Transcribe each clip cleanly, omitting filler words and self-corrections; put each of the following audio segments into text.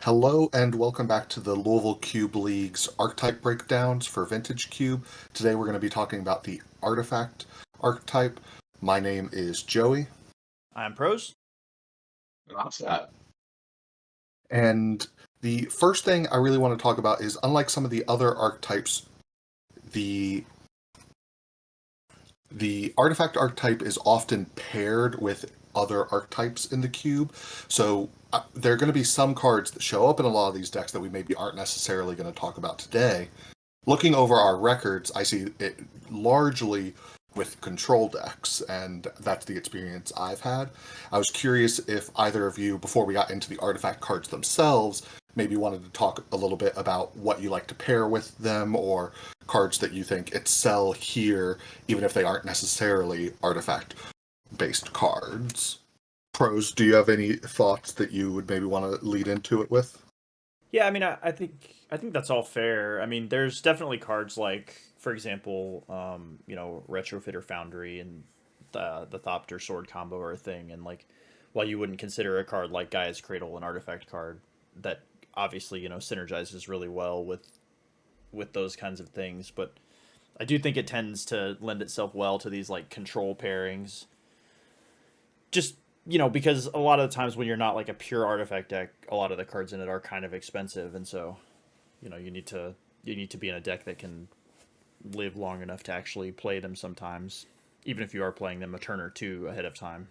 Hello and welcome back to the Louisville Cube League's archetype breakdowns for Vintage Cube. Today we're going to be talking about the Artifact Archetype. My name is Joey. I'm Prose. And the first thing I really want to talk about is, unlike some of the other archetypes, the Artifact Archetype is often paired with other archetypes in the cube. So there are going to be some cards that show up in a lot of these decks that we maybe aren't necessarily going to talk about today. Looking over our records, I see it largely with control decks, and that's the experience I've had. I was curious if either of you, before we got into the artifact cards themselves, maybe wanted to talk a little bit about what you like to pair with them, or cards that you think excel here, even if they aren't necessarily artifact-based cards. Prose, do you have any thoughts that you would maybe want to lead into it with? Yeah, I mean, I think that's all fair. I mean, there's definitely cards like, for example, Retrofitter Foundry and the Thopter Sword combo are a thing, and like, while you wouldn't consider a card like Gaia's Cradle an artifact card, that obviously synergizes really well with those kinds of things, but I do think it tends to lend itself well to these like control pairings. Just because a lot of the times when you're not like a pure artifact deck, a lot of the cards in it are kind of expensive, and so you need to be in a deck that can live long enough to actually play them sometimes, even if you are playing them a turn or two ahead of time.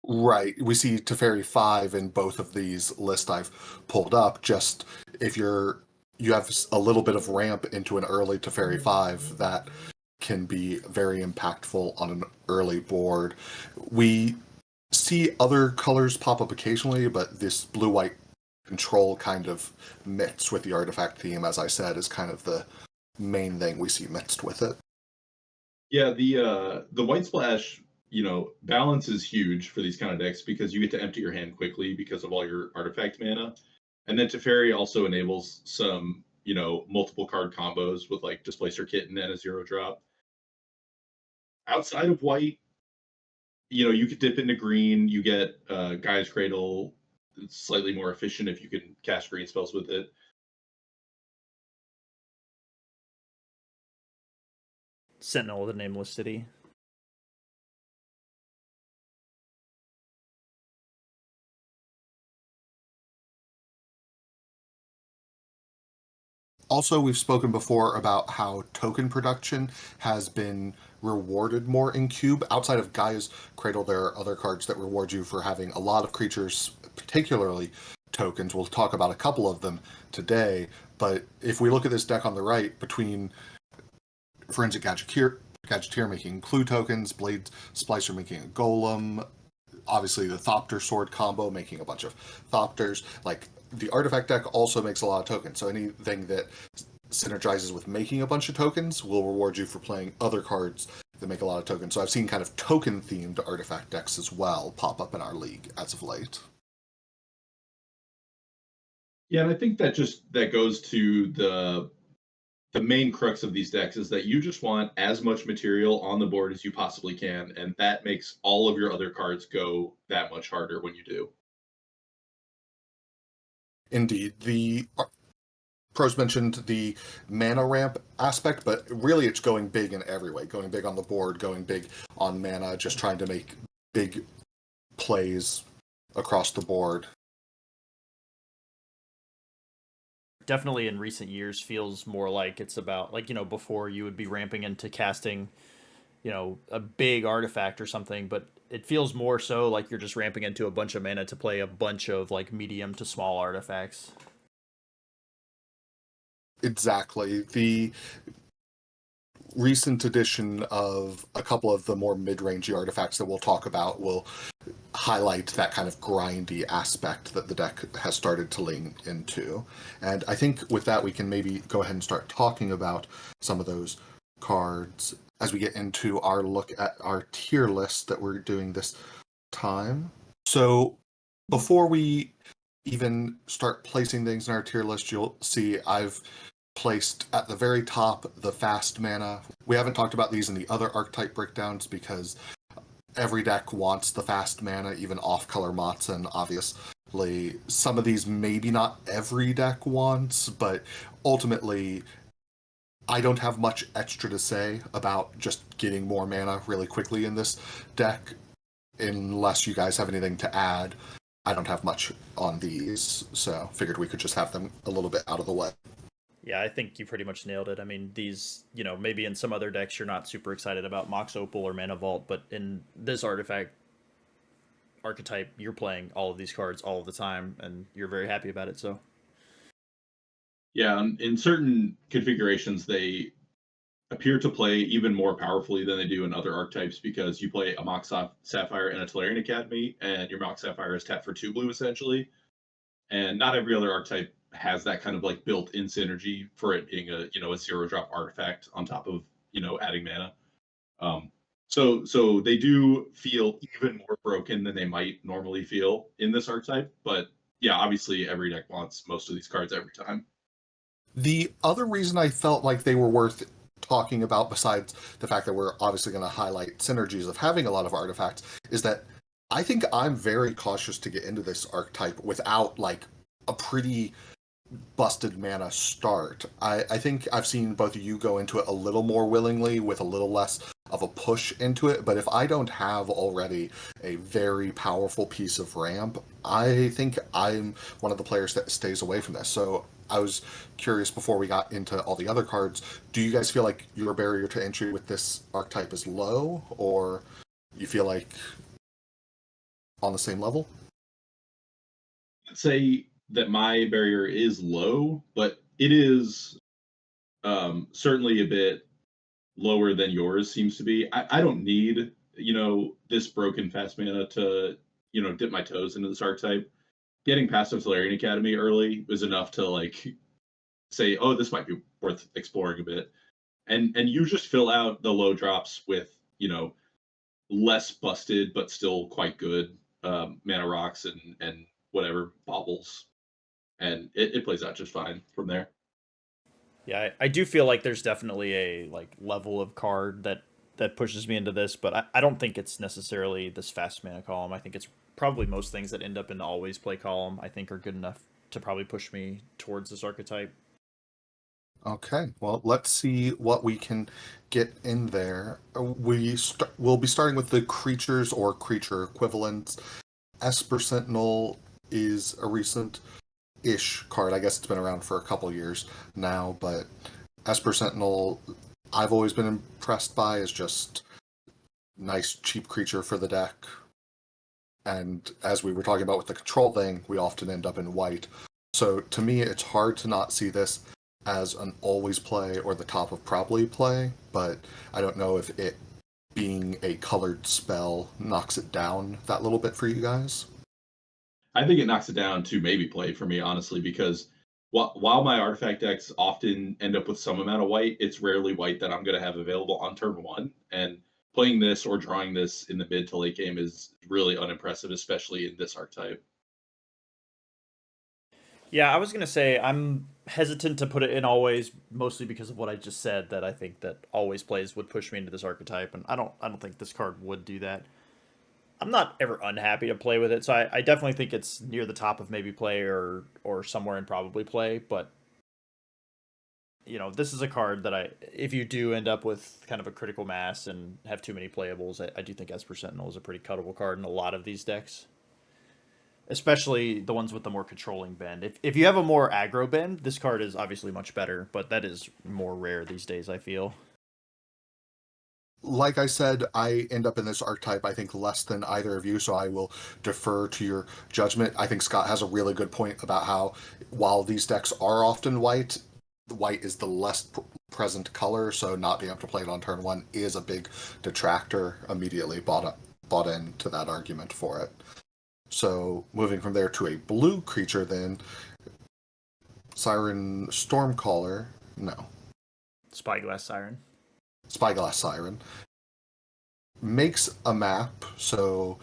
Right. We see Teferi 5 in both of these lists I've pulled up. Just if you have a little bit of ramp into an early Teferi 5, that can be very impactful on an early board. We see other colors pop up occasionally, but this blue-white control kind of mixed with the artifact theme, as I said, is kind of the main thing we see mixed with it. Yeah, the white splash, balance is huge for these kind of decks because you get to empty your hand quickly because of all your artifact mana. And then Teferi also enables some, multiple card combos with like Displacer Kitten and a 0-drop. Outside of white, you could dip into green. You get Gaia's Cradle. It's slightly more efficient if you can cast green spells with it. Sentinel of the Nameless City. Also, we've spoken before about how token production has been rewarded more in Cube. Outside of Gaia's Cradle, there are other cards that reward you for having a lot of creatures, particularly tokens. We'll talk about a couple of them today, but if we look at this deck on the right, between Forensic Gadgeteer making clue tokens, Blade Splicer making a golem, obviously the Thopter Sword combo making a bunch of Thopters, like the artifact deck also makes a lot of tokens, so anything that synergizes with making a bunch of tokens will reward you for playing other cards that make a lot of tokens. So I've seen kind of token-themed artifact decks as well pop up in our league as of late. Yeah, and I think that goes to the main crux of these decks is that you just want as much material on the board as you possibly can, and that makes all of your other cards go that much harder when you do. Indeed. The Pros mentioned the mana ramp aspect, but really it's going big in every way. Going big on the board, going big on mana, just trying to make big plays across the board. Definitely in recent years feels more like it's about, like, before you would be ramping into casting a big artifact or something, but it feels more so like you're just ramping into a bunch of mana to play a bunch of like medium to small artifacts. Exactly. The recent addition of a couple of the more mid-rangey artifacts that we'll talk about will highlight that kind of grindy aspect that the deck has started to lean into. And I think with that we can maybe go ahead and start talking about some of those cards as we get into our look at our tier list that we're doing this time. So before we even start placing things in our tier list, you'll see I've placed at the very top the fast mana. We haven't talked about these in the other archetype breakdowns because every deck wants the fast mana, even off-color Mots and obvious some of these maybe not every deck wants, but ultimately I don't have much extra to say about just getting more mana really quickly in this deck, unless you guys have anything to add. I don't have much on these, so figured we could just have them a little bit out of the way. Yeah, I think you pretty much nailed it. I mean, these, maybe in some other decks you're not super excited about Mox Opal or Mana Vault, but in this artifact archetype, you're playing all of these cards all of the time, and you're very happy about it. So, Yeah, in certain configurations, they appear to play even more powerfully than they do in other archetypes because you play a Mox Sapphire and a Tolarian Academy, and your Mox Sapphire is tapped for 2 blue essentially. And not every other archetype has that kind of like built-in synergy for it being a a 0-drop artifact on top of adding mana. So they do feel even more broken than they might normally feel in this archetype. But yeah, obviously every deck wants most of these cards every time. The other reason I felt like they were worth talking about, besides the fact that we're obviously going to highlight synergies of having a lot of artifacts, is that I think I'm very cautious to get into this archetype without like a pretty busted mana start. I think I've seen both of you go into it a little more willingly with a little less of a push into it, but if I don't have already a very powerful piece of ramp, I think I'm one of the players that stays away from this. So I was curious before we got into all the other cards, do you guys feel like your barrier to entry with this archetype is low, or you feel like on the same level? I'd say that my barrier is low, but it is certainly a bit lower than yours seems to be. I don't need, this broken fast mana to, dip my toes into this archetype. Getting past the Tolarian Academy early was enough to like say, oh, this might be worth exploring a bit. And you just fill out the low drops with, less busted but still quite good mana rocks and whatever baubles. And it plays out just fine from there. yeah, I do feel like there's definitely a like level of card that pushes me into this, but I don't think it's necessarily this fast mana column. I think it's probably most things that end up in the always play column. I think are good enough to probably push me towards this archetype. Okay, well, let's see what we can get in there. We'll be starting with the creatures or creature equivalents. Esper Sentinel is a recent-ish card. I guess it's been around for a couple years now, but Esper Sentinel, I've always been impressed by as just nice, cheap creature for the deck. And as we were talking about with the control thing, we often end up in white. So to me, it's hard to not see this as an always play or the top of probably play, but I don't know if it being a colored spell knocks it down that little bit for you guys. I think it knocks it down to maybe play for me, honestly, because while my artifact decks often end up with some amount of white, it's rarely white that I'm going to have available on turn 1. And playing this or drawing this in the mid to late game is really unimpressive, especially in this archetype. Yeah, I was gonna say I'm hesitant to put it in always, mostly because of what I just said. That I think that always plays would push me into this archetype, and I don't think this card would do that. I'm not ever unhappy to play with it, so I definitely think it's near the top of maybe play or somewhere in probably play. But this is a card that if you do end up with kind of a critical mass and have too many playables, I do think Esper Sentinel is a pretty cuttable card in a lot of these decks, especially the ones with the more controlling bend. If you have a more aggro bend, this card is obviously much better, but that is more rare these days, I feel. Like I said, I end up in this archetype, I think, less than either of you, so I will defer to your judgment. I think Scott has a really good point about how, while these decks are often white, white is the less present color, so not being able to play it on turn 1 is a big detractor. Immediately bought into that argument for it. So, moving from there to a blue creature, then, Siren Stormcaller, no, Spyglass Siren. Spyglass Siren, makes a map, so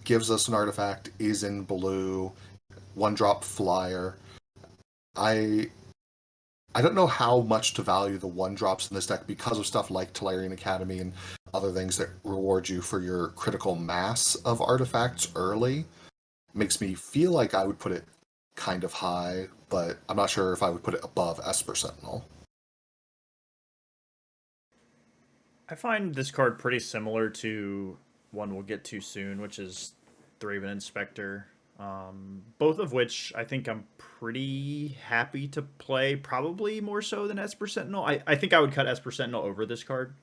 gives us an artifact, is in blue, 1-drop flyer. I don't know how much to value the 1-drops in this deck because of stuff like Tolarian Academy and other things that reward you for your critical mass of artifacts early. makes me feel like I would put it kind of high, but I'm not sure if I would put it above Esper Sentinel. I find this card pretty similar to one we'll get to soon, which is Thraben Inspector. Both of which I think I'm pretty happy to play, probably more so than Esper Sentinel. I think I would cut Esper Sentinel over this card.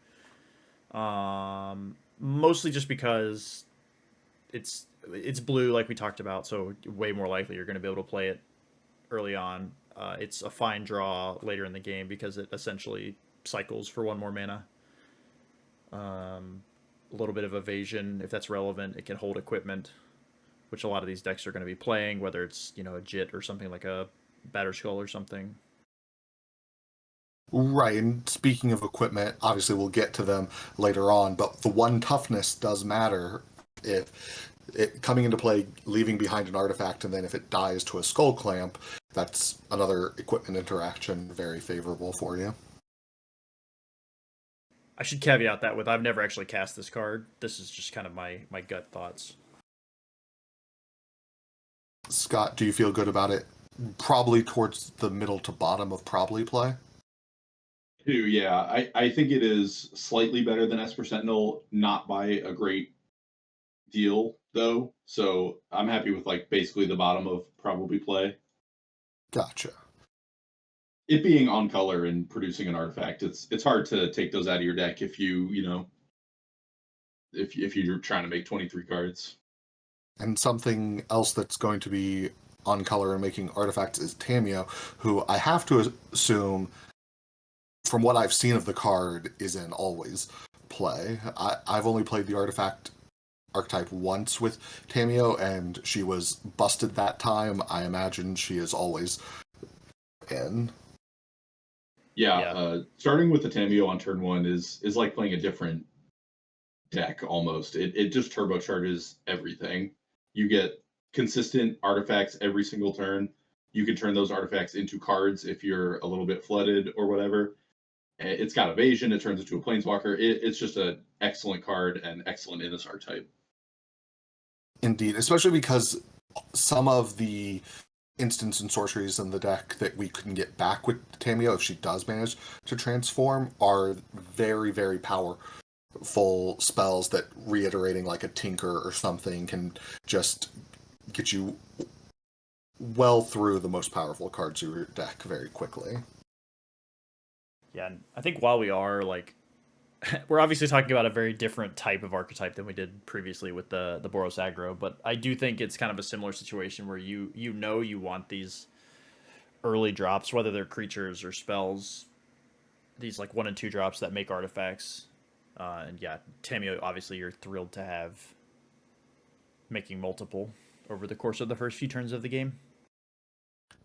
Mostly just because it's blue, like we talked about, so way more likely you're going to be able to play it early on. It's a fine draw later in the game because it essentially cycles for one more mana. A little bit of evasion if that's relevant. It can hold equipment, which a lot of these decks are going to be playing, whether it's a Jit or something like a Batterskull or something. Right, and speaking of equipment, obviously we'll get to them later on, but the one toughness does matter. If it coming into play, leaving behind an artifact, and then if it dies to a skull clamp, that's another equipment interaction very favorable for you. I should caveat that with I've never actually cast this card. This is just kind of my gut thoughts. Scott, do you feel good about it? Probably towards the middle to bottom of probably play. Yeah, I think it is slightly better than Esper Sentinel, not by a great deal though. So I'm happy with like basically the bottom of probably play. Gotcha. It being on color and producing an artifact, it's hard to take those out of your deck if if you're trying to make 23 cards. And something else that's going to be on color and making artifacts is Tamiyo, who I have to assume, from what I've seen of the card, is in always play. I've only played the artifact archetype once with Tamiyo, and she was busted that time. I imagine she is always in. Yeah. Starting with the Tamiyo on turn one is like playing a different deck almost. It just turbocharges everything. You get consistent artifacts every single turn. You can turn those artifacts into cards if you're a little bit flooded or whatever. It's got evasion. It turns into a planeswalker. It's just an excellent card and excellent in this archetype. Indeed, especially because some of the instants and sorceries in the deck that we couldn't get back with Tamiyo, if she does manage to transform, are very, very powerful spells that, reiterating like a Tinker or something, can just get you well through the most powerful cards of your deck very quickly. Yeah, and I think while we are we're obviously talking about a very different type of archetype than we did previously with the Boros aggro, but I do think it's kind of a similar situation where you want these early drops, whether they're creatures or spells, these like 1 and 2 drops that make artifacts. And yeah, Tamiyo, obviously you're thrilled to have making multiple over the course of the first few turns of the game.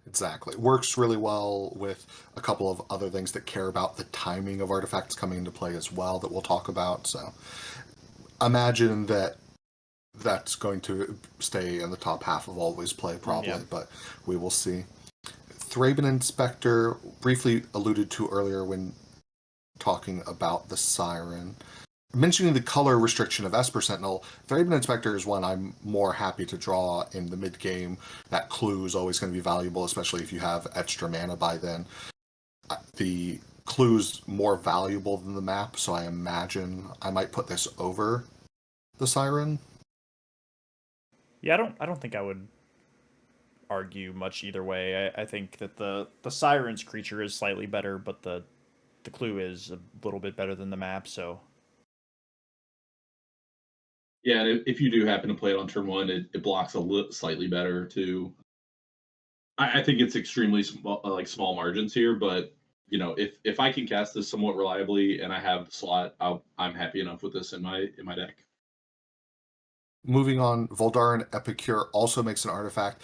Exactly. Works really well with a couple of other things that care about the timing of artifacts coming into play as well that we'll talk about. So imagine that that's going to stay in the top half of always play probably, yeah. But we will see. Thraben Inspector, briefly alluded to earlier when talking about the Siren. Mentioning the color restriction of Esper Sentinel, Thraben Inspector is one I'm more happy to draw in the mid-game. That clue is always going to be valuable, especially if you have extra mana by then. The clue's more valuable than the map, so I imagine I might put this over the Siren. Yeah, I don't think I would argue much either way. I think that the Siren's creature is slightly better, but the clue is a little bit better than the map, so... Yeah, and if you do happen to play it on turn one, it blocks slightly better too. I think it's extremely small margins here, but if I can cast this somewhat reliably and I have the slot, I'm happy enough with this in my deck. Moving on, Voldaren Epicure also makes an artifact.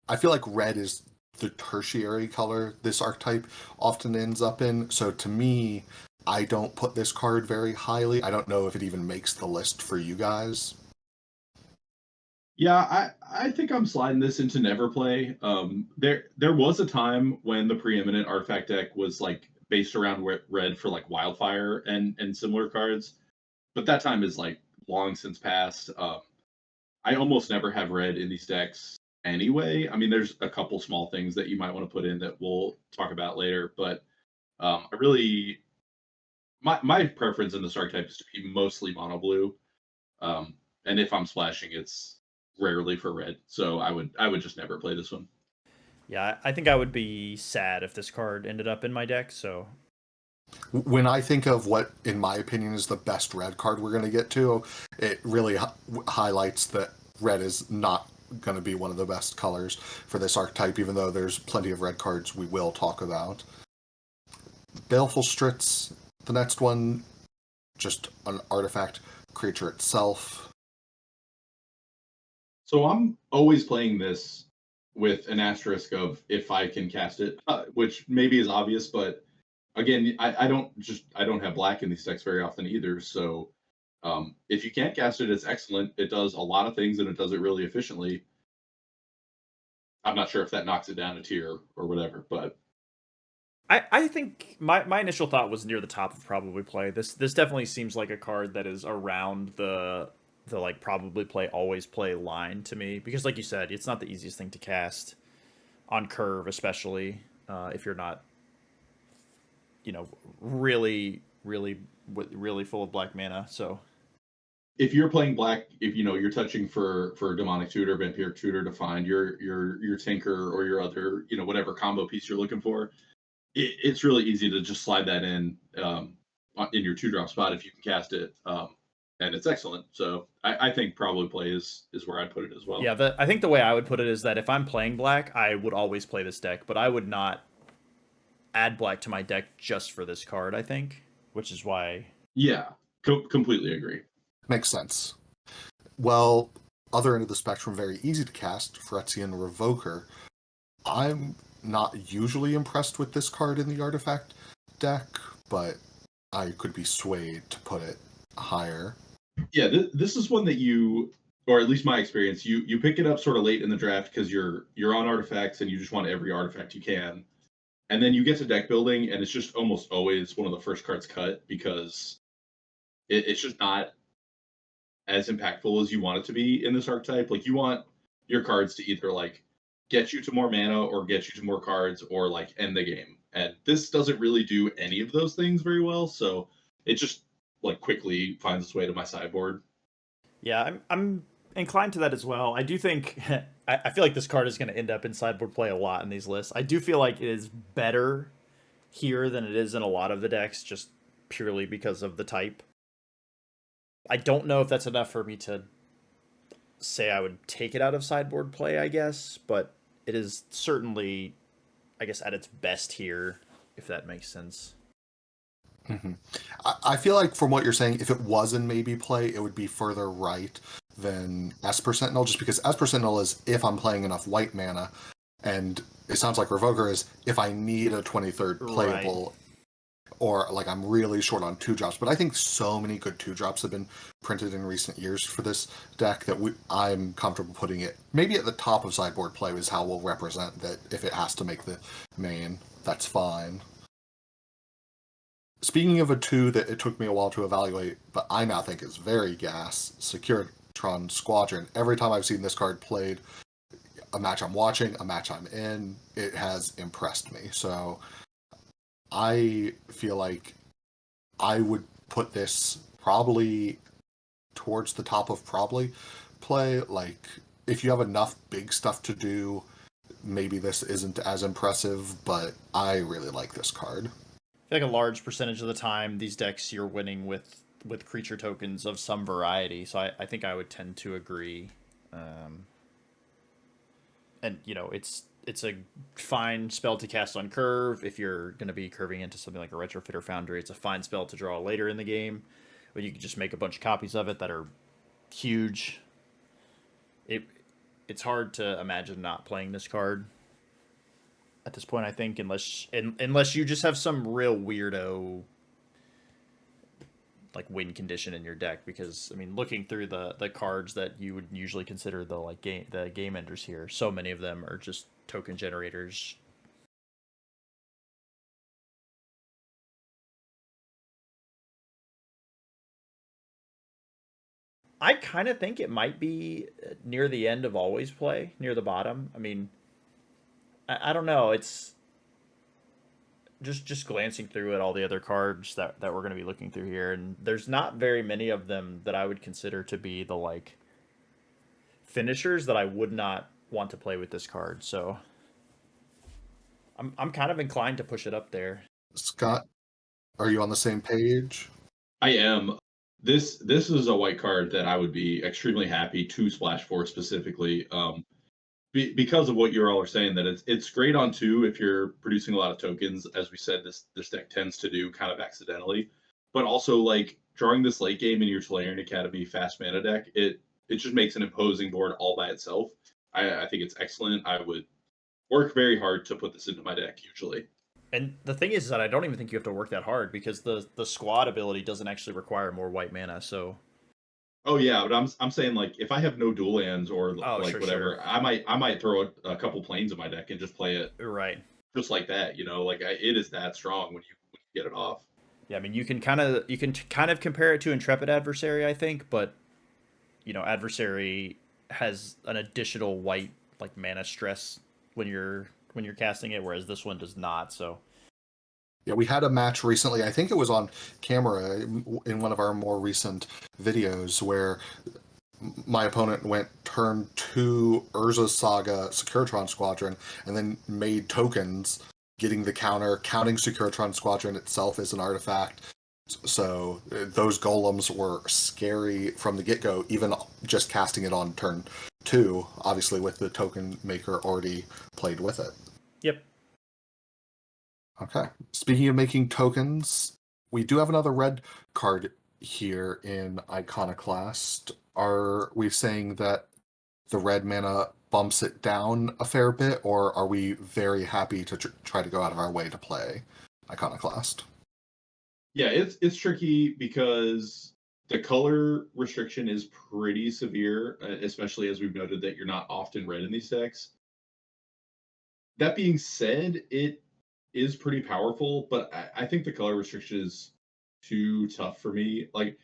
I feel like red is the tertiary color this archetype often ends up in, so to me, I don't put this card very highly. I don't know if it even makes the list for you guys. Yeah, I think I'm sliding this into never play. There was a time when the preeminent artifact deck was like based around red for like Wildfire and similar cards, but that time is like long since passed. I almost never have red in these decks anyway. I mean, there's a couple small things that you might want to put in that we'll talk about later, but I really my preference in this archetype is to be mostly mono blue. And if I'm splashing, it's rarely for red. So I would just never play this one. Yeah, I think I would be sad if this card ended up in my deck. So When I think of what, in my opinion, is the best red card we're going to get to, it really highlights that red is not going to be one of the best colors for this archetype, even though there's plenty of red cards we will talk about. Baleful Strits, the next one, just an artifact creature itself. So I'm always playing this with an asterisk of if I can cast it, which maybe is obvious, but again, I don't have black in these decks very often either. So if you can't cast it, it's excellent. It does a lot of things and it does it really efficiently. I'm not sure if that knocks it down a tier or whatever, but I think my initial thought was near the top of probably play. This definitely seems like a card that is around the like probably play always play line to me, because like you said, it's not the easiest thing to cast on curve, especially if you're not, you know, really full of black mana. So if you're playing black, if you know you're touching for demonic tutor, vampiric tutor to find your tinker or your other whatever combo piece you're looking for, it's really easy to just slide that in your 2-drop spot if you can cast it, and it's excellent. So I think probably play is where I'd put it as well. yeah, I think the way I would put it is that if I'm playing black, I would always play this deck, but I would not add black to my deck just for this card. I think, which is why. Yeah, completely agree. Makes sense. Well, other end of the spectrum, very easy to cast, Phyrexian Revoker. I'm not usually impressed with this card in the artifact deck, but I could be swayed to put it higher. Yeah, this is one that you, or at least my experience, you pick it up sort of late in the draft because you're on artifacts and you just want every artifact you can, and then you get to deck building and it's just almost always one of the first cards cut because it's just not as impactful as you want it to be in this archetype. Like, you want your cards to either like get you to more mana or get you to more cards or like end the game. And this doesn't really do any of those things very well, so it just like quickly finds its way to my sideboard. Yeah, I'm inclined to that as well. I do think I feel like this card is going to end up in sideboard play a lot in these lists. I do feel like it is better here than it is in a lot of the decks, just purely because of the type. I don't know if that's enough for me to say I would take it out of sideboard play, I guess, but it is certainly, I guess, at its best here, if that makes sense. Mm-hmm. I feel like from what you're saying, if it was in maybe play, it would be further right than Esper Sentinel, just because Esper Sentinel is if I'm playing enough white mana, and it sounds like Revoker is if I need a 23rd playable, right, or like I'm really short on 2-drops. But I think so many good 2-drops have been printed in recent years for this deck that I'm comfortable putting it maybe at the top of sideboard play is how we'll represent that. If it has to make the main, that's fine. Speaking of a 2 that it took me a while to evaluate, but I now think is very gas, Securitron Squadron. Every time I've seen this card played, a match I'm watching, a match I'm in, it has impressed me. So I feel like I would put this probably towards the top of probably play. Like, if you have enough big stuff to do, maybe this isn't as impressive, but I really like this card. I feel like a large percentage of the time, these decks you're winning with creature tokens of some variety, so I think I would tend to agree. And it's a fine spell to cast on curve. If you're going to be curving into something like a Retrofitter Foundry, it's a fine spell to draw later in the game, when you can just make a bunch of copies of it that are huge. It's hard to imagine not playing this card at this point, I think, unless you just have some real weirdo like win condition in your deck. Because I mean, looking through the cards that you would usually consider the game enders here, so many of them are just token generators. I kind of think it might be near the end of always play, near the bottom. I mean, I don't know. It's just glancing through at all the other cards that we're going to be looking through here, and there's not very many of them that I would consider to be the like finishers that I would not want to play with this card. So I'm kind of inclined to push it up there. Scott, are you on the same page? I am. This is a white card that I would be extremely happy to splash for specifically. Because of what you all are saying, that it's great on two if you're producing a lot of tokens, as we said, this deck tends to do kind of accidentally. But also like drawing this late game in your Tolarian Academy fast mana deck, it just makes an imposing board all by itself. I think it's excellent. I would work very hard to put this into my deck usually. And the thing is that I don't even think you have to work that hard because the squad ability doesn't actually require more white mana. So Oh yeah, but I'm saying like if I have no dual lands or oh like sure whatever, sure I might throw a couple planes in my deck and just play it right. just like that. Like it is that strong when you get it off. Yeah, I mean you can kind of compare it to Intrepid Adversary, I think, but Adversary has an additional white like mana stress when you're casting it, whereas this one does not. So Yeah, we had a match recently. I think it was on camera in one of our more recent videos where my opponent went turn 2 Urza Saga Securitron Squadron and then made tokens, getting the counter, counting Securitron Squadron itself as an artifact. So those golems were scary from the get-go, even just casting it on turn 2, obviously with the token maker already played with it. yep. Okay. Speaking of making tokens, we do have another red card here in Iconoclast. Are we saying that the red mana bumps it down a fair bit, or are we very happy to try to go out of our way to play Iconoclast? Yeah, it's tricky because the color restriction is pretty severe, especially as we've noted that you're not often red in these decks. That being said, it is pretty powerful, but I think the color restriction is too tough for me. Like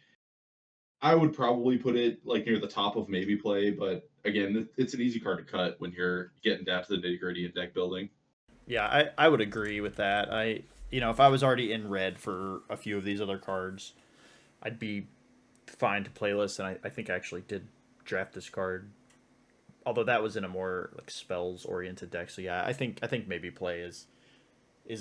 I would probably put it like near the top of maybe play, but again, it's an easy card to cut when you're getting down to the nitty gritty in deck building. Yeah, I would agree with that. If I was already in red for a few of these other cards, I'd be fine to playlist, and I think I actually did draft this card. Although that was in a more like spells oriented deck, so yeah, I think maybe play is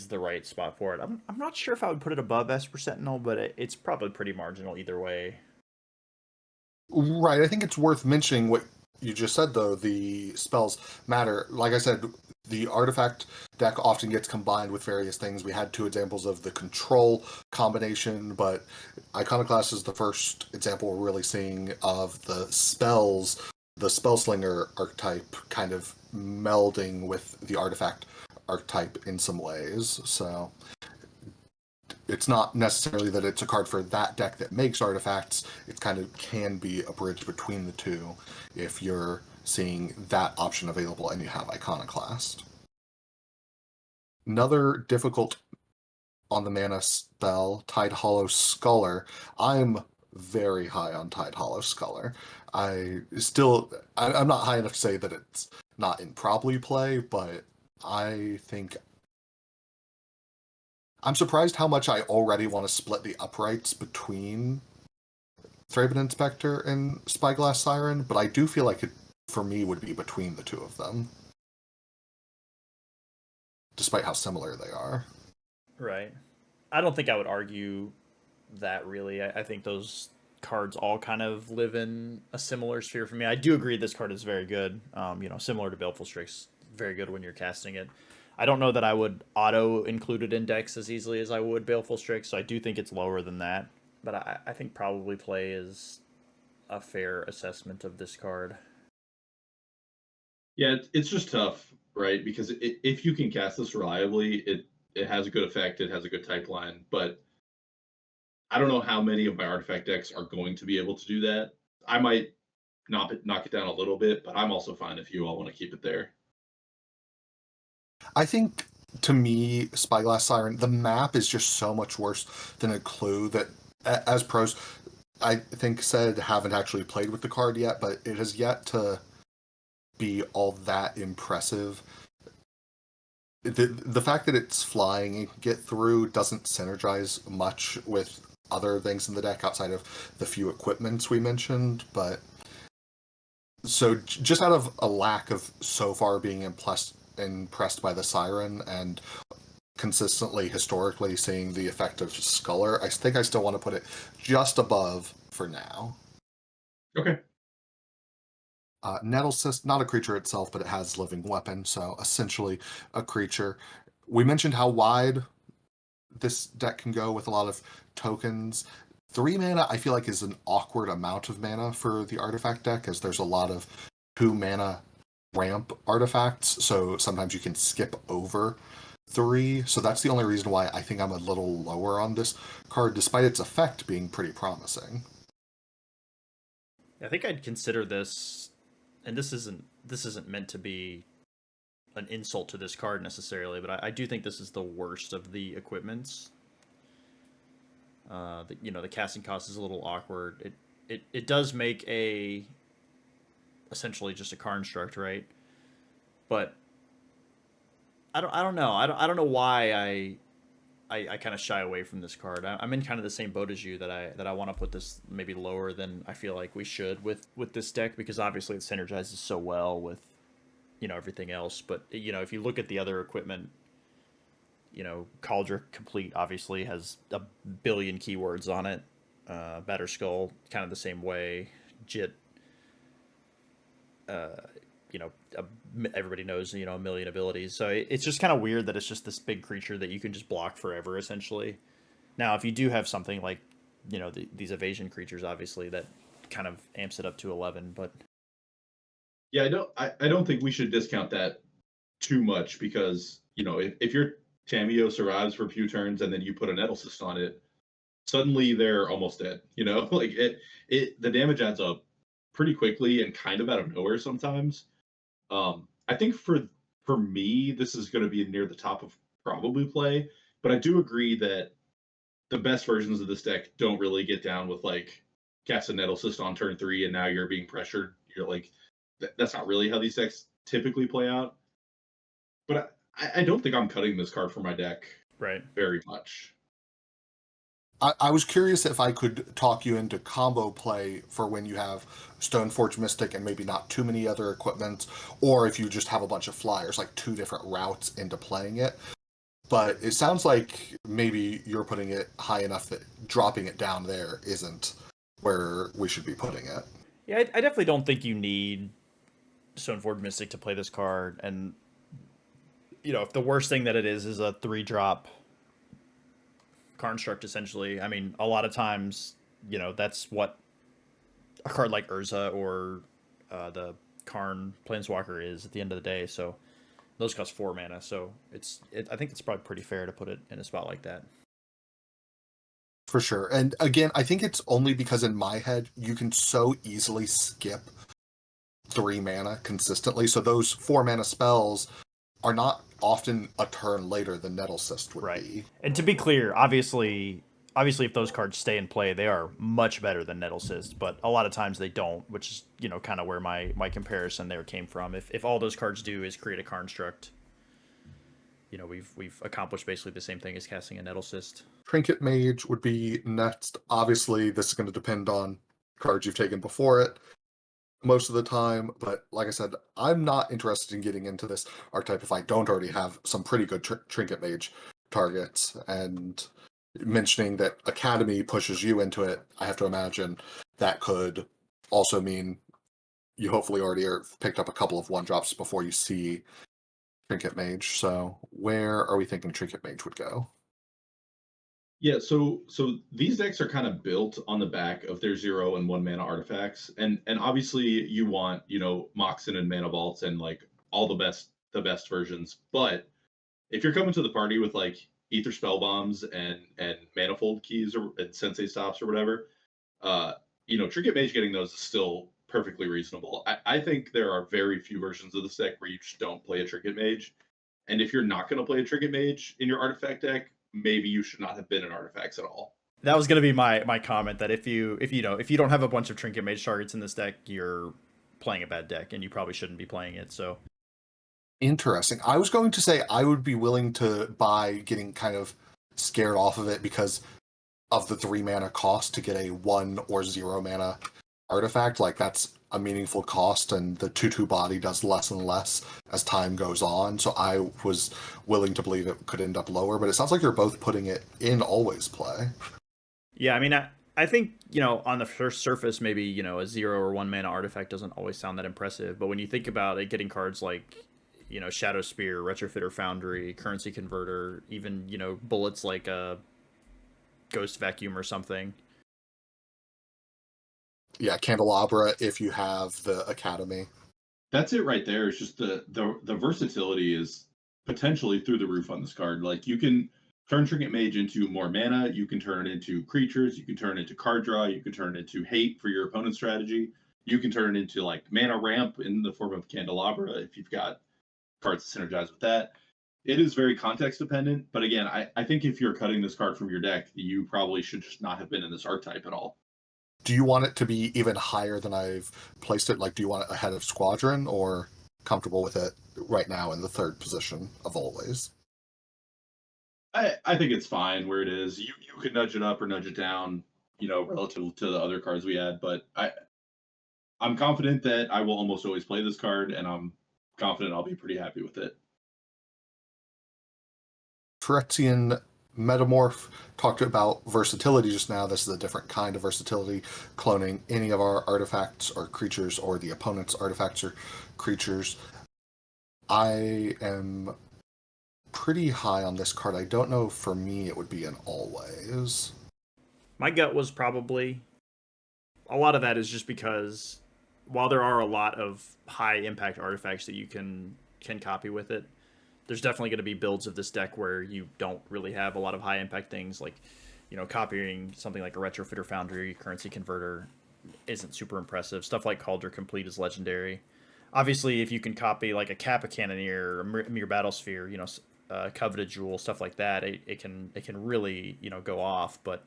the right spot for it. I'm not sure if I would put it above Esper Sentinel, but it's probably pretty marginal either way. Right. I think it's worth mentioning what you just said, though. The spells matter. Like I said, the artifact deck often gets combined with various things. We had 2 examples of the control combination, but Iconoclast is the first example we're really seeing of the spells, the Spellslinger archetype kind of melding with the artifact archetype in some ways. So it's not necessarily that it's a card for that deck that makes artifacts. It kind of can be a bridge between the two if you're seeing that option available and you have Iconoclast. Another difficult on the mana spell, Tide Hollow Sculler. I'm very high on Tide Hollow Sculler. I'm not high enough to say that it's not in probably play, but I think I'm surprised how much I already want to split the uprights between Thraben Inspector and Spyglass Siren, but I do feel like it, for me, would be between the 2 of them. Despite how similar they are. Right. I don't think I would argue that really. I think those cards all kind of live in a similar sphere for me. I do agree this card is very good. Similar to Baleful Strix, very good when you're casting it. I don't know that I would auto include it in decks as easily as I would Baleful Strix, so I do think it's lower than that. But I think probably play is a fair assessment of this card. Yeah, it's just tough, right? Because if you can cast this reliably, it has a good effect. It has a good type line, but I don't know how many of my artifact decks are going to be able to do that. I might knock it down a little bit, but I'm also fine if you all want to keep it there. I think, to me, Spyglass Siren, the map is just so much worse than a clue that, as Prose, I think said haven't actually played with the card yet, but it has yet to be all that impressive. The fact that it's flying and can get through doesn't synergize much with other things in the deck outside of the few equipments we mentioned, but so just out of a lack of so far being impressed by the Siren and consistently historically seeing the effect of Sculler, I think I still want to put it just above for now. Okay. Nettlecyst, not a creature itself, but it has living weapon, so essentially a creature. We mentioned how wide this deck can go with a lot of tokens. 3 mana, I feel like, is an awkward amount of mana for the artifact deck, as there's a lot of 2 mana ramp artifacts, so sometimes you can skip over 3. So that's the only reason why I think I'm a little lower on this card, despite its effect being pretty promising. I think I'd consider this, and this isn't meant to be an insult to this card necessarily, but I do think this is the worst of the equipments. The casting cost is a little awkward. It does make essentially just a construct, right? But I don't know. I don't know why I kind of shy away from this card. I'm in kind of the same boat as you, that I want to put this maybe lower than I feel like we should with this deck, because obviously it synergizes so well with everything else. But if you look at the other equipment, Cauldron Complete obviously has a billion keywords on it. Batter Skull, kind of the same way. Jit, uh, everybody knows, a million abilities. So it's just kind of weird that it's just this big creature that you can just block forever, essentially. Now, if you do have something like, these evasion creatures, obviously, that kind of amps it up to 11, but... Yeah, I don't think we should discount that too much, because, if your Tameo survives for a few turns and then you put a Nettlecyst on it, suddenly they're almost dead. Like the damage adds up pretty quickly and kind of out of nowhere sometimes. I think for me, this is going to be near the top of probably play, but I do agree that the best versions of this deck don't really get down with like cast a Nettlecyst on turn 3 and now you're being pressured. You're like, that's not really how these decks typically play out. But I don't think I'm cutting this card from my deck Right. very much. I was curious if I could talk you into combo play for when you have Stoneforge Mystic and maybe not too many other equipments, or if you just have a bunch of flyers, like 2 different routes into playing it. But it sounds like maybe you're putting it high enough that dropping it down there isn't where we should be putting it. Yeah, I definitely don't think you need Stoneforge Mystic to play this card. And, if the worst thing that it is a 3-drop construct, essentially. I mean, a lot of times, that's what a card like Urza or the Karn Planeswalker is at the end of the day. So those cost 4 mana. So I think it's probably pretty fair to put it in a spot like that. For sure. And again, I think it's only because in my head, you can so easily skip 3 mana consistently. So those 4 mana spells are not often a turn later than Nettlecyst would be. And to be clear, obviously, if those cards stay in play, they are much better than Nettlecyst, but a lot of times they don't, which is, kind of where my comparison there came from. If all those cards do is create a construct, we've accomplished basically the same thing as casting a Nettlecyst. Trinket Mage would be next. Obviously, this is going to depend on cards you've taken before it most of the time, but like I said, I'm not interested in getting into this archetype if I don't already have some pretty good Trinket Mage targets. And mentioning that Academy pushes you into it, I have to imagine that could also mean you hopefully already are picked up a couple of 1-drops before you see Trinket Mage. So where are we thinking Trinket Mage would go? Yeah, so these decks are kind of built on the back of their 0 and 1 mana artifacts, and obviously you want Moxen and Mana Vaults and like all the best versions. But if you're coming to the party with like Ether Spell Bombs and Manifold Keys or and Sensei Stops or whatever, Trinket Mage getting those is still perfectly reasonable. I think there are very few versions of this deck where you just don't play a Trinket Mage, and if you're not going to play a Trinket Mage in your artifact deck, maybe you should not have been in artifacts at all. That was gonna be my comment that if you don't have a bunch of Trinket Mage targets in this deck, you're playing a bad deck and you probably shouldn't be playing it. So Interesting. I was going to say I would be willing to buy getting kind of scared off of it because of the 3 mana cost to get a 1 or 0 mana artifact. Like, that's a meaningful cost, and the 2/2 body does less and less as time goes on. So I was willing to believe it could end up lower, but it sounds like you're both putting it in always play. yeah, I mean, I think on the first surface, maybe a 0 or 1 mana artifact doesn't always sound that impressive, but when you think about it, getting cards like Shadow Spear, Retrofitter Foundry, Currency Converter, even bullets like a Ghost Vacuum or something. Yeah, Candelabra if you have the Academy. That's it right there. It's just the versatility is potentially through the roof on this card. Like, you can turn Trinket Mage into more mana, you can turn it into creatures, you can turn it into card draw, you can turn it into hate for your opponent's strategy, you can turn it into like mana ramp in the form of Candelabra if you've got cards to synergize with that. It is very context dependent, but again, I think if you're cutting this card from your deck, you probably should just not have been in this archetype at all. Do you want it to be even higher than I've placed it? Like, do you want it ahead of Squadron, or comfortable with it right now in the 3rd position of always? I think it's fine where it is. You could nudge it up or nudge it down, relative to the other cards we had, but I'm confident that I will almost always play this card, and I'm confident I'll be pretty happy with it. Phyrexian Metamorph talked about versatility just now. This is a different kind of versatility, cloning any of our artifacts or creatures or the opponent's artifacts or creatures. I am pretty high on this card. I don't know, for me it would be an always. My gut was probably a lot of that is just because while there are a lot of high impact artifacts that you can copy with it, there's definitely going to be builds of this deck where you don't really have a lot of high impact things like copying something like a Retrofitter Foundry, Currency Converter isn't super impressive. Stuff like Cauldron Complete is legendary. Obviously, if you can copy like a Kappa Cannoneer or a Mere Battlesphere, Coveted Jewel, stuff like that, it can really go off. But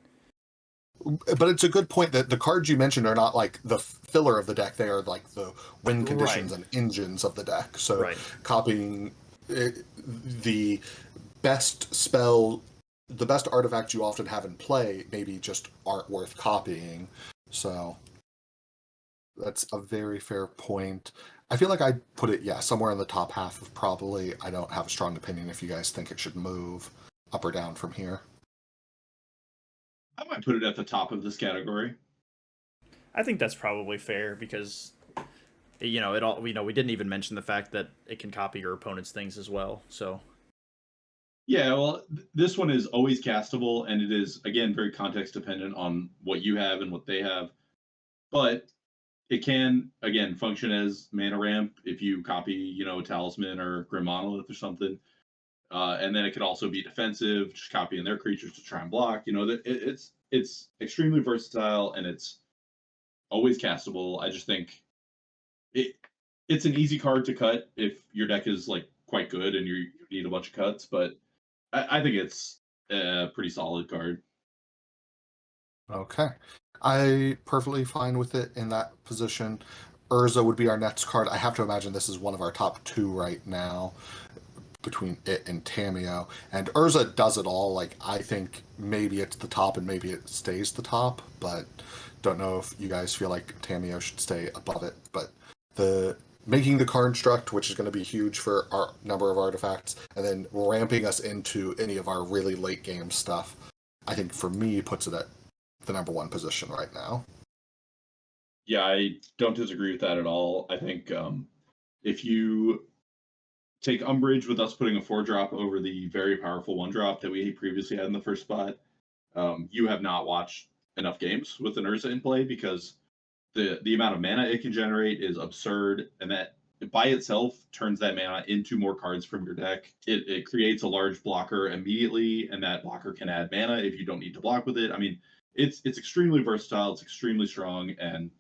it's a good point that the cards you mentioned are not like the filler of the deck. They are like the win conditions and engines of the deck. So copying the best spell, the best artifact you often have in play, maybe just aren't worth copying. So that's a very fair point. I feel like I'd put it, somewhere in the top half of probably. I don't have a strong opinion if you guys think it should move up or down from here. I might put it at the top of this category. I think that's probably fair because it all we didn't even mention the fact that it can copy your opponent's things as well. So yeah, well, this one is always castable, and it is again very context dependent on what you have and what they have. But it can again function as mana ramp if you copy, Talisman or Grim Monolith or something. And then it could also be defensive, just copying their creatures to try and block. It's extremely versatile and it's always castable. I just think it's an easy card to cut if your deck is like quite good and you need a bunch of cuts. But I think it's a pretty solid card. Okay, I perfectly fine with it in that position. Urza would be our next card. I have to imagine this is one of our top 2 right now, between it and Tamiyo. And Urza does it all. Like, I think maybe it's the top and maybe it stays the top, but don't know if you guys feel like Tamiyo should stay above it. But the making the construct, which is going to be huge for our number of artifacts, and then ramping us into any of our really late game stuff, I think for me puts it at the number 1 position right now. Yeah, I don't disagree with that at all. I think if you take umbrage with us putting a 4-drop over the very powerful 1-drop that we previously had in the first spot, you have not watched enough games with an Urza in play, because the amount of mana it can generate is absurd, and that by itself turns that mana into more cards from your deck. It creates a large blocker immediately, and that blocker can add mana if you don't need to block with it. I mean, it's extremely versatile, it's extremely strong, and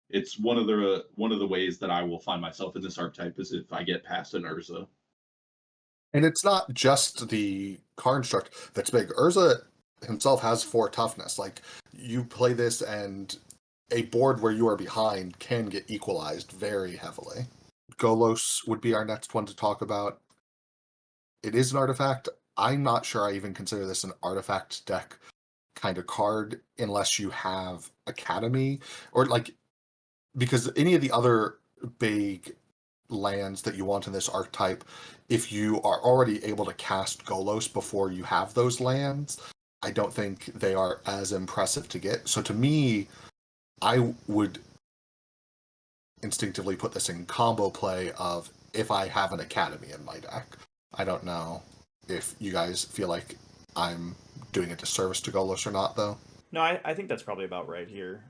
it's one of the ways that I will find myself in this archetype is if I get past an Urza. And it's not just the construct that's big. Urza himself has 4 toughness. Like, you play this and a board where you are behind can get equalized very heavily. Golos would be our next one to talk about. It is an artifact. I'm not sure I even consider this an artifact deck kind of card unless you have Academy, or like, because any of the other big lands that you want in this archetype, if you are already able to cast Golos before you have those lands, I don't think they are as impressive to get. So to me, I would instinctively put this in combo play of if I have an Academy in my deck. I don't know if you guys feel like I'm doing a disservice to Golos or not, though. No, I think that's probably about right here.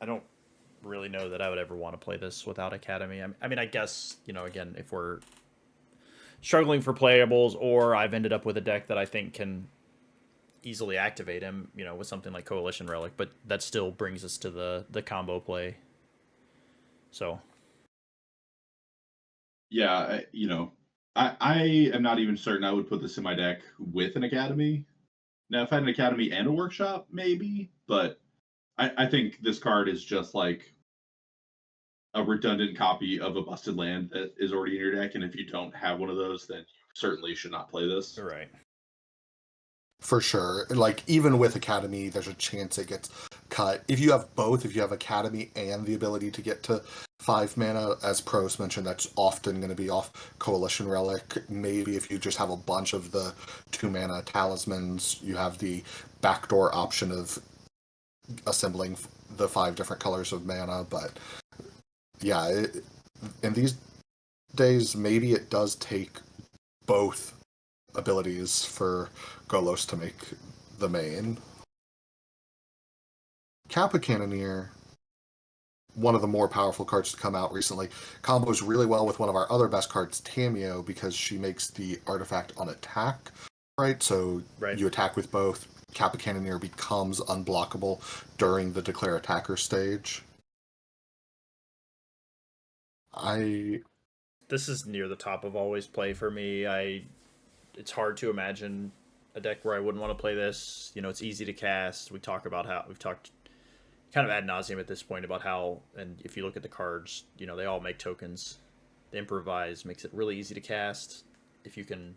I don't really know that I would ever want to play this without Academy. I mean, I guess, again, if we're struggling for playables, or I've ended up with a deck that I think can easily activate him, with something like Coalition Relic, but that still brings us to the combo play. So, Yeah, I am not even certain I would put this in my deck with an Academy. Now, if I had an Academy and a Workshop, maybe, but I think this card is just like a redundant copy of a busted land that is already in your deck, and if you don't have one of those, then you certainly should not play this. right. For sure. Like, even with Academy, there's a chance it gets cut. If you have both, if you have Academy and the ability to get to 5 mana, as Prose mentioned, that's often going to be off Coalition Relic. Maybe if you just have a bunch of the 2 mana talismans, you have the backdoor option of assembling the 5 different colors of mana. But yeah, in these days, maybe it does take both abilities for Golos to make the main. Kappa Cannoneer, one of the more powerful cards to come out recently, combos really well with one of our other best cards, Tameo, because she makes the artifact on attack, right? So you attack with both. Kappa Cannoneer becomes unblockable during the declare attacker stage. This is near the top of always play for me. It's hard to imagine a deck where I wouldn't want to play this. It's easy to cast. We've talked kind of ad nauseum at this point about how, and if you look at the cards, they all make tokens. The improvise makes it really easy to cast. If you can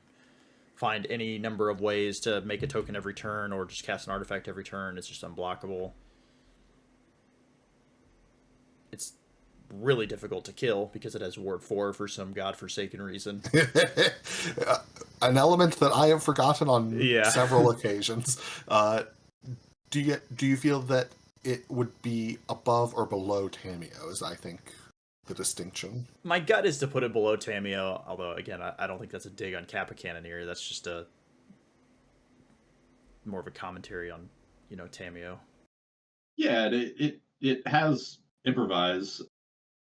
find any number of ways to make a token every turn or just cast an artifact every turn, it's just unblockable. It's really difficult to kill because it has Ward 4 for some godforsaken reason. An element that I have forgotten on several occasions. Do you feel that it would be above or below Tameo, is I think the distinction? My gut is to put it below Tameo, although again, I don't think that's a dig on Kappa Cannoneer. That's just more of a commentary on, Tameo. Yeah, it has improvise,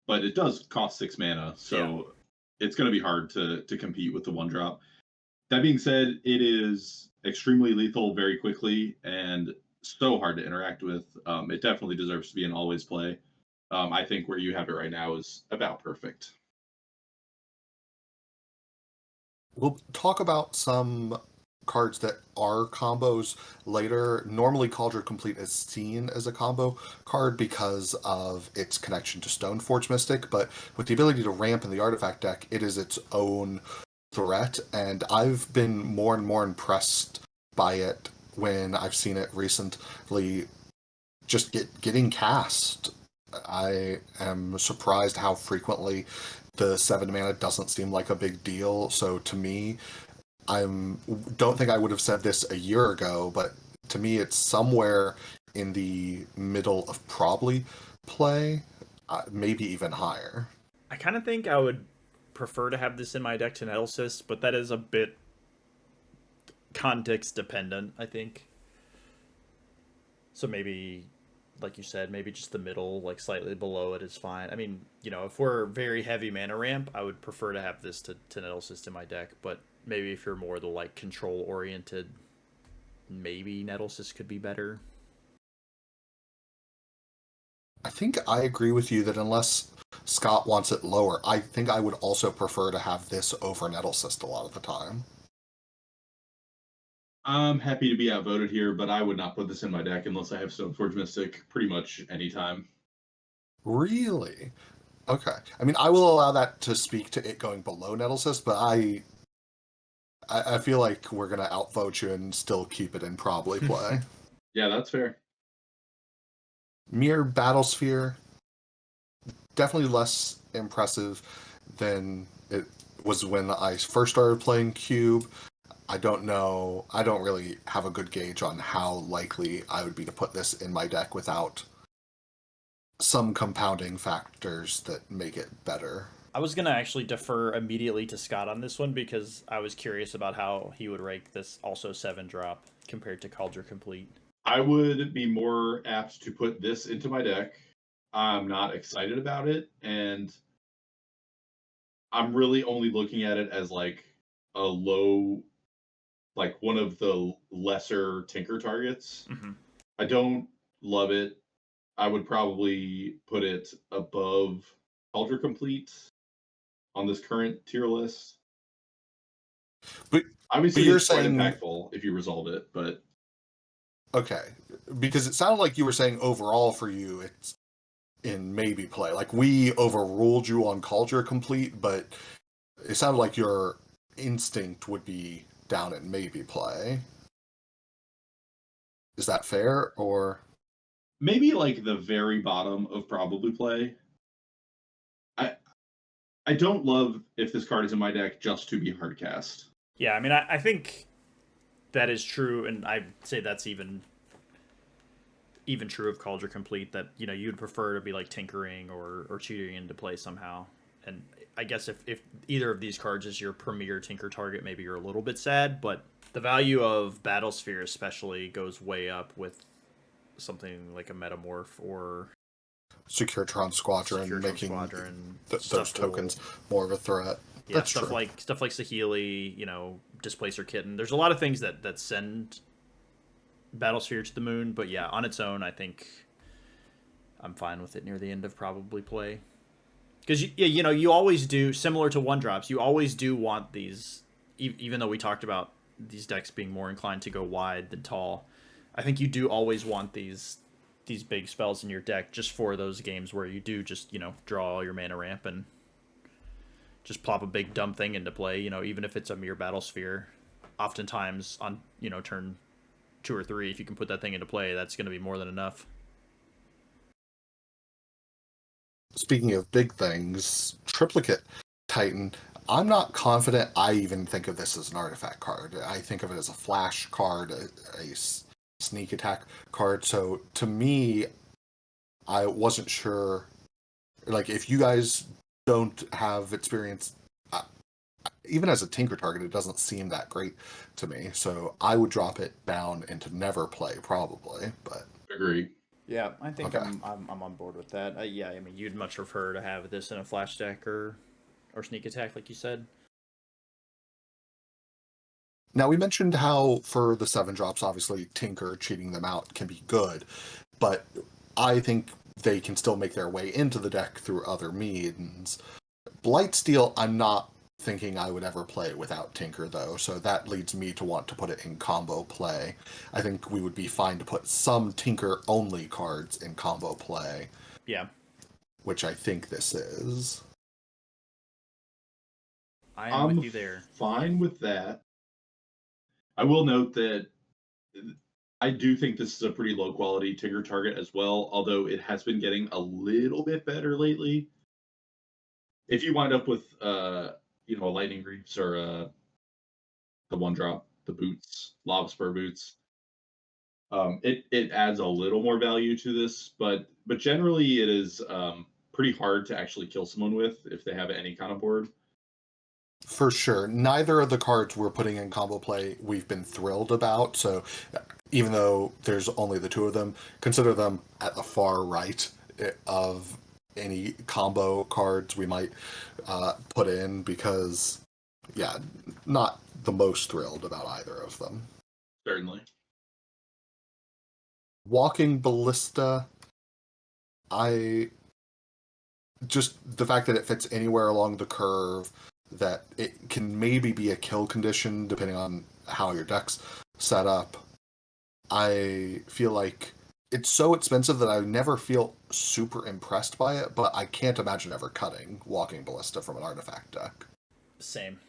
but it does cost 6 mana, so it's going to be hard to compete with the 1-drop. That being said, it is extremely lethal very quickly and so hard to interact with. It definitely deserves to be an always play. I think where you have it right now is about perfect. We'll talk about some cards that are combos later. Normally, Cauldron Complete is seen as a combo card because of its connection to Stoneforge Mystic, but with the ability to ramp in the artifact deck, it is its own threat, and I've been more and more impressed by it when I've seen it recently just getting cast. I am surprised how frequently the 7 mana doesn't seem like a big deal. So to me, don't think I would have said this a year ago, but to me it's somewhere in the middle of probably play, maybe even higher. I kind of think I would prefer to have this in my deck to Nettlecyst, but that is a bit context dependent, I think. So maybe, like you said, maybe just the middle, like slightly below it is fine. I mean, if we're very heavy mana ramp, I would prefer to have this to Nettlecyst in my deck, but maybe if you're more the like control oriented, maybe Nettlecyst could be better. I think I agree with you that unless Scott wants it lower, I think I would also prefer to have this over Nettlecyst a lot of the time. I'm happy to be outvoted here, but I would not put this in my deck unless I have Stoneforge Mystic pretty much anytime. Really? Okay. I mean, I will allow that to speak to it going below Nettlecyst, but I feel like we're gonna outvote you and still keep it in probably play. Yeah, that's fair. Mere Battlesphere, definitely less impressive than it was when I first started playing Cube. I don't know. I don't really have a good gauge on how likely I would be to put this in my deck without some compounding factors that make it better. I was gonna actually defer immediately to Scott on this one because I was curious about how he would rank this also 7-drop compared to Cauldron Complete. I would be more apt to put this into my deck. I'm not excited about it, and I'm really only looking at it as like a low, like one of the lesser Tinker targets. Mm-hmm. I don't love it. I would probably put it above Ultra Complete on this current tier list. But Obviously, you're it's quite saying impactful if you resolve it, but okay, because it sounded like you were saying overall for you it's in maybe play. Like we overruled you on Culture Complete, but it sounded like your instinct would be down in maybe play. Is that fair or maybe like the very bottom of probably play. I don't love if this card is in my deck just to be hardcast. Yeah, I mean, I think that is true, and I'd say that's even true of Cauldron Complete. That you'd prefer to be like tinkering or cheating into play somehow. And I guess if either of these cards is your premier tinker target, maybe you're a little bit sad. But the value of Battlesphere especially goes way up with something like a Metamorph or Securitron Squadron Securitron making Squadron, those tokens more of a threat? Yeah, That's stuff true. like Saheeli, Displacer Kitten. There's a lot of things that send Battlesphere to the moon, but yeah, on its own, I think I'm fine with it near the end of probably play. Because you always do, similar to 1-drops, you always do want these, even though we talked about these decks being more inclined to go wide than tall. I think you do always want these big spells in your deck just for those games where you do just draw all your mana ramp and just plop a big dumb thing into play. Even if it's a mere Battlesphere, oftentimes on turn 2 or 3, if you can put that thing into play, that's going to be more than enough. Speaking of big things, Triplicate Titan, I'm not confident I even think of this as an artifact card. I think of it as a flash card, a sneak attack card. So to me, I wasn't sure. Like, if you guys don't have experience, even as a tinker target, it doesn't seem that great to me. So I would drop it down into never play probably. But Agree. Yeah, I think Okay. I'm on board with that. Yeah, I mean, you'd much prefer to have this in a flash deck or sneak attack, like you said. Now, we mentioned how for the 7-drops, obviously Tinker cheating them out can be good, but I think they can still make their way into the deck through other means. Blightsteel, I'm not thinking I would ever play without Tinker, though, so that leads me to want to put it in combo play. I think we would be fine to put some Tinker-only cards in combo play. Yeah. Which I think this is. I am with you there. Fine with that. I will note that I do think this is a pretty low quality Tinker target as well, although it has been getting a little bit better lately. If you wind up with a Lightning Reefs or the 1-drop, the boots, Lava Spur boots, it adds a little more value to this, but generally it is pretty hard to actually kill someone with if they have any kind of board. For sure. Neither of the cards we're putting in combo play we've been thrilled about, so even though there's only the 2 of them, consider them at the far right of any combo cards we might put in, because, yeah, not the most thrilled about either of them. Certainly. Walking Ballista, just the fact that it fits anywhere along the curve, that it can maybe be a kill condition depending on how your deck's set up, I feel like it's so expensive that I never feel super impressed by it, but I can't imagine ever cutting Walking Ballista from an artifact deck. Same.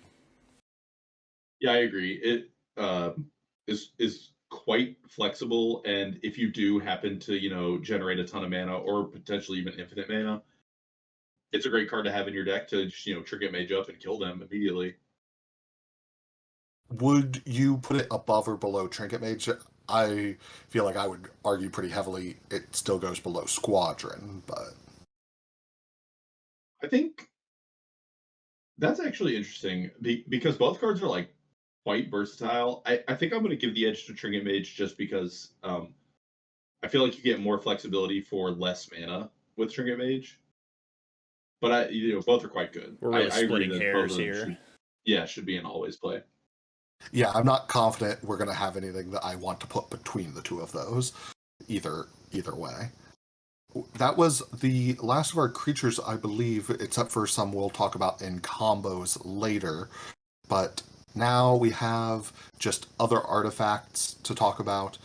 Yeah, I agree. It is quite flexible, and if you do happen to, generate a ton of mana or potentially even infinite mana, it's a great card to have in your deck to just, Trinket Mage up and kill them immediately. Would you put it above or below Trinket Mage? I feel like I would argue pretty heavily it still goes below Squadron, but I think that's actually interesting because both cards are like quite versatile. I think I'm going to give the edge to Trinket Mage just because I feel like you get more flexibility for less mana with Trinket Mage. But both are quite good. We're I, really I agree splitting that both hairs of them here. should be an always play. yeah, I'm not confident we're going to have anything that I want to put between the two of those, either way. That was the last of our creatures, I believe, except for some we'll talk about in combos later. But now we have just other artifacts to talk about.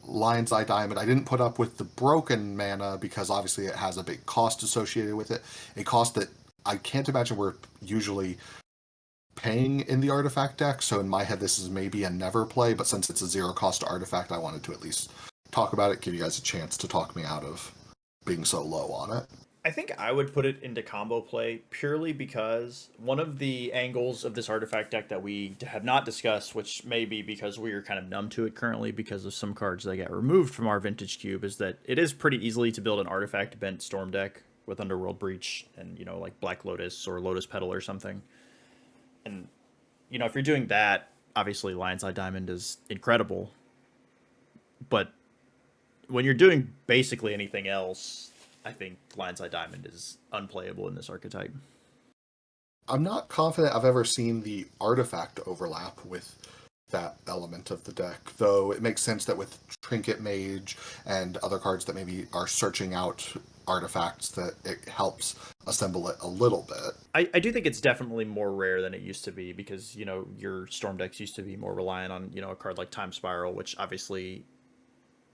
Lion's Eye Diamond, I didn't put up with the broken mana because obviously it has a big cost associated with it. A cost that I can't imagine we're usually paying in the artifact deck, so in my head this is maybe a never play, but since it's a zero cost artifact, I wanted to at least talk about it, give you guys a chance to talk me out of being so low on it. I think I would put it into combo play purely because one of the angles of this artifact deck that we have not discussed, which may be because we are kind of numb to it currently because of some cards that get removed from our vintage cube, is that it is pretty easily to build an artifact bent storm deck with Underworld Breach and, like Black Lotus or Lotus Petal or something. And, if you're doing that, obviously Lion's Eye Diamond is incredible. But when you're doing basically anything else, I think Lion's Eye Diamond is unplayable in this archetype. I'm not confident I've ever seen the artifact overlap with that element of the deck, though it makes sense that with Trinket Mage and other cards that maybe are searching out artifacts that it helps assemble it a little bit. I do think it's definitely more rare than it used to be because, your Storm decks used to be more reliant on, a card like Time Spiral, which obviously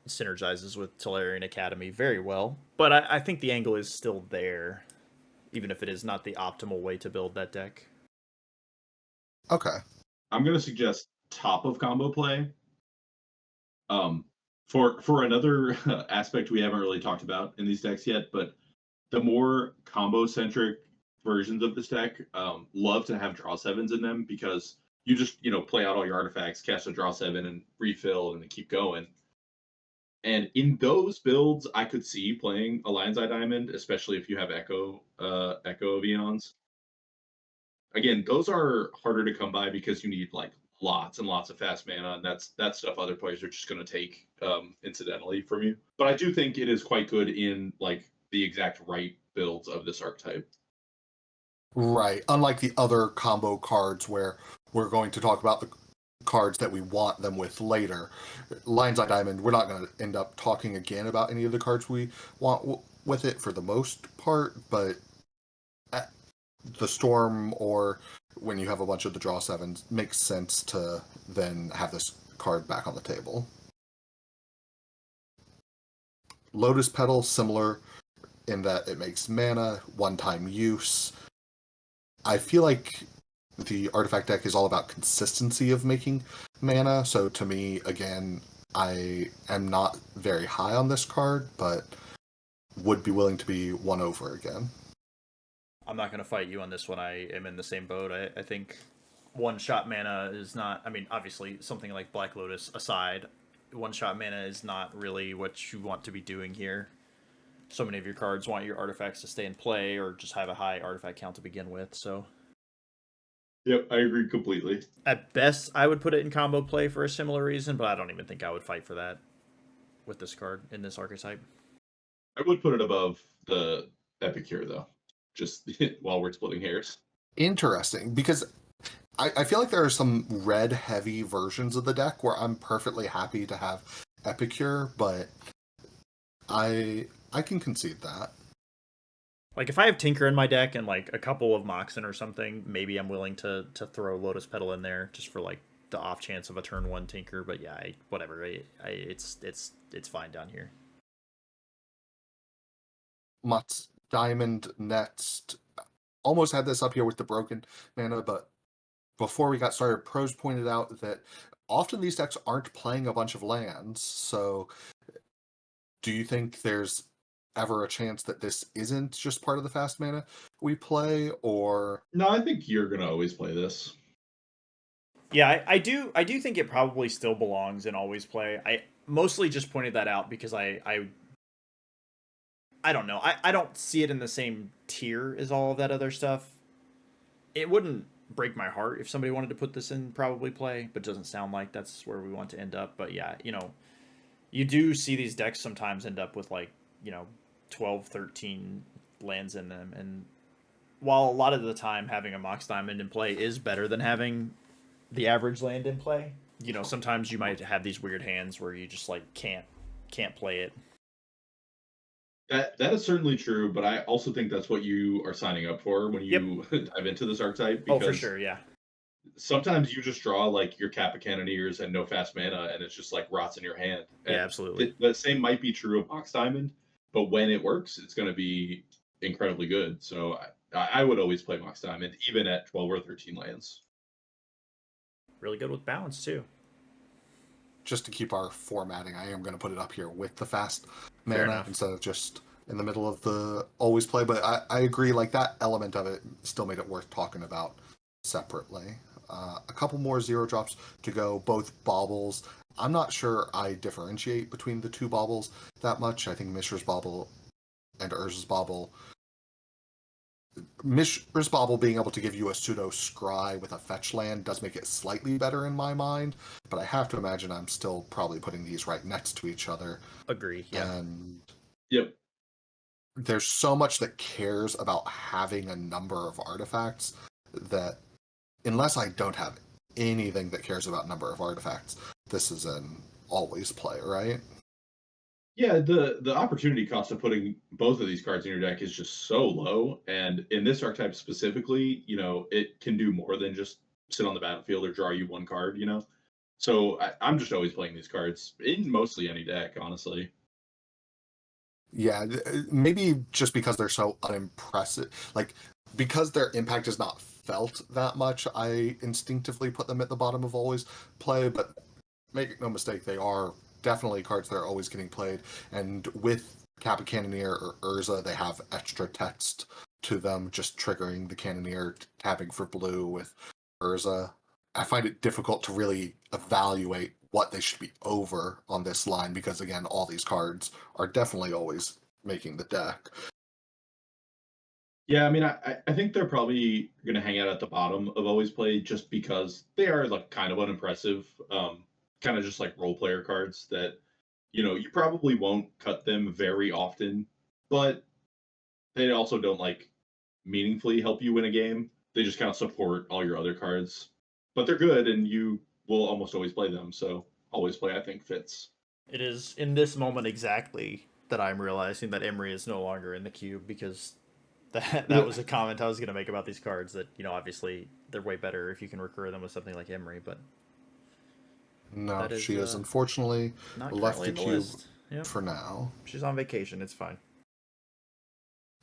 synergizes with Tolarian Academy very well. But I think the angle is still there, even if it is not the optimal way to build that deck. Okay. I'm going to suggest top of combo play. For another aspect we haven't really talked about in these decks yet, but the more combo centric versions of this deck love to have draw sevens in them because you just play out all your artifacts, cast a draw seven, and refill, and then keep going. And in those builds, I could see playing a Lion's Eye Diamond, especially if you have Echo of Eons. Again, those are harder to come by because you need like lots and lots of fast mana, and that's stuff other players are just going to take incidentally from you. But I do think it is quite good in like the exact right builds of this archetype. Right. Unlike the other combo cards where we're going to talk about the cards that we want them with later. Lion's Eye Diamond, we're not going to end up talking again about any of the cards we want with it for the most part, but the Storm or when you have a bunch of the draw sevens makes sense to then have this card back on the table. Lotus Petal, similar in that it makes mana, one-time use. I feel like the artifact deck is all about consistency of making mana, so to me, again, I am not very high on this card, but would be willing to be won over again. I'm not going to fight you on this one. I am in the same boat. I think one-shot mana is not... I mean, obviously, something like Black Lotus aside, one-shot mana is not really what you want to be doing here. So many of your cards want your artifacts to stay in play or just have a high artifact count to begin with, so... Yep, I agree completely. At best, I would put it in combo play for a similar reason, but I don't even think I would fight for that with this card in this archetype. I would put it above the Epicure, though, just while we're splitting hairs. Interesting, because I feel like there are some red-heavy versions of the deck where I'm perfectly happy to have Epicure, but I can concede that. Like, if I have Tinker in my deck and, like, a couple of Moxen or something, maybe I'm willing to throw Lotus Petal in there just for, like, the off chance of a turn 1 tinker, but yeah, whatever. It's fine down here. Mutt's Diamond next. Almost had this up here with the broken mana, but before we got started, Prose pointed out that often these decks aren't playing a bunch of lands. So do you think there's ever a chance that this isn't just part of the fast mana we play, or No, I think you're gonna always play this. Yeah, I do think it probably still belongs in always play. I mostly just pointed that out because I don't know. I don't see it in the same tier as all of that other stuff. It wouldn't break my heart if somebody wanted to put this in probably play, but it doesn't sound like that's where we want to end up. But yeah, you do see these decks sometimes end up with 12, 13 lands in them. And while a lot of the time having a Mox Diamond in play is better than having the average land in play, sometimes you might have these weird hands where you just can't play it. That is certainly true, but I also think that's what you are signing up for when you dive into this archetype. Because, for sure, yeah. Sometimes you just draw your Kappa Cannoneers and no fast mana, and it's just rots in your hand. And yeah, absolutely. The same might be true of Mox Diamond, but when it works, it's going to be incredibly good. So I would always play Mox Diamond, even at 12 or 13 lands. Really good with balance, too. Just to keep our formatting, I am going to put it up here with the fast mana instead of just in the middle of the always play. But I agree, that element of it still made it worth talking about separately. A couple more 0-drops to go, both baubles. I'm not sure I differentiate between the two baubles that much. I think Mishra's Bauble and Urza's Bauble. Mishra's Bauble being able to give you a pseudo scry with a fetch land does make it slightly better in my mind, but I have to imagine I'm still probably putting these right next to each other. Agree, yeah. And yep. There's so much that cares about having a number of artifacts that unless I don't have anything that cares about number of artifacts, this is an always play, right? Yeah, the opportunity cost of putting both of these cards in your deck is just so low, and in this archetype specifically, it can do more than just sit on the battlefield or draw you one card, So I'm just always playing these cards in mostly any deck, honestly. Yeah, maybe just because they're so unimpressive, because their impact is not felt that much, I instinctively put them at the bottom of always play, but make no mistake, they are definitely cards that are always getting played, and with Kappa Cannoneer or Urza, they have extra text to them, just triggering the Cannoneer, tapping for blue with Urza. I find it difficult to really evaluate what they should be over on this line, because again, all these cards are definitely always making the deck. Yeah, I mean, I think they're probably going to hang out at the bottom of always play just because they are kind of unimpressive, kind of just role player cards that you probably won't cut them very often, but they also don't meaningfully help you win a game. They just kind of support all your other cards, but they're good and you will almost always play them. So always play, I think, fits. It is in this moment exactly that I'm realizing that Emery is no longer in the cube, because that was a comment I was going to make about these cards, that obviously they're way better if you can recur them with something like Emery, but no, she is unfortunately left the cube for now. She's on vacation. It's fine.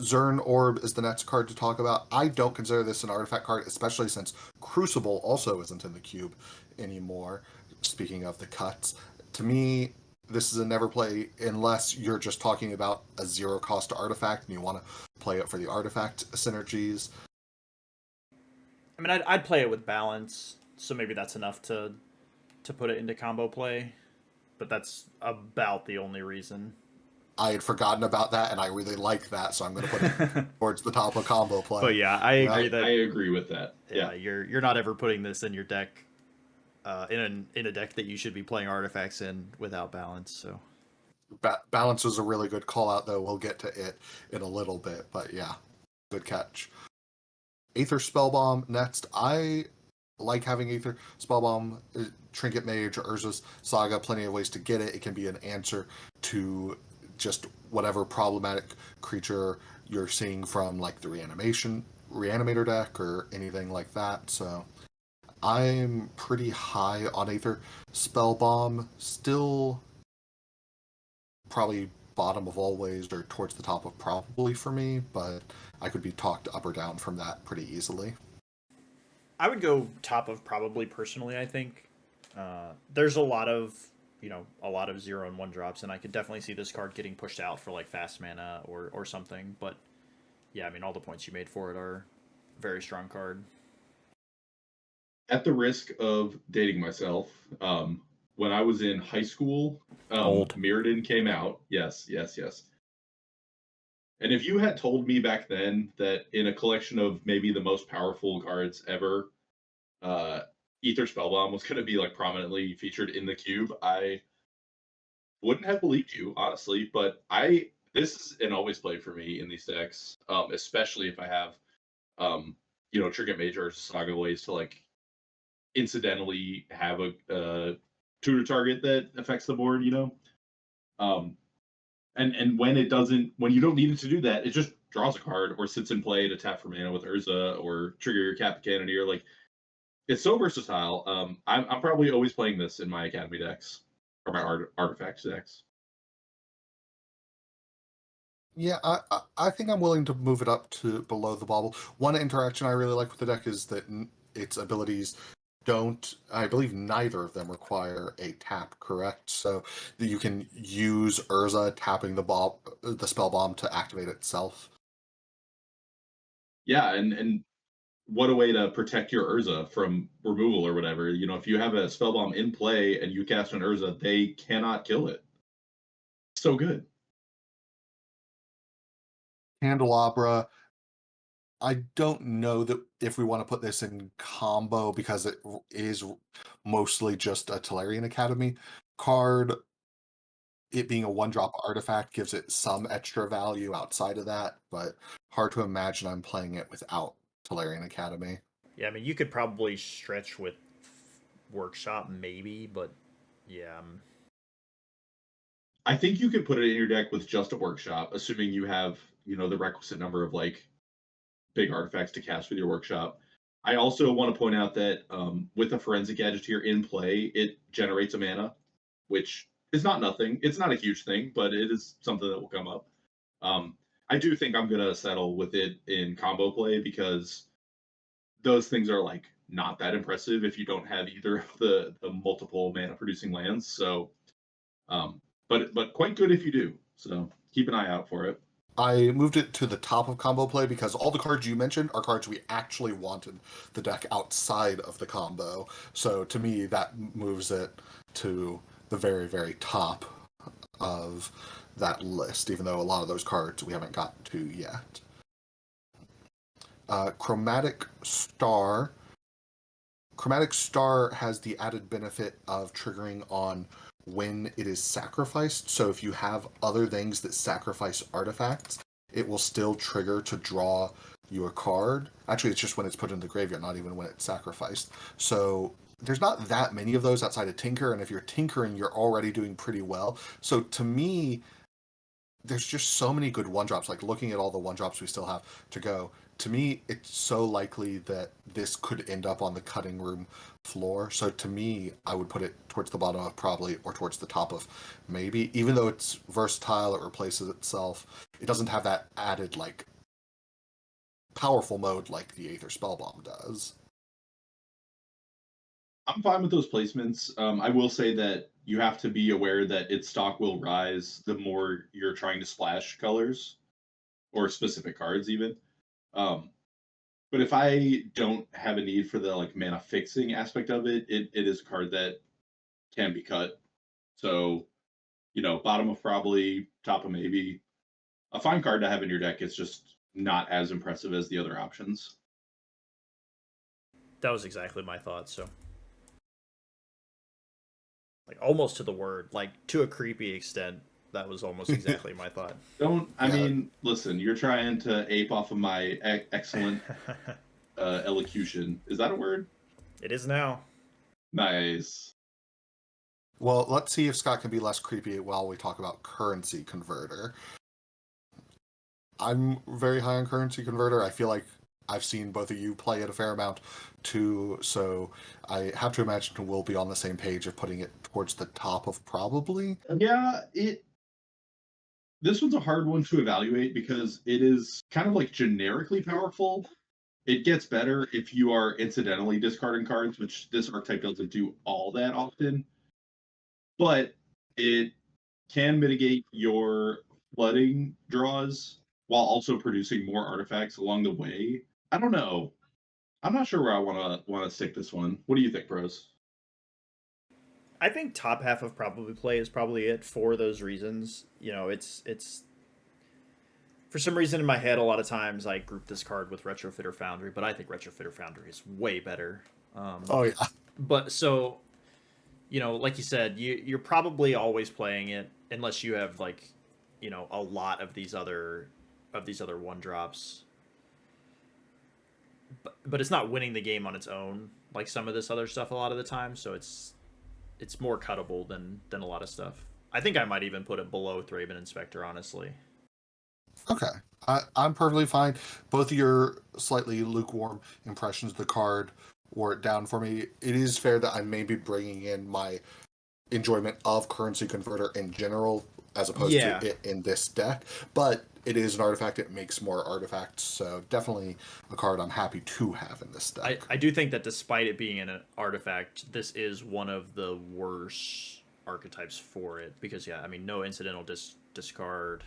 Zern Orb is the next card to talk about. I don't consider this an artifact card, especially since Crucible also isn't in the cube anymore. Speaking of the cuts, to me, this is a never play unless you're just talking about a 0-cost artifact and you want to play it for the artifact synergies. I mean, I'd play it with balance, so maybe that's enough to put it into combo play, but that's about the only reason. I had forgotten about that, and I really like that, so I'm going to put it towards the top of combo play. But yeah, I agree with that. Yeah, you're not ever putting this in your deck, in a deck that you should be playing artifacts in without balance. So balance was a really good call out, though. We'll get to it in a little bit, but yeah, good catch. Aether Spellbomb next. I like having Aether Spellbomb, Trinket Mage, or Urza's Saga. Plenty of ways to get it. It can be an answer to just whatever problematic creature you're seeing from the Reanimator deck or anything like that. So I'm pretty high on Aether Spellbomb. Still probably bottom of always or towards the top of probably for me, but I could be talked up or down from that pretty easily. I would go top of probably personally. I think there's a lot of a lot of 0 and 1 drops, and I could definitely see this card getting pushed out for like fast mana or something. But yeah, I mean all the points you made for it are very strong card. At the risk of dating myself, when I was in high school, Old. Mirrodin came out. Yes, yes, yes. And if you had told me back then that in a collection of maybe the most powerful cards ever, uh, Ether Spellbomb was going to be like prominently featured in the cube, I wouldn't have believed you, honestly. But this is an always play for me in these decks, especially if I have, Trinket Major or Saga ways to like incidentally have a tutor target that affects the board, Um, and when it doesn't, when you don't need it to do that, it just draws a card or sits in play to tap for mana with Urza or trigger your Cap Cannoneer. Like it's so versatile. I'm probably always playing this in my Academy decks or my Artifacts decks. Yeah, I think I'm willing to move it up to below the bauble. One interaction I really like with the deck is that its abilities don't, I believe neither of them require a tap, correct? So that you can use Urza tapping the spell bomb to activate itself. Yeah, and what a way to protect your Urza from removal or whatever. If you have a Spellbomb in play and you cast an Urza, they cannot kill it. So good. Candelabra, I don't know that if we want to put this in combo because it is mostly just a Tolarian Academy card. It being a one-drop artifact gives it some extra value outside of that, but hard to imagine I'm playing it without Tolarian Academy. Yeah, I mean you could probably stretch with Workshop maybe, but yeah, I think you could put it in your deck with just a Workshop, assuming you have, the requisite number of like big artifacts to cast with your Workshop. I also want to point out that with a Forensic Agiteer in play, it generates a mana, which is not nothing. It's not a huge thing, but it is something that will come up. Um, I do think I'm gonna settle with it in combo play because those things are like not that impressive if you don't have either of the multiple mana producing lands. So, but quite good if you do. So keep an eye out for it. I moved it to the top of combo play because all the cards you mentioned are cards we actually wanted the deck outside of the combo. So to me, that moves it to the very, very top of that list, even though a lot of those cards we haven't gotten to yet. Chromatic Star. Chromatic Star has the added benefit of triggering on when it is sacrificed. So if you have other things that sacrifice artifacts, it will still trigger to draw you a card. Actually, it's just when it's put in the graveyard, not even when it's sacrificed. So there's not that many of those outside of Tinker, and if you're tinkering, you're already doing pretty well. So to me, there's just so many good one drops. Like looking at all the one drops we still have to go, to me, it's so likely that this could end up on the cutting room floor. So to me, I would put it towards the bottom of probably or towards the top of maybe. Even though it's versatile, it replaces itself. It doesn't have that added like powerful mode like the Aether Spellbomb does. I'm fine with those placements. I will say that you have to be aware that its stock will rise the more you're trying to splash colors or specific cards, even. Um, but if I don't have a need for the like mana fixing aspect of it, it is a card that can be cut. So, bottom of probably, top of maybe. A fine card to have in your deck. It's just not as impressive as the other options. that was exactly my thought. So like almost to the word, like to a creepy extent. That was almost exactly my thought. I Yeah. mean, listen, you're trying to ape off of my excellent elocution. Is that a word? It is now. Nice. Well, let's see if Scott can be less creepy while we talk about Currency Converter. I'm very high on Currency Converter. I feel like I've seen both of you play it a fair amount too, so I have to imagine we'll be on the same page of putting it towards the top of probably. Yeah, this one's a hard one to evaluate because it is kind of like generically powerful. It gets better if you are incidentally discarding cards, which this archetype doesn't do all that often. But it can mitigate your flooding draws while also producing more artifacts along the way. I don't know. I'm not sure where I want to stick this one. What do you think, Prose? I think top half of probably play is probably it for those reasons. You know, it's for some reason in my head a lot of times I group this card with Retrofitter Foundry, but I think Retrofitter Foundry is way better. Oh yeah. But so, you know, like you said, you're probably always playing it unless you have like, you know, a lot of these other one drops. But it's not winning the game on its own like some of this other stuff a lot of the time. So it's more cuttable than a lot of stuff. I think I might even put it below Thraben Inspector, honestly. Okay. I'm perfectly fine. Both of your slightly lukewarm impressions of the card were down for me. It is fair that I may be bringing in my enjoyment of Currency Converter in general as opposed Yeah. to it in this deck, but it is an artifact. It makes more artifacts, so definitely a card I'm happy to have in this deck. I do think that despite it being an artifact, this is one of the worst archetypes for it because yeah, I mean no incidental discard.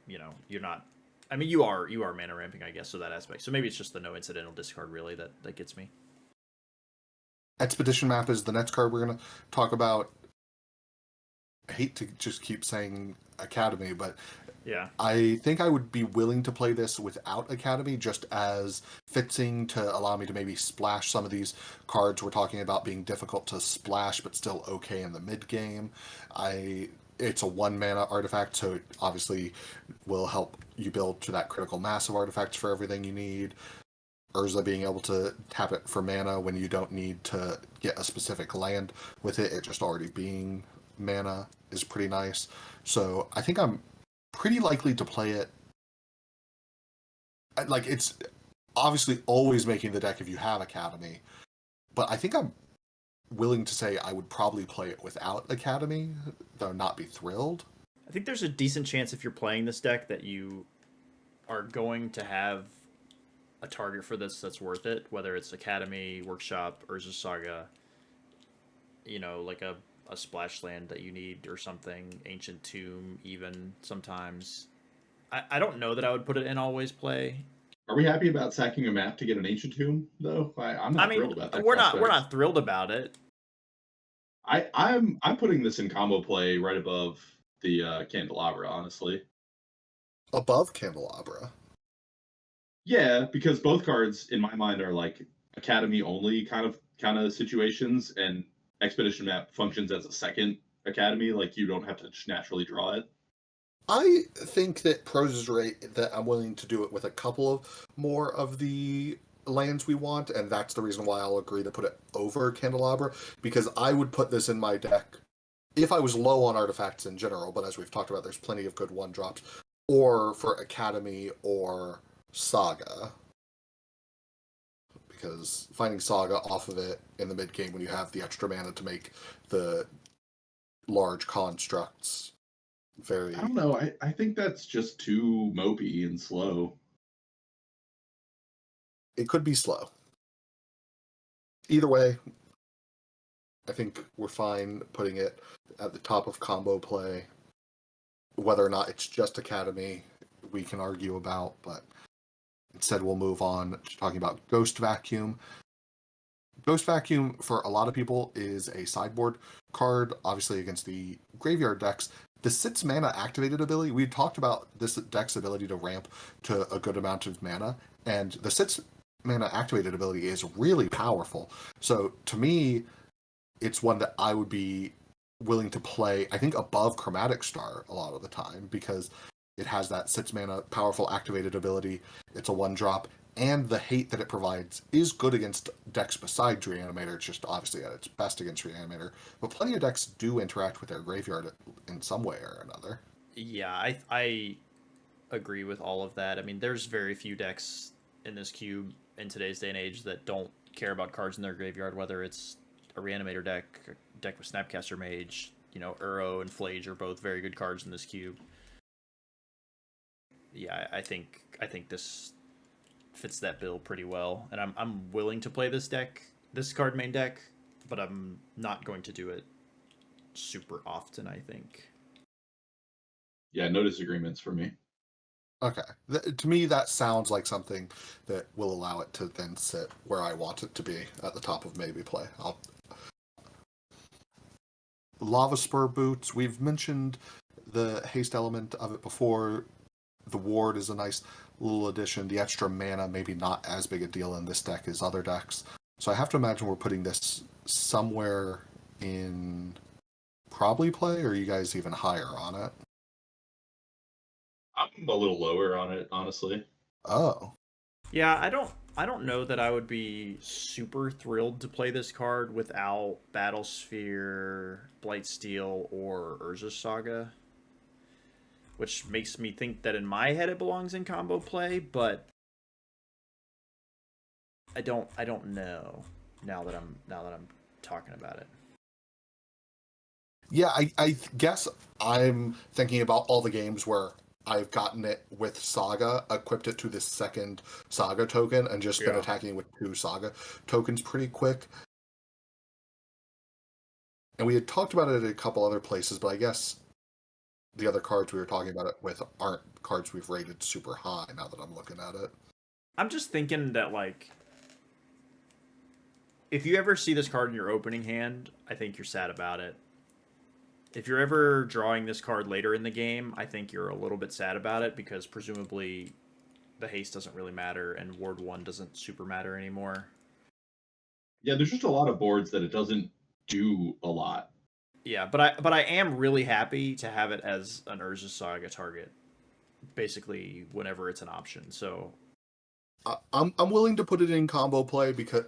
You know, you're not. I mean, you are mana ramping, I guess, so that aspect. So maybe it's just the no incidental discard really that gets me. Expedition Map is the next card we're going to talk about. I hate to just keep saying Academy, but Yeah. I think I would be willing to play this without Academy just as fixing to allow me to maybe splash some of these cards we're talking about being difficult to splash but still okay in the mid game. It's a 1 mana artifact, so it obviously will help you build to that critical mass of artifacts for everything you need. Urza being able to tap it for mana when you don't need to get a specific land with it just already being mana is pretty nice. So I think I'm pretty likely to play it. Like, it's obviously always making the deck if you have Academy, but I think I'm willing to say I would probably play it without Academy, though not be thrilled. I think there's a decent chance if you're playing this deck that you are going to have a target for this that's worth it, whether it's Academy, Workshop, Urza Saga, you know, like a splash land that you need or something, Ancient Tomb even sometimes. I don't know that I would put it in always play. Are we happy about sacking a map to get an Ancient Tomb, though? I'm not thrilled about that. We're prospect. not thrilled about it. I'm putting this in combo play right above the Candelabra, honestly. Above Candelabra. Yeah, because both cards in my mind are like Academy only kind of situations, and Expedition Map functions as a second Academy. Like you don't have to just naturally draw it. I think that Prose is right that I'm willing to do it with a couple of more of the lands we want, and that's the reason why I'll agree to put it over Candelabra, because I would put this in my deck if I was low on artifacts in general, but as we've talked about, there's plenty of good 1-drops, or for Academy or Saga. Because finding Saga off of it in the mid game when you have the extra mana to make the large constructs very. I don't know. I think that's just too mopey and slow. It could be slow. Either way, I think we're fine putting it at the top of combo play. Whether or not it's just Academy, we can argue about, but instead we'll move on to talking about Ghost Vacuum. Ghost Vacuum, for a lot of people, is a sideboard card, obviously against the graveyard decks. The 6 mana activated ability, we talked about this deck's ability to ramp to a good amount of mana, and the 6 mana activated ability is really powerful. So to me, it's one that I would be willing to play, I think, above Chromatic Star a lot of the time, because it has that 6 mana powerful activated ability. It's a 1-drop, and the hate that it provides is good against decks besides Reanimator. It's just obviously at its best against Reanimator. But plenty of decks do interact with their graveyard in some way or another. Yeah, I agree with all of that. I mean, there's very few decks in this cube in today's day and age that don't care about cards in their graveyard, whether it's a Reanimator deck, a deck with Snapcaster Mage, Uro and Flage are both very good cards in this cube. Yeah, I think this fits that bill pretty well, and I'm willing to play this card main deck, but I'm not going to do it super often, I think. Yeah, no disagreements for me. Okay. To me, that sounds like something that will allow it to then sit where I want it to be at the top of maybe play. Lava Spur Boots, we've mentioned the haste element of it before. The ward is a nice little addition. The extra mana, maybe not as big a deal in this deck as other decks. So I have to imagine we're putting this somewhere in probably play, or are you guys even higher on it? I'm a little lower on it, honestly. Oh. Yeah, I don't know that I would be super thrilled to play this card without Battlesphere, Blightsteel, or Urza's Saga. Which makes me think that in my head it belongs in combo play, but I don't know now that I'm talking about it. Yeah, I guess I'm thinking about all the games where I've gotten it with Saga, equipped it to this second Saga token, and just been attacking with 2 Saga tokens pretty quick. And we had talked about it at a couple other places, but I guess the other cards we were talking about it with aren't cards we've rated super high now that I'm looking at it. I'm just thinking that, like, if you ever see this card in your opening hand, I think you're sad about it. If you're ever drawing this card later in the game, I think you're a little bit sad about it because presumably the haste doesn't really matter and Ward 1 doesn't super matter anymore. Yeah, there's just a lot of boards that it doesn't do a lot. Yeah, but I am really happy to have it as an Urza Saga target, basically whenever it's an option. So I'm willing to put it in combo play because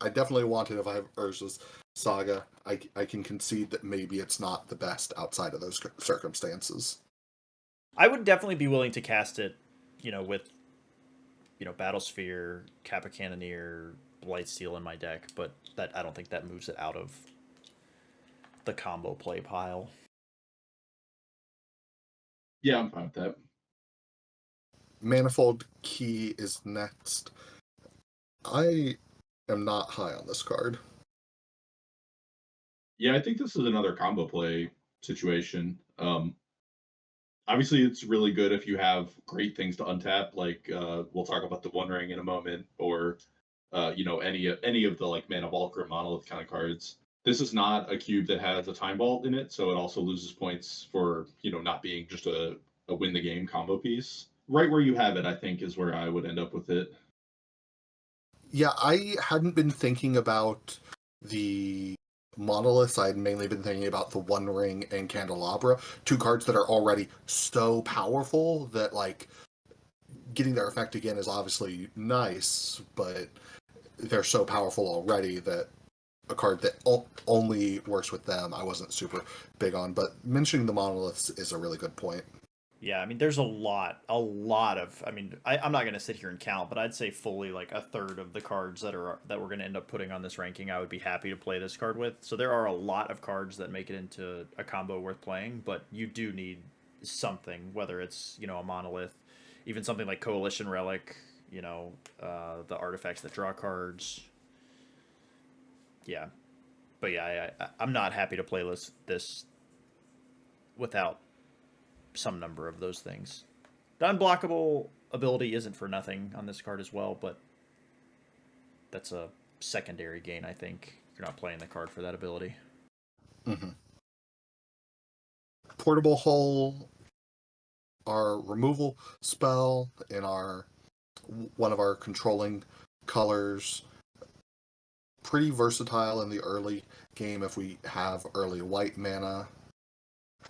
I definitely want it if I have Urza's Saga. I can concede that maybe it's not the best outside of those circumstances. I would definitely be willing to cast it, with Battlesphere, Kappa Cannoneer, Blightsteel in my deck, but that I don't think that moves it out of the combo play pile. Yeah, I'm fine with that. Manifold Key is next. I am not high on this card. Yeah, I think this is another combo play situation. Obviously, it's really good if you have great things to untap, like we'll talk about the One Ring in a moment, or any of the like Mana Vulcan Monolith kind of cards. This is not a cube that has a Time Vault in it, so it also loses points for not being just a win the game combo piece. Right where you have it, I think, is where I would end up with it. Yeah, I hadn't been thinking about the monoliths. I'd mainly been thinking about the One Ring and Candelabra, 2 cards that are already so powerful that, like, getting their effect again is obviously nice, but they're so powerful already that a card that only works with them I wasn't super big on. But mentioning the monoliths is a really good point. Yeah, I mean, there's a lot of. I mean, I'm not gonna sit here and count, but I'd say fully like a third of the cards that we're gonna end up putting on this ranking, I would be happy to play this card with. So there are a lot of cards that make it into a combo worth playing, but you do need something, whether it's a monolith, even something like Coalition Relic, the artifacts that draw cards. Yeah, but yeah, I'm not happy to play this without some number of those things. The unblockable ability isn't for nothing on this card as well, but that's a secondary gain, I think. You're not playing the card for that ability. Mm-hmm. Portable Hull, our removal spell in one of our controlling colors. Pretty versatile in the early game if we have early white mana.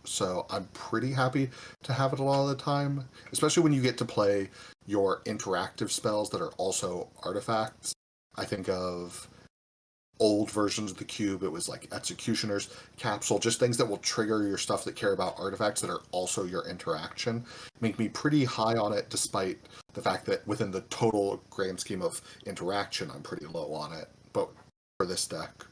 So I'm pretty happy to have it a lot of the time, especially when you get to play your interactive spells that are also artifacts. I think of old versions of the cube, it was like Executioner's Capsule, just things that will trigger your stuff that care about artifacts that are also your interaction, make me pretty high on it, despite the fact that within the total grand scheme of interaction, I'm pretty low on it. But for this deck,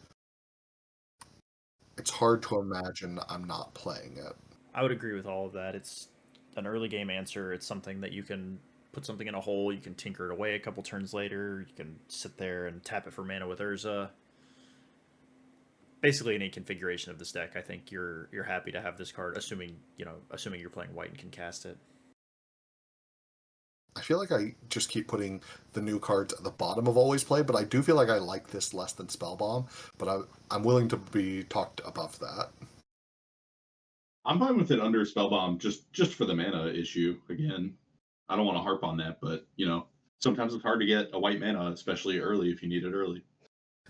it's hard to imagine I'm not playing it. I would agree with all of that. It's an early game answer. It's something that you can put something in a hole, you can tinker it away a couple turns later, you can sit there and tap it for mana with Urza. Basically any configuration of this deck, I think you're happy to have this card, assuming you're playing white and can cast it. I feel like I just keep putting the new cards at the bottom of always play, but I do feel like I like this less than Spellbomb, but I'm willing to be talked above that. I'm fine with it under Spellbomb, just for the mana issue. Again, I don't want to harp on that, but sometimes it's hard to get a white mana, especially early if you need it early.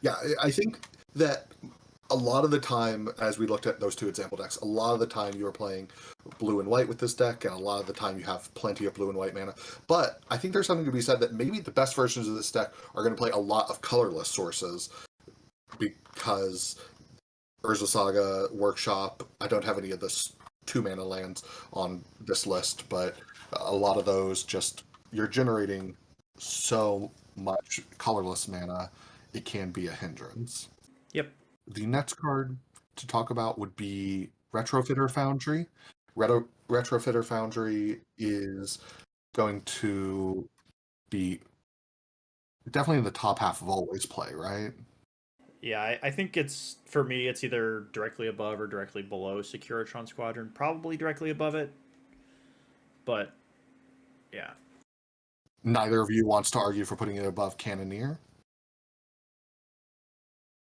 Yeah, I think that a lot of the time, as we looked at those two example decks, a lot of the time you are playing blue and white with this deck, and a lot of the time you have plenty of blue and white mana. But I think there's something to be said that maybe the best versions of this deck are going to play a lot of colorless sources, because Urza Saga, Workshop, I don't have any of this 2-mana lands on this list, but a lot of those just, you're generating so much colorless mana, it can be a hindrance. Yep. The next card to talk about would be Retrofitter Foundry. Retrofitter Foundry is going to be definitely in the top half of always play, right? Yeah, I think for me, it's either directly above or directly below Securitron Squadron. Probably directly above it. But, yeah. Neither of you wants to argue for putting it above Cannoneer?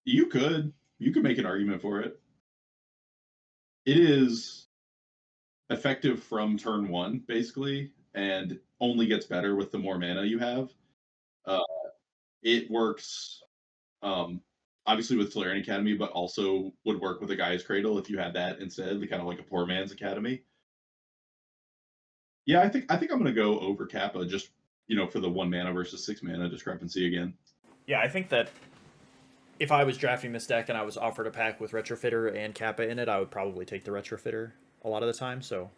You could make an argument for it. It is effective from turn 1, basically, and only gets better with the more mana you have. It works, obviously with Tolarian Academy, but also would work with a Gaia's Cradle if you had that instead, kind of like a poor man's academy. Yeah, I think I'm gonna go over Kappa just for the 1 mana versus 6 mana discrepancy again. Yeah, I think that if I was drafting this deck and I was offered a pack with Retrofitter and Kappa in it, I would probably take the Retrofitter a lot of the time. So,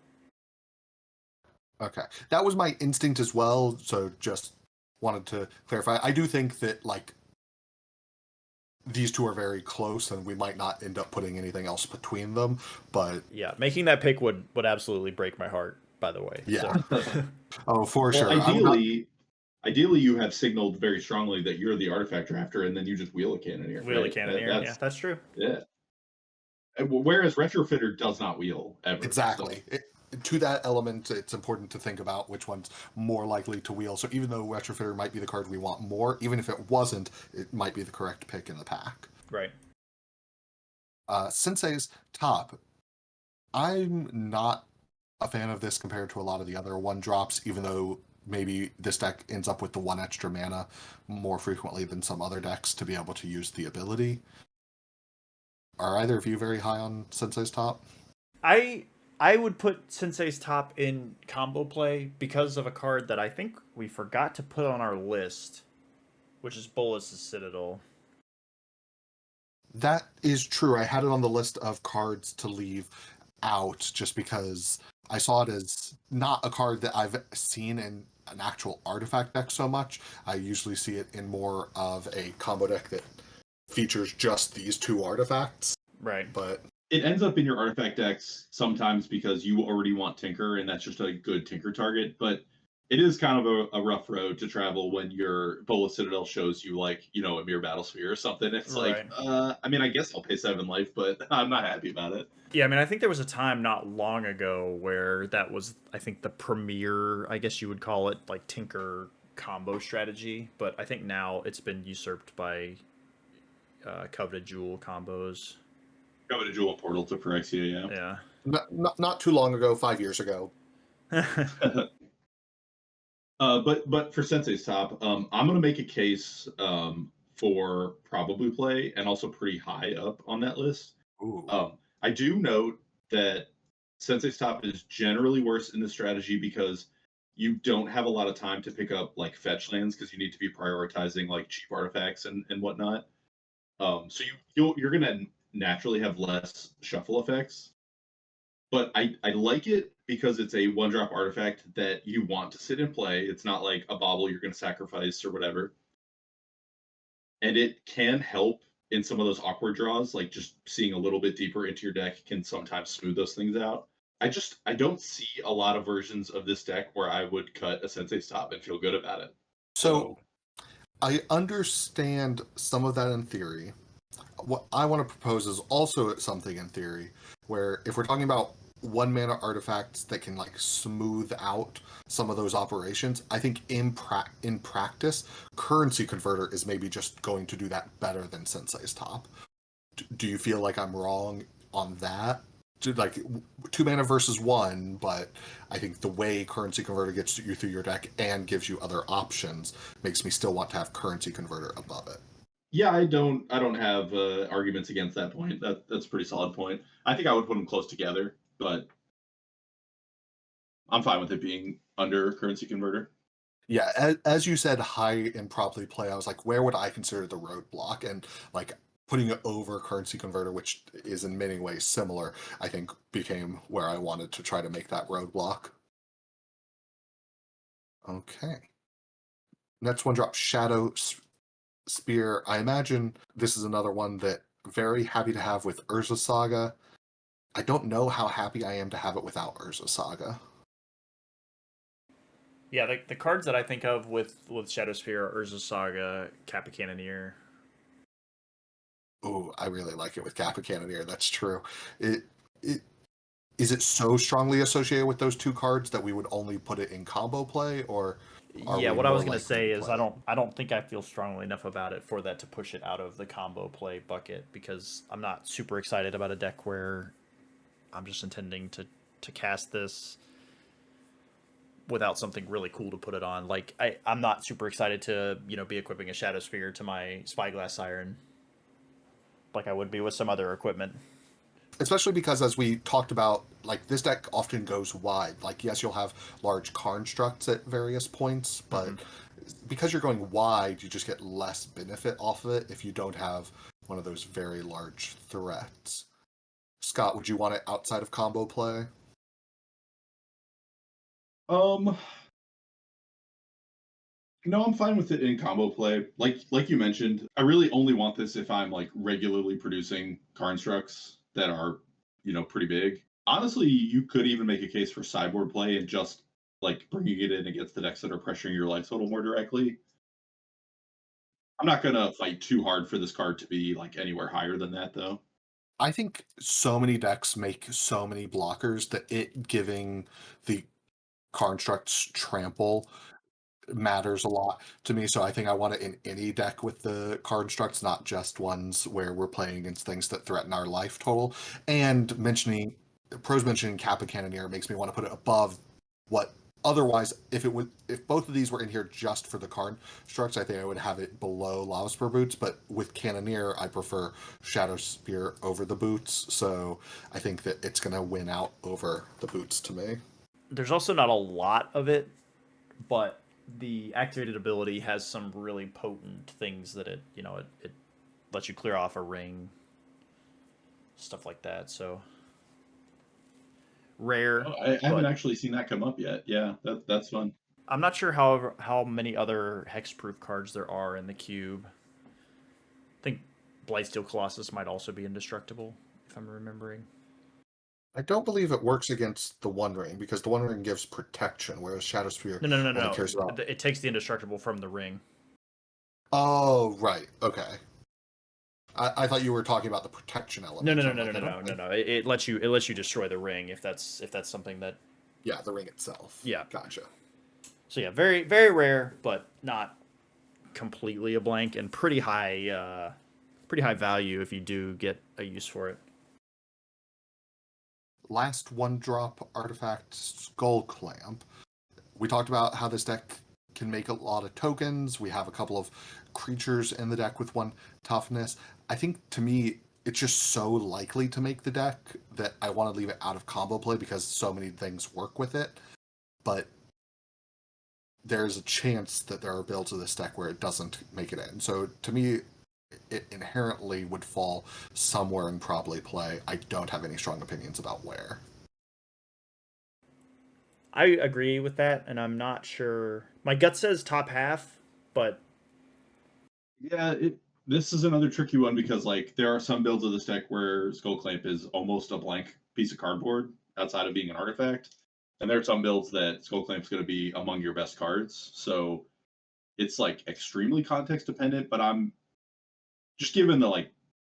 okay, that was my instinct as well. So just wanted to clarify. I do think that these two are very close, and we might not end up putting anything else between them. But yeah, making that pick would absolutely break my heart. By the way, yeah, so. oh for sure. Ideally, you have signaled very strongly that you're the artifact drafter, and then you just wheel a Cannoneer. Wheel right? a Cannoneer, yeah, that's true. Yeah. Whereas Retrofitter does not wheel ever. Exactly. So. To that element, it's important to think about which one's more likely to wheel. So even though Retrofitter might be the card we want more, even if it wasn't, it might be the correct pick in the pack. Right. Sensei's Top. I'm not a fan of this compared to a lot of the other 1-drops, even though maybe this deck ends up with the 1 extra mana more frequently than some other decks to be able to use the ability. Are either of you very high on Sensei's Top? I would put Sensei's Top in combo play because of a card that I think we forgot to put on our list, which is Bolas' Citadel. That is true. I had it on the list of cards to leave out just because I saw it as not a card that I've seen in an actual artifact deck so much. I usually see it in more of a combo deck that features just these 2 artifacts. Right. But it ends up in your artifact decks sometimes because you already want Tinker, and that's just a good Tinker target. But it is kind of a rough road to travel when your Bolas Citadel shows you a mere Battlesphere or something. It's right. I guess I'll pay 7 life, but I'm not happy about it. Yeah, I think there was a time not long ago where that was, I think, the premier, I guess you would call it, Tinker combo strategy. But I think now it's been usurped by Coveted Jewel combos. Coveted Jewel and Portal to Phyrexia, yeah. Not too long ago, 5 years ago. But for Sensei's Top, I'm going to make a case for probably play and also pretty high up on that list. I do note that Sensei's Top is generally worse in the strategy because you don't have a lot of time to pick up fetch lands because you need to be prioritizing cheap artifacts and whatnot. So you're gonna naturally have less shuffle effects. But I like it because it's a one drop artifact that you want to sit and play. It's not like a bauble you're gonna sacrifice or whatever. And it can help in some of those awkward draws, like just seeing a little bit deeper into your deck can sometimes smooth those things out. I don't see a lot of versions of this deck where I would cut a Sensei Stop and feel good about it. So So I understand some of that in theory. What I want to propose is also something in theory, where if we're talking about one mana artifacts that can like smooth out some of those operations, I think in practice, currency converter is maybe just going to do that better than Sensei's Top. Do you feel like I'm wrong on that? Like two mana versus one, but I think the way currency converter gets you through your deck and gives you other options makes me still want to have currency converter above it. yeah, I don't have arguments against that point. That's a pretty solid point. I think I would put them close together, but I'm fine with it being under currency converter. Yeah, as you said, high and properly play, I was like, where would I consider the roadblock? And like putting it over currency converter, which is in many ways similar, I think became where I wanted to try to make that roadblock. Okay. Next one drop Shadow Spear. I imagine this is another one that very happy to have with Urza Saga. I don't know how happy I am to have it without Urza Saga. Yeah, the cards that I think of with Shadowsphere are Urza Saga, Kappa Cannoneer. Oh, I really like it with Kappa Cannoneer. That's true. It is it so strongly associated with those two cards that we would only put it in combo play, or are Yeah, we what I more was gonna likely say to is play it? I don't think I feel strongly enough about it for that to push it out of the combo play bucket because I'm not super excited about a deck where I'm just intending to cast this without something really cool to put it on. Like I'm not super excited to be equipping a Shadow Sphere to my Spyglass Siren like I would be with some other equipment. Especially because, as we talked about, like this deck often goes wide. Like, yes, you'll have large constructs at various points, but Mm-hmm. because you're going wide, you just get less benefit off of it if you don't have one of those very large threats. Scott, would you want it outside of combo play? Um, no, I'm fine with it in combo play. Like you mentioned, I really only want this if I'm like regularly producing constructs that are, pretty big. Honestly, you could even make a case for sideboard play and just like bringing it in against the decks that are pressuring your life total more directly. I'm not gonna fight too hard for this card to be like anywhere higher than that, though. I think so many decks make so many blockers that it giving the constructs trample matters a lot to me. So I think I want it in any deck with the constructs, not just ones where we're playing against things that threaten our life total. And Prose mentioning Kappa Cannoneer makes me want to put it above what otherwise, if both of these were in here just for the constructs, I think I would have it below Lava Spur Boots. But with Cannoneer, I prefer Shadow Spear over the boots. So I think that it's going to win out over the boots to me. There's also not a lot of it, but the activated ability has some really potent things that it lets you clear off a ring, stuff like that. So rare, Oh, I haven't but actually seen that come up yet. Yeah, that's fun. I'm not sure how many other hexproof cards there are in the cube. I think Blightsteel Colossus might also be indestructible, if I'm remembering. I don't believe it works against the One Ring because the One Ring gives protection, whereas Shadow Spear only No. cares about. It takes the indestructible from the ring. Oh, right. Okay. I thought you were talking about the protection element. I'm like, I don't think. No. It lets you destroy the ring if that's something that. Yeah, the ring itself. Yeah. Gotcha. So yeah, very very rare, but not completely a blank, and pretty high value if you do get a use for it. Last one drop artifact Skull Clamp. We talked about how this deck can make a lot of tokens. We have a couple of creatures in the deck with one toughness. I think to me, it's just so likely to make the deck that I want to leave it out of combo play because so many things work with it. But there's a chance that there are builds of this deck where it doesn't make it in. So to me, it inherently would fall somewhere and probably play. I don't have any strong opinions about where. I agree with that, and I'm not sure. My gut says top half, but Yeah, this is another tricky one because like there are some builds of this deck where Skullclamp is almost a blank piece of cardboard outside of being an artifact, and there are some builds that Skullclamp's going to be among your best cards. So it's like extremely context dependent. But I'm just given the like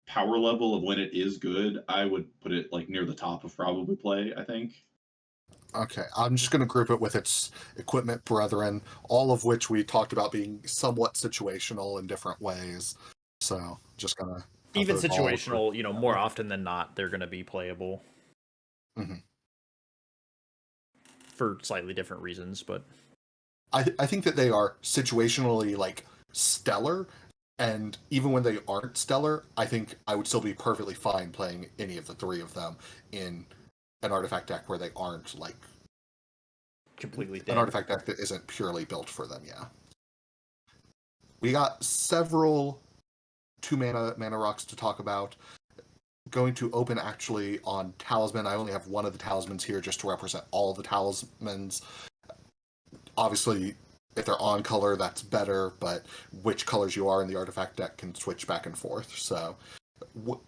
power level of when it is good, I would put it like near the top of probably play. I think. Okay, I'm just going to group it with its equipment brethren, all of which we talked about being somewhat situational in different ways. So just going to even situational, more often than not, they're going to be playable Mhm. for slightly different reasons. But I think that they are situationally like stellar, and even when they aren't stellar, I think I would still be perfectly fine playing any of the three of them in an artifact deck where they aren't like completely an dead. artifact deck that isn't purely built for them. Yeah, we got several 2 mana rocks to talk about. Going to open actually on Talisman. I only have one of the talismans here just to represent all the talismans. Obviously, if they're on color, that's better, but which colors you are in the artifact deck can switch back and forth. So,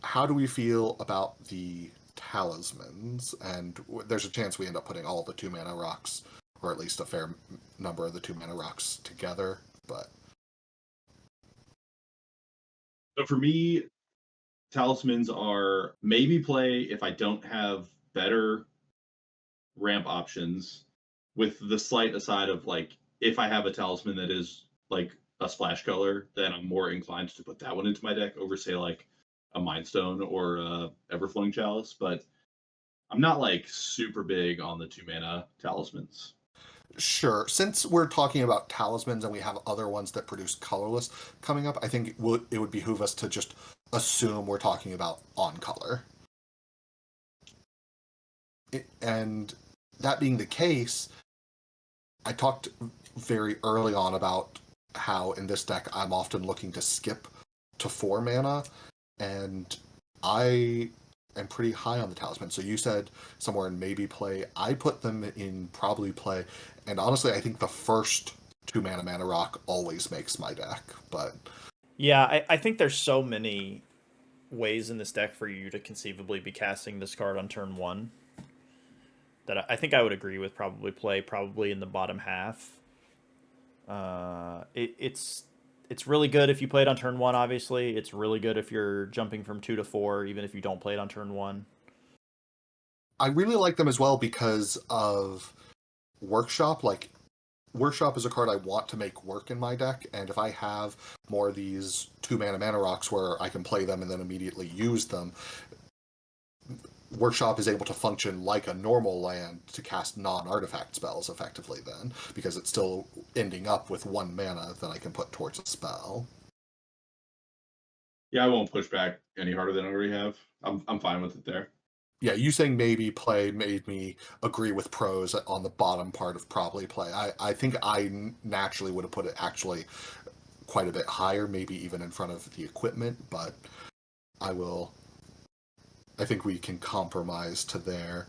how do we feel about the talismans? And there's a chance we end up putting all the 2 mana rocks, or at least a fair number of the 2 mana rocks together. But So for me, talismans are maybe play if I don't have better ramp options, with the slight aside of like if I have a talisman that is like a splash color, then I'm more inclined to put that one into my deck over say like a Mind Stone or Everflowing Chalice. But I'm not like super big on the 2 mana talismans. sure, since we're talking about talismans and we have other ones that produce colorless coming up, I think it would behoove us to just assume we're talking about on color. And that being the case, I talked very early on about how in this deck I'm often looking to skip to 4 mana, and I am pretty high on the talisman. So you said somewhere in maybe play. I put them in probably play, and honestly, I think the first 2 mana rock always makes my deck. But yeah, I think there's so many ways in this deck for you to conceivably be casting this card on turn one that I think I would agree with probably play probably in the bottom half. It's really good if you play it on turn one. Obviously, it's really good if you're jumping from 2 to 4, even if you don't play it on turn one. I really like them as well because of Workshop. Like, Workshop is a card I want to make work in my deck, and if I have more of these 2 mana rocks where I can play them and then immediately use them, Workshop is able to function like a normal land to cast non-artifact spells effectively then, because it's still ending up with 1 mana that I can put towards a spell. Yeah, I won't push back any harder than I already have. I'm fine with it there. Yeah, you saying maybe play made me agree with Prose on the bottom part of probably play. I think I naturally would have put it actually quite a bit higher, maybe even in front of the equipment, but I will. I think we can compromise to there.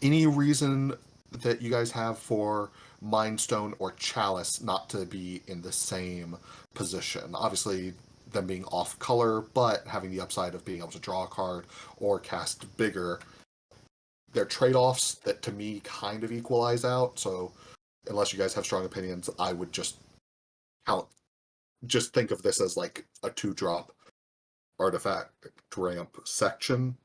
Any reason that you guys have for Mind Stone or Chalice not to be in the same position? Obviously, them being off color, but having the upside of being able to draw a card or cast bigger. They're trade-offs that to me kind of equalize out. So unless you guys have strong opinions, I would just count. Just think of this as like a 2-drop artifact ramp section.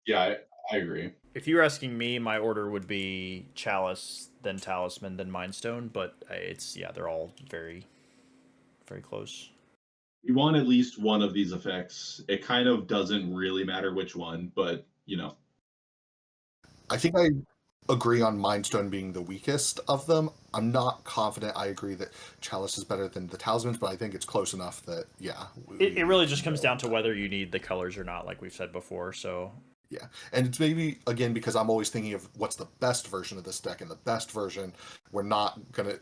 Yeah, I agree. If you were asking me, my order would be Chalice, then Talisman, then Mind Stone. But they're all very, very close. You want at least one of these effects. It kind of doesn't really matter which one, but you know. I think I agree on Mind Stone being the weakest of them. I'm not confident I agree that Chalice is better than the Talismans, but I think it's close enough that, yeah. It really just comes down to whether you need the colors or not, like we've said before. So Yeah, and it's maybe again because I'm always thinking of what's the best version of this deck, and the best version we're not gonna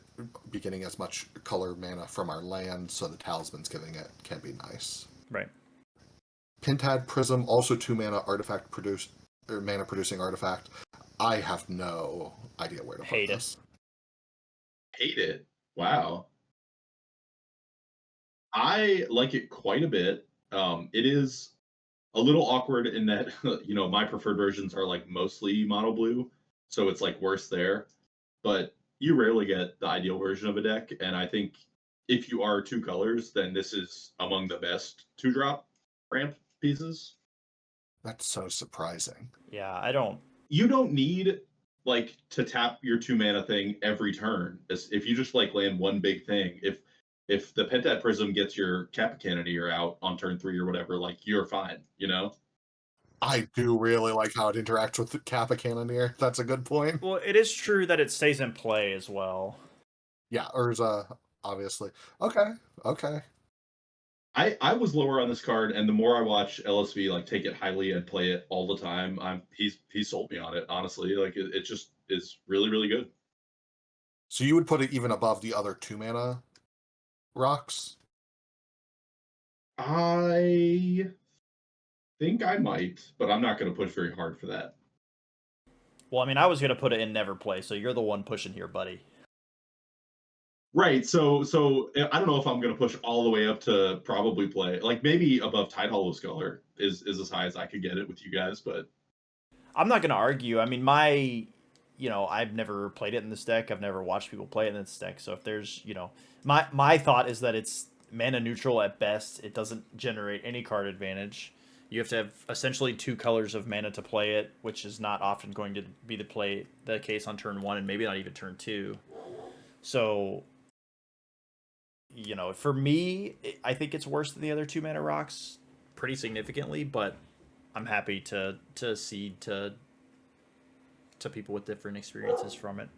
be getting as much color mana from our land, so the talisman's giving it can be nice. Right. Pintad Prism, also 2 mana mana producing artifact. I have no idea where to put this. Hate it. Wow. I like it quite a bit. It is a little awkward in that my preferred versions are like mostly mono blue, so it's like worse there. But you rarely get the ideal version of a deck, and I think if you are 2 colors, then this is among the best 2-drop ramp pieces. That's so surprising. Yeah, I don't. You don't need like to tap your 2 mana thing every turn. If you just like land one big thing, if the Pentad Prism gets your Kappa Cannoneer out on turn 3 or whatever, like you're fine, I do really like how it interacts with the Kappa Cannoneer. That's a good point. Well, it is true that it stays in play as well. Yeah, Urza, obviously. Okay. I was lower on this card, and the more I watch LSV like take it highly and play it all the time, he's sold me on it. Honestly, like it just is really really good. So you would put it even above the other 2 mana rocks? I think I might, but I'm not going to push very hard for that. Well, I mean, I was gonna put it in never play, so you're the one pushing here, buddy. Right. So I don't know if I'm going to push all the way up to probably play. Like maybe above Tide Hollow Scholar is as high as I could get it with you guys, but I'm not gonna argue. I mean, I've never played it in this deck. I've never watched people play it in this deck. So if there's, my thought is that it's mana neutral at best. It doesn't generate any card advantage. You have to have essentially 2 colors of mana to play it, which is not often going to be the case on turn 1 and maybe not even turn 2. So, for me, I think it's worse than the other 2 mana rocks pretty significantly, but I'm happy to cede to people with different experiences from it.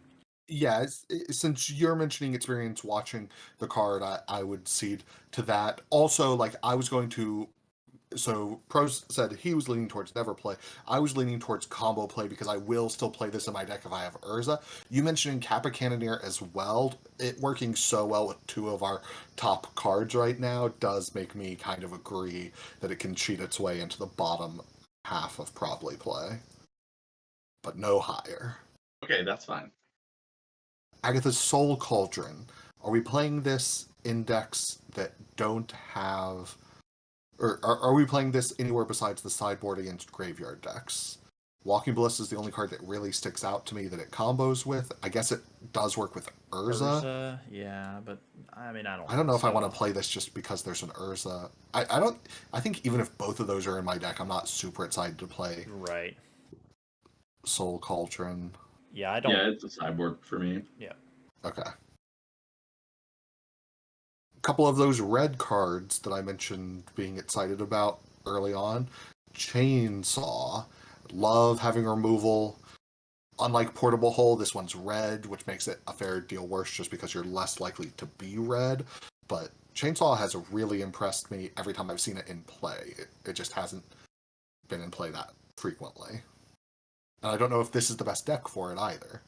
Yeah, since you're mentioning experience watching the card, I would cede to that. Also, like I was going to. So Prose said he was leaning towards never play. I was leaning towards combo play because I will still play this in my deck if I have Urza. You mentioned Kappa Cannoneer as well. It working so well with 2 of our top cards right now does make me kind of agree that it can cheat its way into the bottom half of probably play, but no higher. okay, that's fine. Agatha's Soul Cauldron. Are we playing this in decks that don't have... Or are we playing this anywhere besides the sideboard against graveyard decks? Walking Bliss is the only card that really sticks out to me that it combos with. I guess it does work with Urza. Yeah, but I mean, I don't know if I want to play this just because there's an Urza. I think even if both of those are in my deck, I'm not super excited to play Right. Soul Cauldron. Yeah, I don't. Yeah, it's a sideboard for me. Yeah. Okay. Couple of those red cards that I mentioned being excited about early on. Chainsaw. Love having removal. Unlike Portable Hole, this one's red, which makes it a fair deal worse just because you're less likely to be red. But Chainsaw has really impressed me every time I've seen it in play. It just hasn't been in play that frequently. And I don't know if this is the best deck for it either.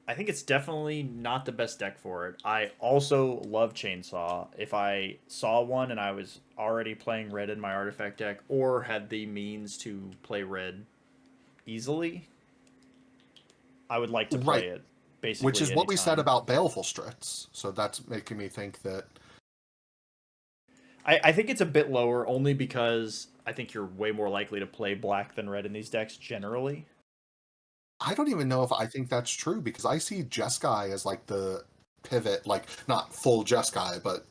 I think it's definitely not the best deck for it. I also love Chainsaw. If I saw one and I was already playing red in my artifact deck or had the means to play red easily, I would like to play it basically which is what we said anytime. about Baleful Strits. So that's making me think that... I think it's a bit lower only because I think you're way more likely to play black than red in these decks generally. I don't even know if I think that's true because I see Jeskai as like the pivot, like not full Jeskai, but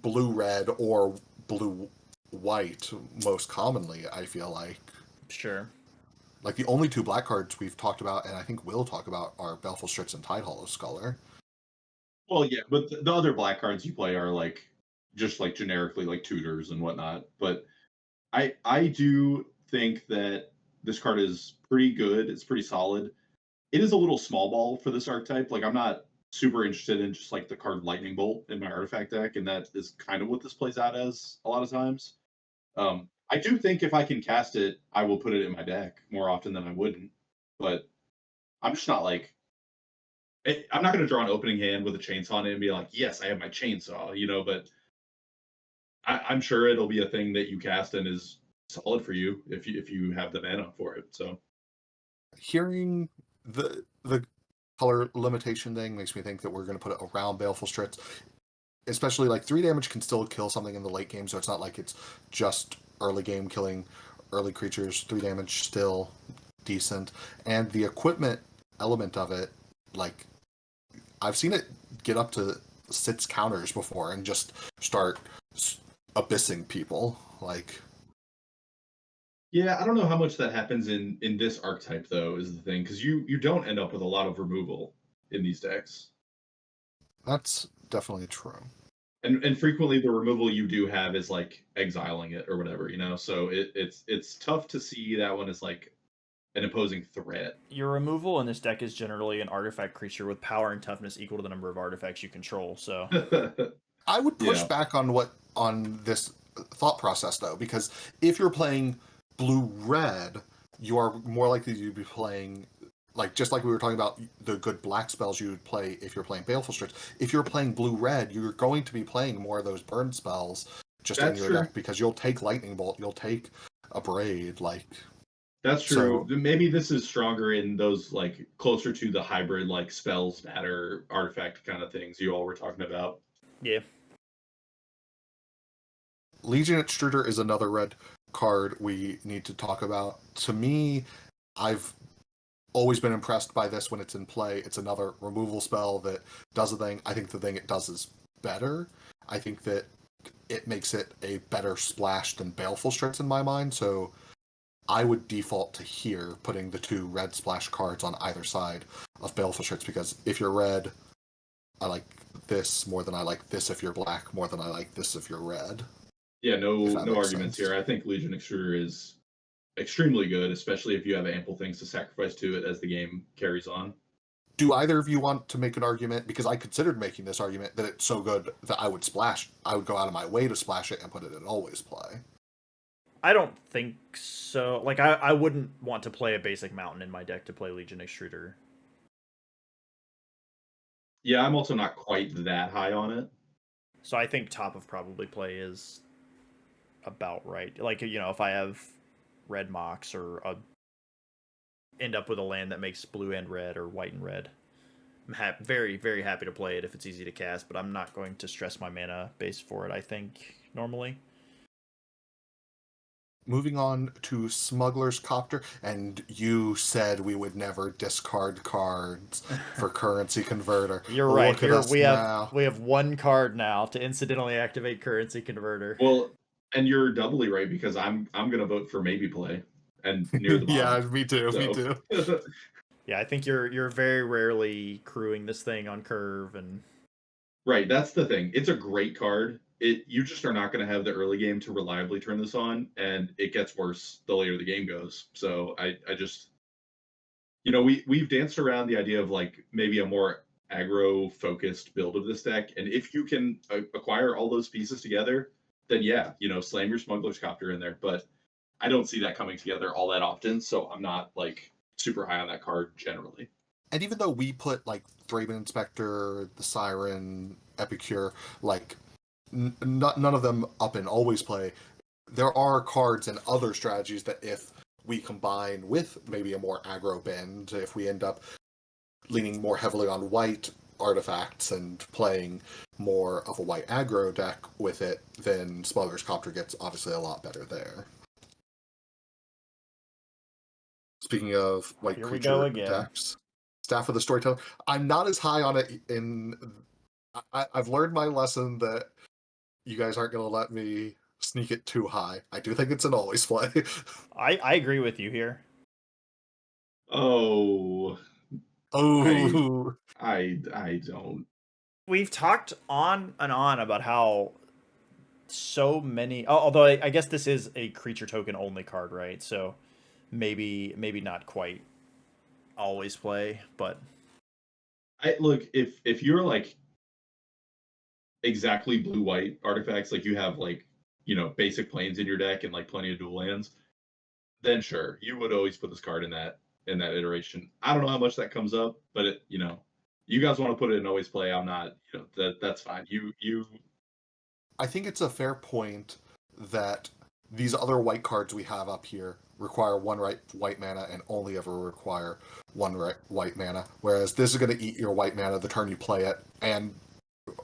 blue-red or blue-white most commonly, I feel like. Sure. Like the only 2 black cards we've talked about, and I think we'll talk about, are Baleful Strix and Tide Hollow Scholar. Well, yeah, but the other black cards you play are like just like generically like tutors and whatnot. But I do think that this card is pretty good. It's pretty solid. It is a little small ball for this archetype. Like I'm not super interested in just like the card Lightning Bolt in my artifact deck, and that is kind of what this plays out as a lot of times. I do think if I can cast it, I will put it in my deck more often than I wouldn't. But I'm just not like I'm not going to draw an opening hand with a chainsaw on it and be like, yes, I have my chainsaw, you know. But I'm sure it'll be a thing that you cast and is solid for you if you have the mana for it. So Hearing the color limitation thing makes me think that we're going to put it around Baleful Strix. Especially like 3 damage can still kill something in the late game, so it's not like it's just early game killing early creatures. 3 damage still decent. And the equipment element of it, like I've seen it get up to 6 counters before and just start abyssing people. Like, yeah, I don't know how much that happens in this archetype though, is the thing, because you don't end up with a lot of removal in these decks. that's definitely true. And frequently the removal you do have is like exiling it or whatever, you know. So it's tough to see that one as like an opposing threat. Your removal in this deck is generally an artifact creature with power and toughness equal to the number of artifacts you control. So I would push Yeah. back on this thought process though, because if you're playing blue-red, you are more likely to be playing, like just like we were talking about the good black spells you would play if you're playing Baleful Strix. If you're playing blue-red, you're going to be playing more of those burn spells just in That's your true. deck because you'll take Lightning Bolt, you'll take a Braid, like That's true. so. Maybe this is stronger in those like closer to the hybrid like spells matter artifact kind of things you all were talking about. yeah, Legion Extruder is another red card we need to talk about. To me, I've always been impressed by this when it's in play. It's another removal spell that does a thing. I think the thing it does is better. I think that it makes it a better splash than Baleful Strix in my mind, so I would default to here, putting the 2 red splash cards on either side of Baleful Strix, because if you're red, I like this more than I like this if you're black, more than I like this if you're red. Yeah, no That no makes arguments sense. here. I think Legion Extruder is extremely good, especially if you have ample things to sacrifice to it as the game carries on. Do either of you want to make an argument? Because I considered making this argument that it's so good that I would go out of my way to splash it and put it in always play. I don't think so. Like I wouldn't want to play a basic mountain in my deck to play Legion Extruder. Yeah, I'm also not quite that high on it. So I think top of probably play is about right. Like if I have red Mox or end up with a land that makes blue and red or white and red, I'm very very happy to play it if it's easy to cast. But I'm not going to stress my mana base for it. I think normally. Moving on to Smuggler's Copter, and you said we would never discard cards for Currency Converter. You're right. Look at us we now. have 1 card now to incidentally activate Currency Converter. Well, and you're doubly right because I'm gonna vote for maybe play and near the Yeah, bottom. me too. Me too. Yeah, I think you're very rarely crewing this thing on curve and Right, that's the thing. It's a great card. You just are not going to have the early game to reliably turn this on, and it gets worse the later the game goes. So I just, we've danced around the idea of like maybe a more aggro focused build of this deck, and if you can acquire all those pieces together, then yeah, slam your Smuggler's Copter in there. But I don't see that coming together all that often, so I'm not like super high on that card generally. And even though we put like Thraben Inspector, the Siren, Epicure, like none of them up in always play, there are cards and other strategies that if we combine with maybe a more aggro bend, if we end up leaning more heavily on white artifacts and playing more of a white aggro deck with it, then Smuggler's Copter gets obviously a lot better there. Speaking of white here we go creature again. decks, Staff of the Storyteller, I'm not as high on it I've learned my lesson that you guys aren't going to let me sneak it too high. I do think it's an always play. I agree with you here. Oh, Oh, I don't. We've talked on and on about how so many although I guess this is a creature token only card, right? So maybe not quite always play, but I look if you're like exactly blue white artifacts, like you have like basic planes in your deck and like plenty of dual lands, then sure, you would always put this card in that iteration. I don't know how much that comes up, but you guys want to put it in always play. I'm not, that's fine. You I think it's a fair point that these other white cards we have up here require one white mana and only ever require one white mana, whereas this is going to eat your white mana the turn you play it, and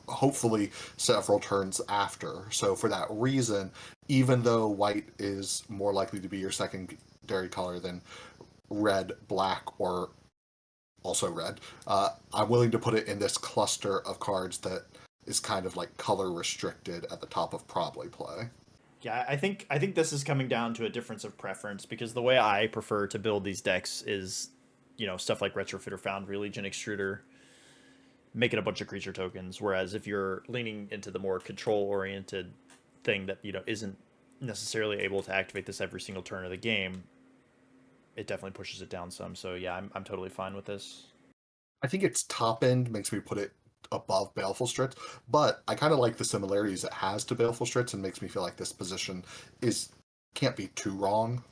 hopefully several turns after. So for that reason, even though white is more likely to be your secondary color than red, black, or also red, I'm willing to put it in this cluster of cards that is kind of like color restricted at the top of probably play. Yeah, I think this is coming down to a difference of preference, because the way I prefer to build these decks is, stuff like Retrofitter Foundry, Legion Extruder, making a bunch of creature tokens. Whereas if you're leaning into the more control oriented thing that isn't necessarily able to activate this every single turn of the game, it definitely pushes it down some. So yeah, I'm totally fine with this. I think its top end makes me put it above Baleful Strix, but I kind of like the similarities it has to Baleful Strix and makes me feel like this position can't be too wrong.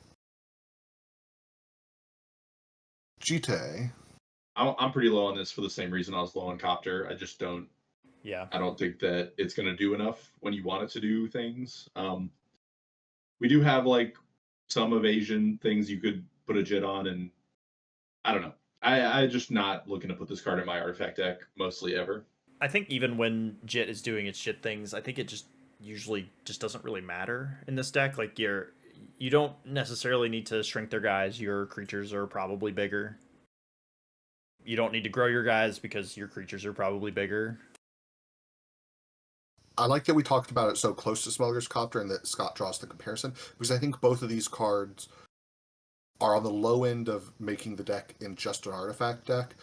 Jite. I'm pretty low on this for the same reason I was low on Copter. I just don't. Yeah. I don't think that it's going to do enough when you want it to do things. We do have like some evasion things you could put a Jit on, and I don't know. I just not looking to put this card in my artifact deck mostly ever. I think even when Jit is doing its shit things, I think it just usually just doesn't really matter in this deck. Like you don't necessarily need to shrink their guys. Your creatures are probably bigger. You don't need to grow your guys because your creatures are probably bigger. I like that we talked about it so close to Smelger's Copter and that Scott draws the comparison, because I think both of these cards are on the low end of making the deck in just an artifact deck,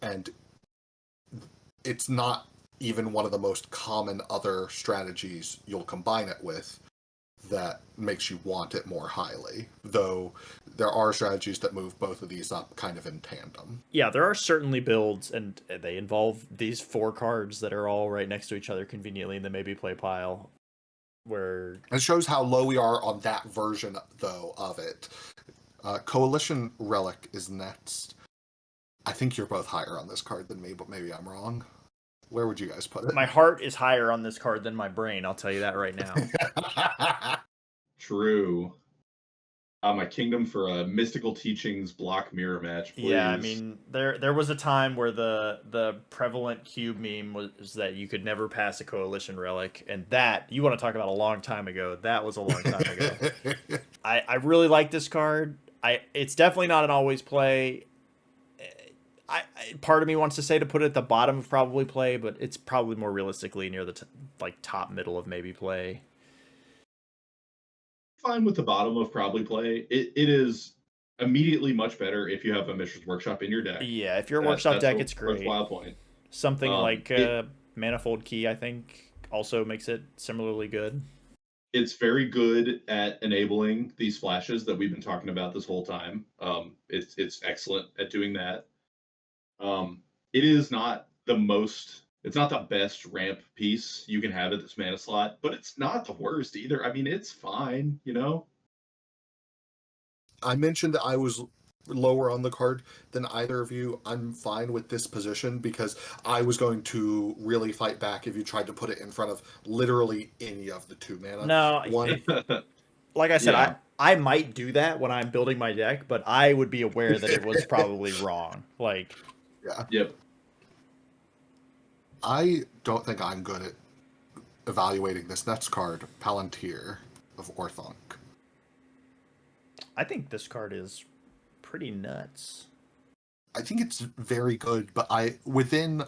and it's not even one of the most common other strategies you'll combine it with that makes you want it more highly, though there are strategies that move both of these up kind of in tandem. Yeah, there are certainly builds, and they involve these 4 cards that are all right next to each other conveniently in the maybe play pile, where it shows how low we are on that version, though, of it. Coalition Relic is next. I think you're both higher on this card than me, but maybe I'm wrong. Where would you guys put it? my heart is higher on this card than my brain, I'll tell you that right now. True. My kingdom for a Mystical Teachings block mirror match, please. Yeah, I mean, there was a time where the prevalent cube meme was that you could never pass a Coalition Relic, and that, you want to talk about a long time ago, that was a long time ago. I really like this card. It's definitely not an always play. Part of me wants to say to put it at the bottom of probably play, but it's probably more realistically near the top middle of maybe play. Fine with the bottom of probably play. It is immediately much better if you have a Mishra's Workshop in your deck. Yeah, if you're a workshop deck, it's great. Worthwhile point. Something like Manifold Key, I think, also makes it similarly good. It's very good at enabling these flashes that we've been talking about this whole time. It's excellent at doing that. It is not it's not the best ramp piece you can have at this mana slot, but it's not the worst either. I mean, it's fine, I mentioned that I was lower on the card than either of you. I'm fine with this position because I was going to really fight back if you tried to put it in front of literally any of the 2 mana. No, like I said, Yeah. I might do that when I'm building my deck, but I would be aware that it was probably wrong. Like, yeah. Yep. I don't think I'm good at evaluating this next card, Palantir of Orthonk. I think this card is pretty nuts. I think it's very good, but I think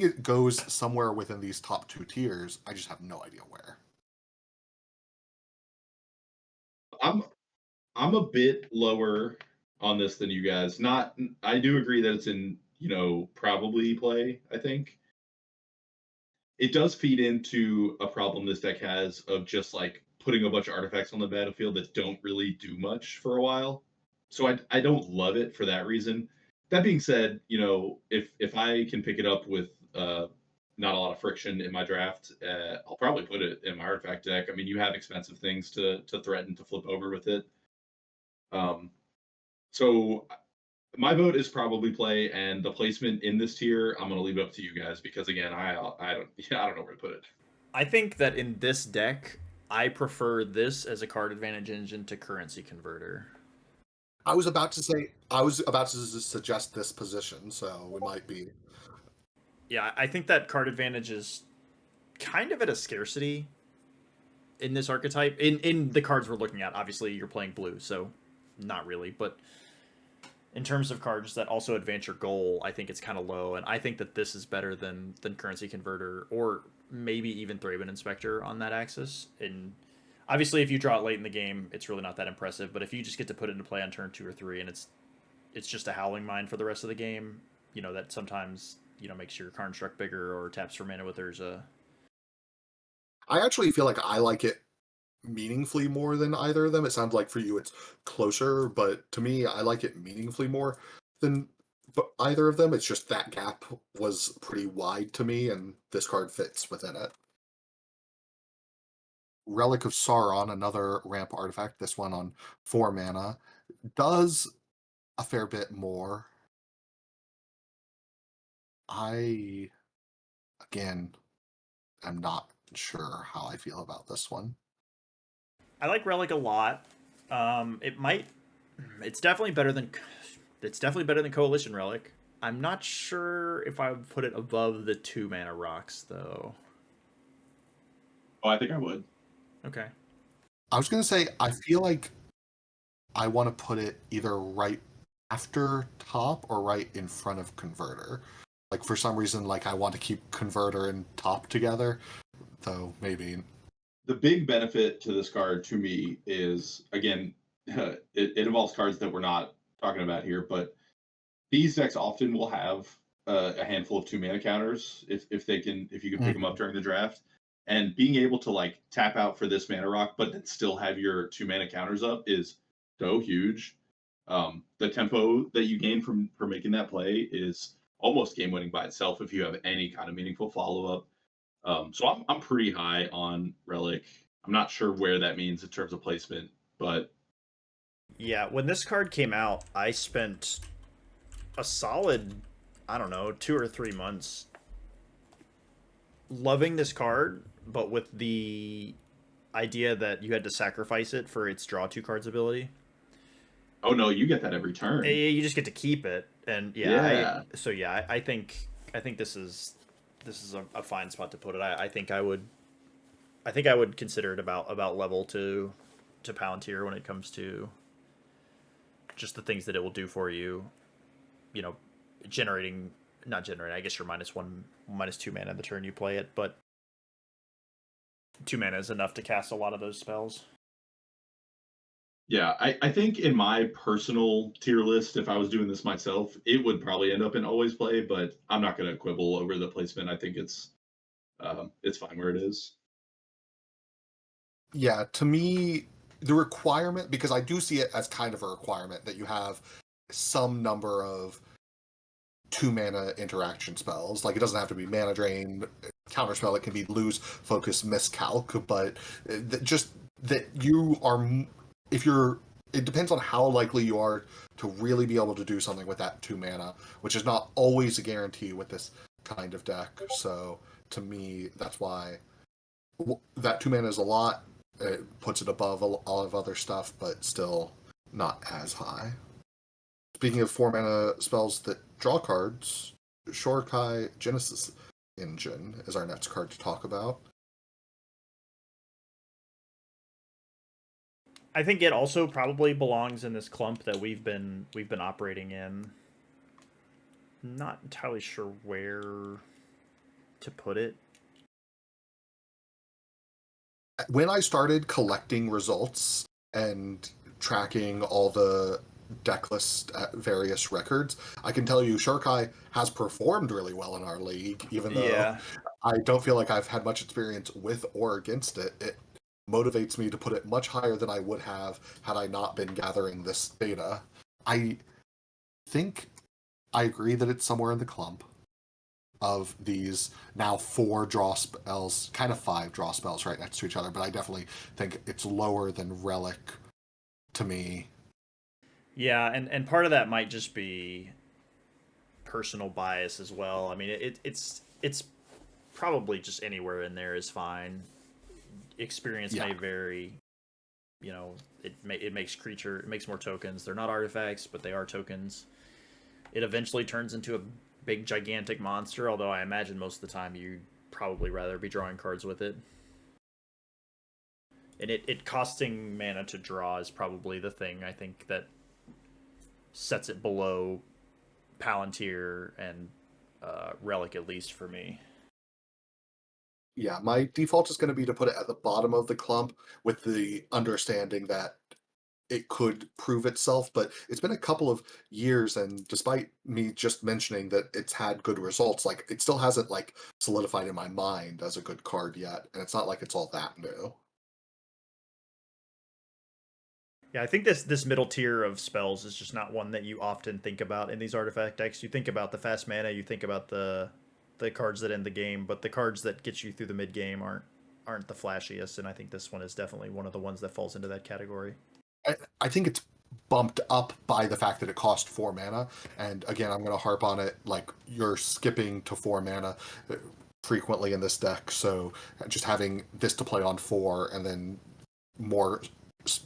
it goes somewhere within these top 2 tiers. I just have no idea where. I'm a bit lower on this than you guys. I do agree that it's in, probably play, I think. It does feed into a problem this deck has of just like putting a bunch of artifacts on the battlefield that don't really do much for a while. So I don't love it for that reason. That being said, if I can pick it up with not a lot of friction in my draft. I'll probably put it in my artifact deck. I mean, you have expensive things to threaten to flip over with it. So my vote is probably play, and the placement in this tier, I'm going to leave it up to you guys because again, I don't yeah, I don't know where to put it. I think that in this deck, I prefer this as a card advantage engine to currency converter. I was about to suggest this position, so we might be. Yeah, I think that card advantage is kind of at a scarcity in this archetype. In the cards we're looking at, obviously you're playing blue, so not really, but in terms of cards that also advance your goal, I think it's kind of low, and I think that this is better than currency converter or maybe even Thraben Inspector on that axis. And obviously, if you draw it late in the game, it's really not that impressive. But if you just get to put it into play on turn 2 or 3, and it's just a Howling Mine for the rest of the game, that sometimes makes your construct bigger or taps for mana with Urza. I actually feel like I like it meaningfully more than either of them. It sounds like for you it's closer, but to me, I like it meaningfully more than either of them. It's just that gap was pretty wide to me, and this card fits within it. Relic of Sauron, another ramp artifact, this one on 4 mana, does a fair bit more. I, again, am not sure how I feel about this one. I like Relic a lot. It's definitely better than Coalition Relic. I'm not sure if I would put it above the 2 mana rocks though. Oh, I think I would. Okay. I was going to say, I feel like I want to put it either right after top or right in front of Converter. Like, for some reason, like, I want to keep Converter and top together, though maybe. The big benefit to this card to me is, again, it involves cards that we're not talking about here, but these decks often will have a handful of 2 mana counters if you can pick them up during the draft. And being able to like tap out for this mana rock, but then still have your 2 mana counters up is so huge. The tempo that you gain from making that play is almost game winning by itself if you have any kind of meaningful follow up. So I'm pretty high on Relic. I'm not sure where that means in terms of placement, but yeah, when this card came out, I spent a solid, I don't know, 2 or 3 months loving this card, but with the idea that you had to sacrifice it for its draw 2 cards ability. Oh no, you get that every turn. You just get to keep it, and I think this is a fine spot to put it. I think I would consider it about level to Palantir when it comes to just the things that it will do for you. Not generating. I guess you're -2 mana the turn you play it, but 2 mana is enough to cast a lot of those spells. Yeah, I think in my personal tier list, if I was doing this myself, it would probably end up in always play, but I'm not going to quibble over the placement. I think it's fine where it is. Yeah, to me, the requirement, because I do see it as kind of a requirement that you have some number of 2 mana interaction spells. Like, it doesn't have to be mana drain, counterspell. It can be lose, focus, miscalc, but just that you are, it depends on how likely you are to really be able to do something with that 2 mana, which is not always a guarantee with this kind of deck. So to me, that's why that 2 mana is a lot. It puts it above all of other stuff, but still not as high. Speaking of 4 mana spells that draw cards, Shorkai Genesis Engine is our next card to talk about. I think it also probably belongs in this clump that we've been operating in. Not entirely sure where to put it. When I started collecting results and tracking all the deck list at various records, I can tell you Shorkai has performed really well in our league, even though I don't feel like I've had much experience with or against it. It motivates me to put it much higher than I would have had I not been gathering this data. I think I agree that it's somewhere in the clump. of these now 4 draw spells, kind of 5 draw spells right next to each other, but I definitely think it's lower than Relic to me. Yeah, and part of that might just be personal bias as well. I mean, it's probably just anywhere in there is fine. Experience Yeah. may vary. You know, it makes more tokens. They're not artifacts, but they are tokens. It eventually turns into a big gigantic monster, although I imagine most of the time you'd probably rather be drawing cards with it. And it costing mana to draw is probably the thing I think that sets it below Palantir and Relic, at least for me. Yeah, my default is going to be to put it at the bottom of the clump with the understanding that it could prove itself, but it's been a couple of years, and despite me just mentioning that it's had good results, like it still hasn't like solidified in my mind as a good card yet, and it's not like it's all that new. Yeah, I think this middle tier of spells is just not one that you often think about in these artifact decks. You think about the fast mana, you think about the cards that end the game, but the cards that get you through the mid game aren't the flashiest, and I think this one is definitely one of the ones that falls into that category. I think it's bumped up by the fact that it cost 4 mana, and again, I'm going to harp on it. Like you're skipping to 4 mana frequently in this deck, so just having this to play on 4 and then more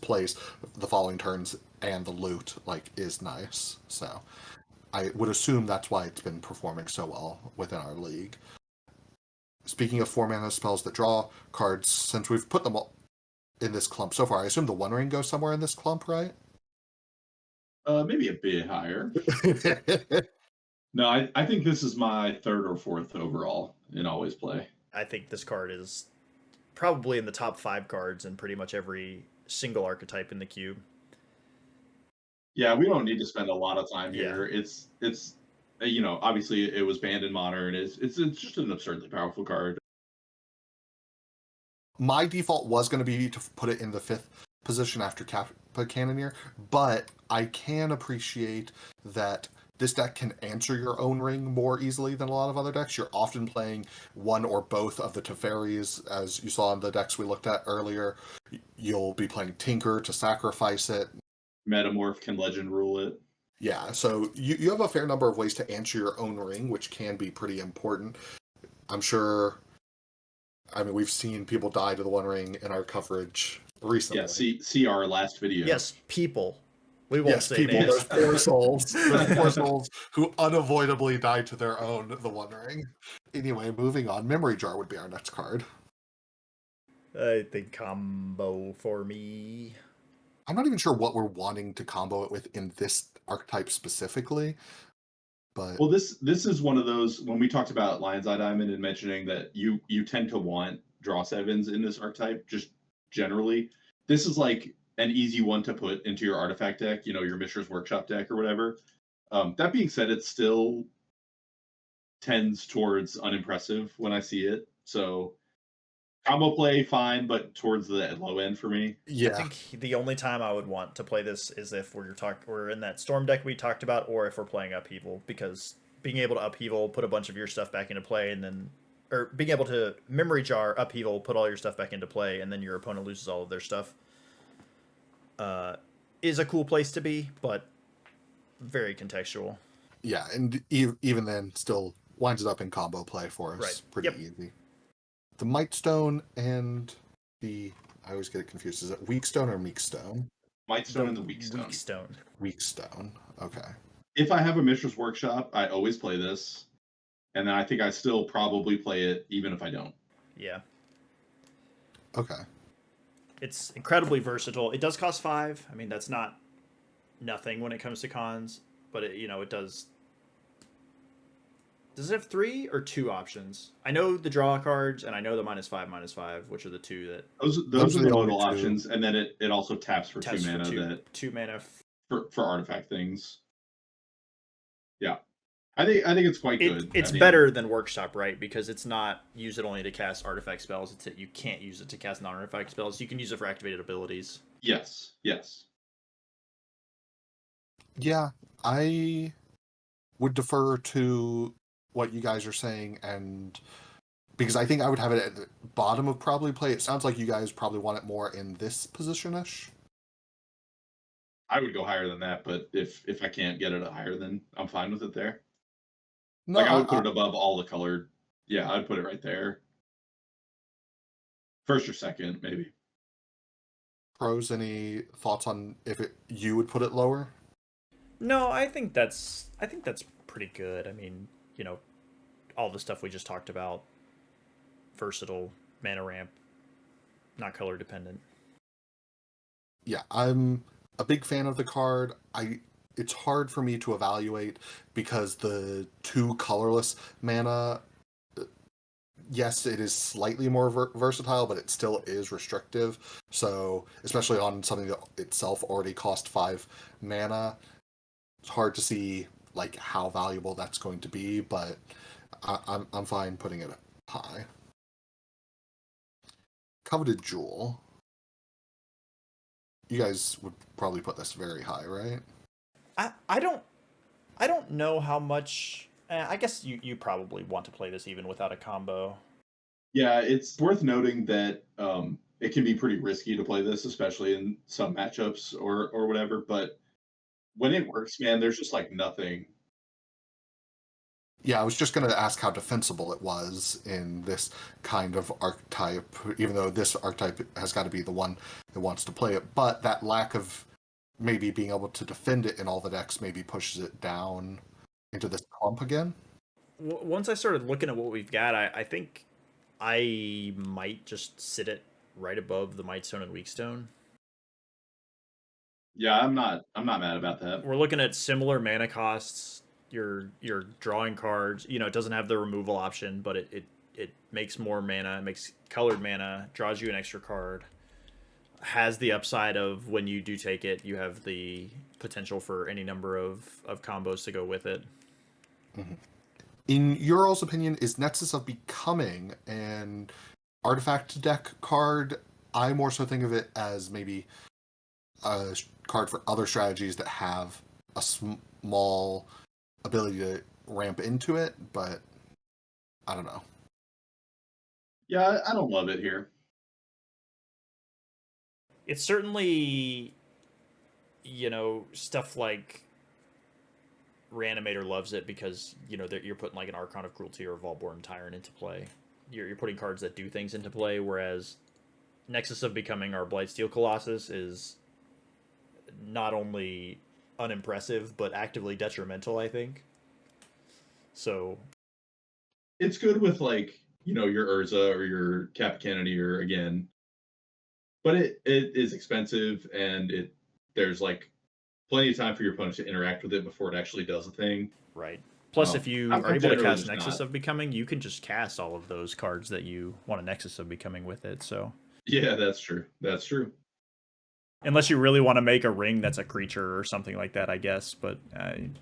plays the following turns and the loot like is nice. So I would assume that's why it's been performing so well within our league. Speaking of 4 mana spells that draw cards, since we've put them all in this clump so far, I assume the One Ring goes somewhere in this clump, right? Maybe a bit higher. No, I think this is my third or fourth overall in always play. I think this card is probably in the top 5 cards in pretty much every single archetype in the cube. Yeah, we don't need to spend a lot of time Yeah. here. It's you know, obviously it was banned in modern. It's just an absurdly powerful card. My default was going to be to put it in the 5th position after Kappa Cannoneer, but I can appreciate that this deck can answer your own ring more easily than a lot of other decks. You're often playing one or both of the Teferis, as you saw in the decks we looked at earlier. You'll be playing Tinker to sacrifice it. Metamorph can legend rule it. Yeah, so you have a fair number of ways to answer your own ring, which can be pretty important. I'm sure. I mean, we've seen people die to the One Ring in our coverage recently. Yeah, see our last video. Yes, people. We won't Yes, say people. names. Those poor souls. Those poor souls who unavoidably die to their own the One Ring. Anyway, moving on. Memory Jar would be our next card. I think combo for me. I'm not even sure what we're wanting to combo it with in this archetype specifically, but Well, this is one of those when we talked about Lion's Eye Diamond and mentioning that you tend to want draw sevens in this archetype just generally. This is like an easy one to put into your artifact deck, you know, your Mishra's Workshop deck or whatever. That being said, it still tends towards unimpressive when I see it. So combo play fine, but towards the low end for me. yeah. I think the only time I would want to play this is if we're in that storm deck we talked about, or if we're playing upheaval, because being able to upheaval, put a bunch of your stuff back into play, and then or being able to memory jar upheaval, put all your stuff back into play, and then your opponent loses all of their stuff, is a cool place to be, but very contextual. Yeah, and even then, still winds it up in combo play for us. Right. Pretty Yep. easy. The Mightstone and the I always get it confused. Is it Weakstone or Meekstone? Mightstone and the Weakstone. Weakstone. Weakstone. Okay. If I have a Mishra's Workshop, I always play this. And then I think I still probably play it even if I don't. Yeah. Okay. It's incredibly versatile. It does cost 5. I mean, that's not nothing when it comes to cons, but it does. Does it have 3 or 2 options? I know the draw cards, and I know the -5/-5, which are the 2 that Those are the only modal two. options, and then it also taps for taps 2 mana for that 2 mana. for artifact things. Yeah, I think it's quite good. It's I mean, better than Workshop, right? Because it's not use it only to cast artifact spells. It's that you can't use it to cast non-artifact spells. You can use it for activated abilities. Yes. Yeah, I would defer to what you guys are saying, and because I think I would have it at the bottom of probably play. It sounds like you guys probably want it more in this position-ish. I would go higher than that, but if I can't get it higher, then I'm fine with it there. No, Like I would put it above all the colored. Yeah, I'd put it right there. First or second, maybe. Prose, any thoughts on if you would put it lower? No, I think that's pretty good. I mean, you know, all the stuff we just talked about, versatile, mana ramp, not color dependent. Yeah, I'm a big fan of the card. It's hard for me to evaluate because the two colorless mana, yes, it is slightly more versatile, but it still is restrictive. So, especially on something that itself already cost 5 mana, it's hard to see like how valuable that's going to be. But I'm fine putting it high. Coveted Jewel. You guys would probably put this very high, right? I don't know how much. I guess you probably want to play this even without a combo. Yeah, it's worth noting that it can be pretty risky to play this, especially in some matchups or whatever. But when it works, man, there's just like nothing. Yeah, I was just going to ask how defensible it was in this kind of archetype, even though this archetype has got to be the one that wants to play it. But that lack of maybe being able to defend it in all the decks maybe pushes it down into this clump again. Once I started looking at what we've got, I think I might just sit it right above the Mightstone and Weakstone. Yeah, I'm not mad about that. We're looking at similar mana costs. You're drawing cards. You know, it doesn't have the removal option, but it makes more mana. It makes colored mana. Draws you an extra card. Has the upside of when you do take it, you have the potential for any number of combos to go with it. Mm-hmm. In your all's opinion, is Nexus of Becoming an artifact deck card? I more so think of it as maybe a card for other strategies that have a small ability to ramp into it, but I don't know. Yeah, I don't love it here. It's certainly, you know, stuff like Reanimator loves it because, you know, you're putting like an Archon of Cruelty or Volborn Tyrant into play. You're putting cards that do things into play, whereas Nexus of Becoming our Blightsteel Colossus is not only unimpressive but actively detrimental, I think. So it's good with like, you know, your Urza or your Cap Kennedy or again, but it is expensive and there's like plenty of time for your opponent to interact with it before it actually does a thing. right. Plus, if you are I'm able to generally cast just Nexus not. of Becoming, you can just cast all of those cards that you want a Nexus of Becoming with it. So Yeah, that's true. That's true. unless you really want to make a ring that's a creature or something like that, I guess. But then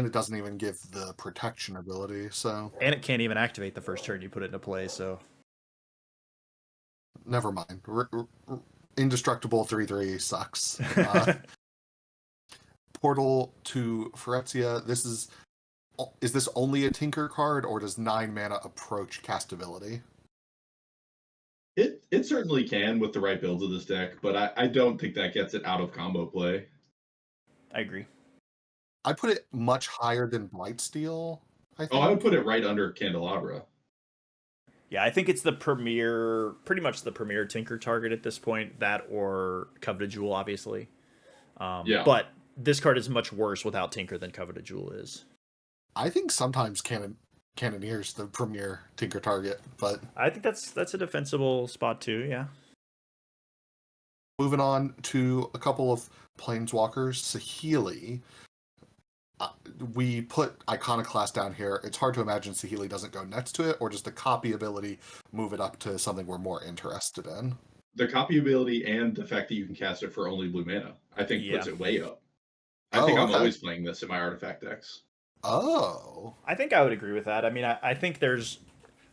it doesn't even give the protection ability, so and it can't even activate the first turn you put it into play. So never mind. Indestructible 3/3 sucks. Portal to Phyrexia. Is this only a Tinker card, or does 9 mana approach castability? It certainly can with the right builds of this deck, but I don't think that gets it out of combo play. I agree. I put it much higher than Blightsteel, I Oh, I would think. put it right under Candelabra. Yeah, I think it's pretty much the premier Tinker target at this point. That or Coveted Jewel, obviously. Yeah. But this card is much worse without Tinker than Coveted Jewel is. I think sometimes Cannoneer's the premier Tinker target, but I think that's a defensible spot too. Yeah. moving on to a couple of Planeswalkers, Saheeli. We put Iconoclast down here. It's hard to imagine Saheeli doesn't go next to it, or does the copy ability move it up to something we're more interested in? The copy ability and the fact that you can cast it for only blue mana, I think puts it way up. I think I'm okay. always playing this in my artifact decks. Oh. I think I would agree with that. I mean, I think there's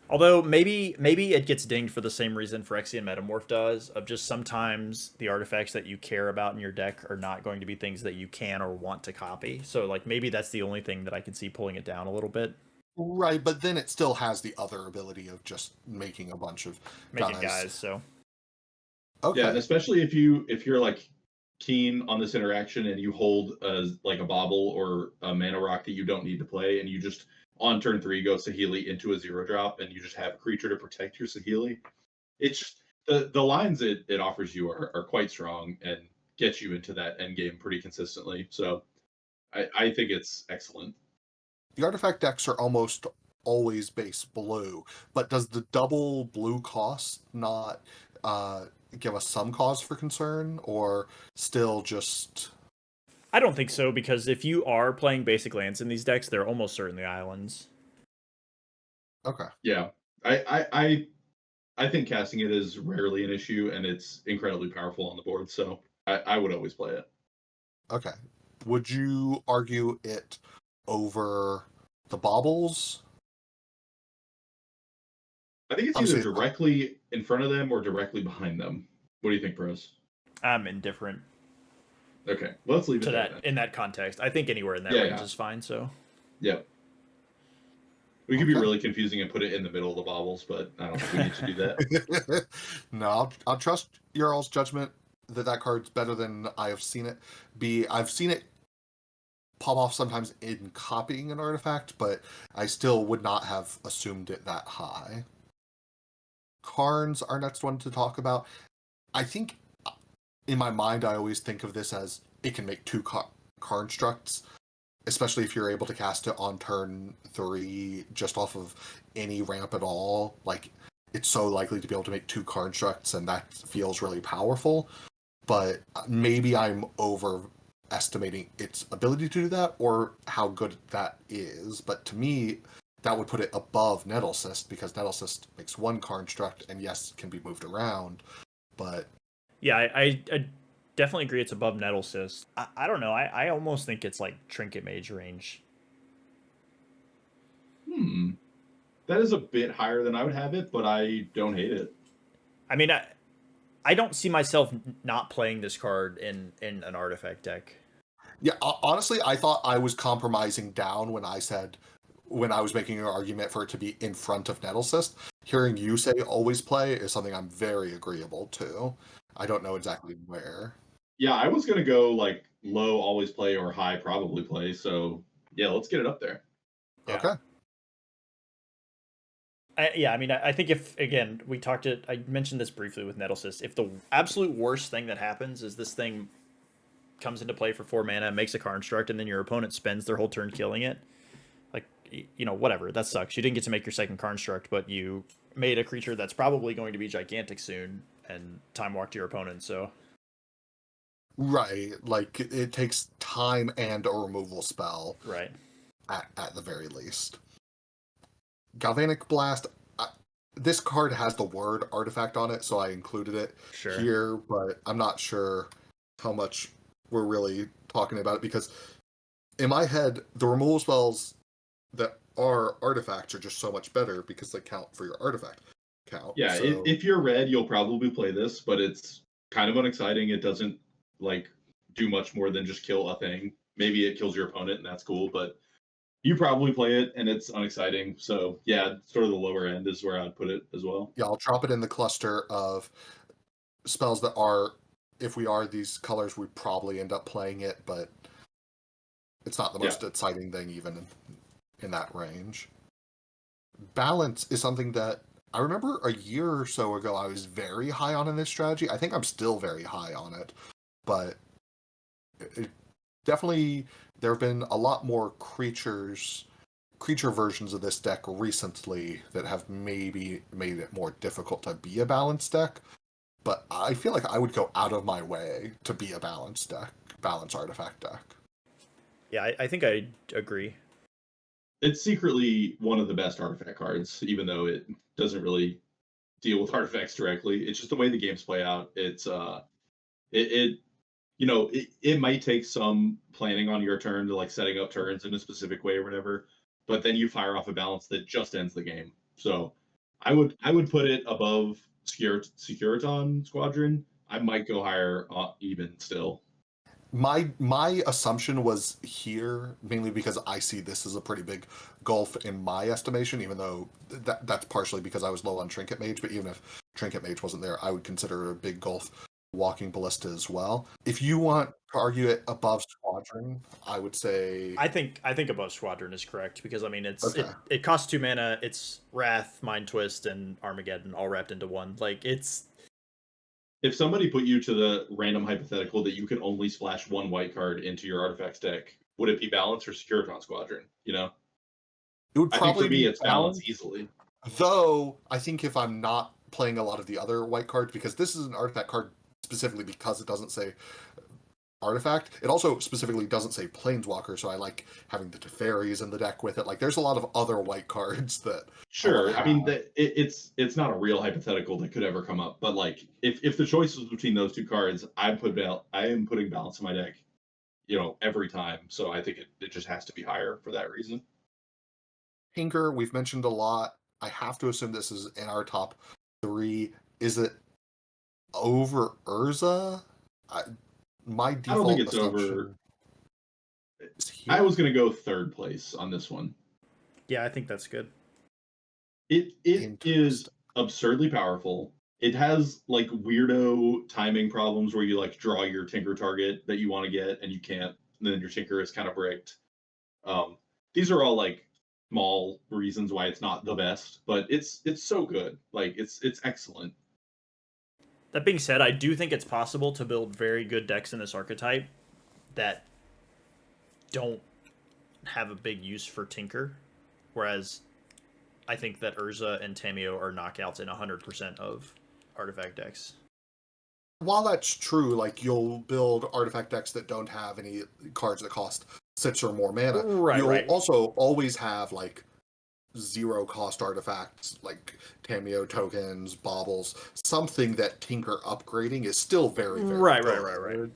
Although maybe it gets dinged for the same reason Phyrexian Metamorph does, of just sometimes the artifacts that you care about in your deck are not going to be things that you can or want to copy. So like maybe that's the only thing that I can see pulling it down a little bit. Right, but then it still has the other ability of just making a bunch of Making guys. guys, so Okay. Yeah, and especially if you're like keen on this interaction and you hold like a bobble or a mana rock that you don't need to play, and you just on turn 3 go Saheeli into a 0-drop, and you just have a creature to protect your Saheeli. It's just the lines it offers you are quite strong and get you into that end game pretty consistently. So I think it's excellent. The artifact decks are almost always base blue, but does the double blue cost not give us some cause for concern, or still just... I don't think so, because if you are playing basic lands in these decks, they're almost certainly islands. Okay. Yeah, I think casting it is rarely an issue, and it's incredibly powerful on the board. So I would always play it. Okay. Would you argue it over the baubles? I think it's either Obviously, directly in front of them or directly behind them. What do you think, Prose? I'm indifferent Okay, let's leave it to there that then. in that context. I think anywhere in that Yeah, range yeah. is fine. So Yep. We could be Okay. really confusing and put it in the middle of the bobbles, but I don't think we need to do that. no, I'll trust your all's judgment that that card's better than I have seen it be. I've seen it pop off sometimes in copying an artifact, but I still would not have assumed it that high. Karn's our next one to talk about. I think in my mind, I always think of this as it can make two constructs, especially if you're able to cast it on turn 3 just off of any ramp at all. Like, it's so likely to be able to make two constructs, and that feels really powerful. But maybe I'm overestimating its ability to do that, or how good that is. But to me, that would put it above Nettlecyst, because Nettlecyst makes one construct and yes, can be moved around. But yeah, I definitely agree it's above Nettlecyst. I don't know. I almost think it's like Trinket Mage range. That is a bit higher than I would have it, but I don't hate it. I mean, I don't see myself not playing this card in an artifact deck. yeah, honestly, I thought I was compromising down when I was making an argument for it to be in front of Nettlecyst. Hearing you say always play is something I'm very agreeable to. I don't know exactly where. Yeah, I was gonna go like low always play or high probably play. So yeah, let's get it up there. Yeah. Okay. I mean, I think if, again, I mentioned this briefly with Nettlecyst. If the absolute worst thing that happens is this thing comes into play for 4 mana, makes a construct, and then your opponent spends their whole turn killing it, like, whatever, that sucks. You didn't get to make your second construct, but you made a creature that's probably going to be gigantic soon and time walked your opponent, so. Right. Like, it takes time and a removal spell Right. at the very least. Galvanic Blast. This card has the word artifact on it, so I included it Sure. here, but I'm not sure how much we're really talking about it, because in my head, the removal spells that are artifacts are just so much better because they count for your artifact count. Yeah, So if you're red, you'll probably play this, but it's kind of unexciting. It doesn't like do much more than just kill a thing. Maybe it kills your opponent, and that's cool, but you probably play it, and it's unexciting. So yeah, sort of the lower end is where I'd put it as well. yeah, I'll drop it in the cluster of spells that are, if we are these colors, we probably end up playing it, but it's not the most exciting thing even in that range. Balance is something that I remember a year or so ago I was very high on in this strategy. I think I'm still very high on it, but it definitely, there have been a lot more creature versions of this deck recently that have maybe made it more difficult to be a balanced deck. But I feel like I would go out of my way to be a balanced artifact deck. Yeah, I think I agree. It's secretly one of the best artifact cards, even though it doesn't really deal with artifacts directly. It's just the way the games play out. It it might take some planning on your turn to like setting up turns in a specific way or whatever, but then you fire off a balance that just ends the game. So I would put it above Securiton Squadron. I might go higher, even still. My assumption was here mainly because I see this as a pretty big gulf in my estimation, even though that's partially because I was low on Trinket Mage, but even if Trinket Mage wasn't there, I would consider it a big gulf Walking Ballista as well. If you want to argue it above Squadron, I would say I think above Squadron is correct because I mean okay. it costs 2 mana. It's Wrath, Mind Twist, and Armageddon all wrapped into one. Like it's If somebody put you to the random hypothetical that you can only splash one white card into your artifacts deck, would it be balance or Securiton Squadron? You know, It would I think for probably me be it's balance balanced. easily. Though I think if I'm not playing a lot of the other white cards, because this is an artifact card specifically because it doesn't say artifact. It also specifically doesn't say planeswalker, so I like having the Teferis in the deck with it. Like there's a lot of other white cards that I want to Sure, I have. mean it's not a real hypothetical that could ever come up, but like if the choice was between those two cards, I am putting balance in my deck, every time. So I think it just has to be higher for that reason. Tinker, we've mentioned a lot. I have to assume this is in our top three. Is it over Urza? I, my I don't think default it's over. assumption is I here. was gonna go third place on this one. yeah, I think that's good. It is Interesting. absurdly powerful. It has like weirdo timing problems where you like draw your tinker target that you want to get and you can't, and then your tinker is kind of bricked. Um, these are all like small reasons why it's not the best, but it's so good. Like it's excellent. That being said, I do think it's possible to build very good decks in this archetype that don't have a big use for Tinker, whereas I think that Urza and Tameo are knockouts in 100% of artifact decks. While that's true, like you'll build artifact decks that don't have any cards that cost 6 or more mana, Right, you'll right. also always have like zero cost artifacts like Tameo tokens, baubles, something that Tinker upgrading is still very, very Right. good.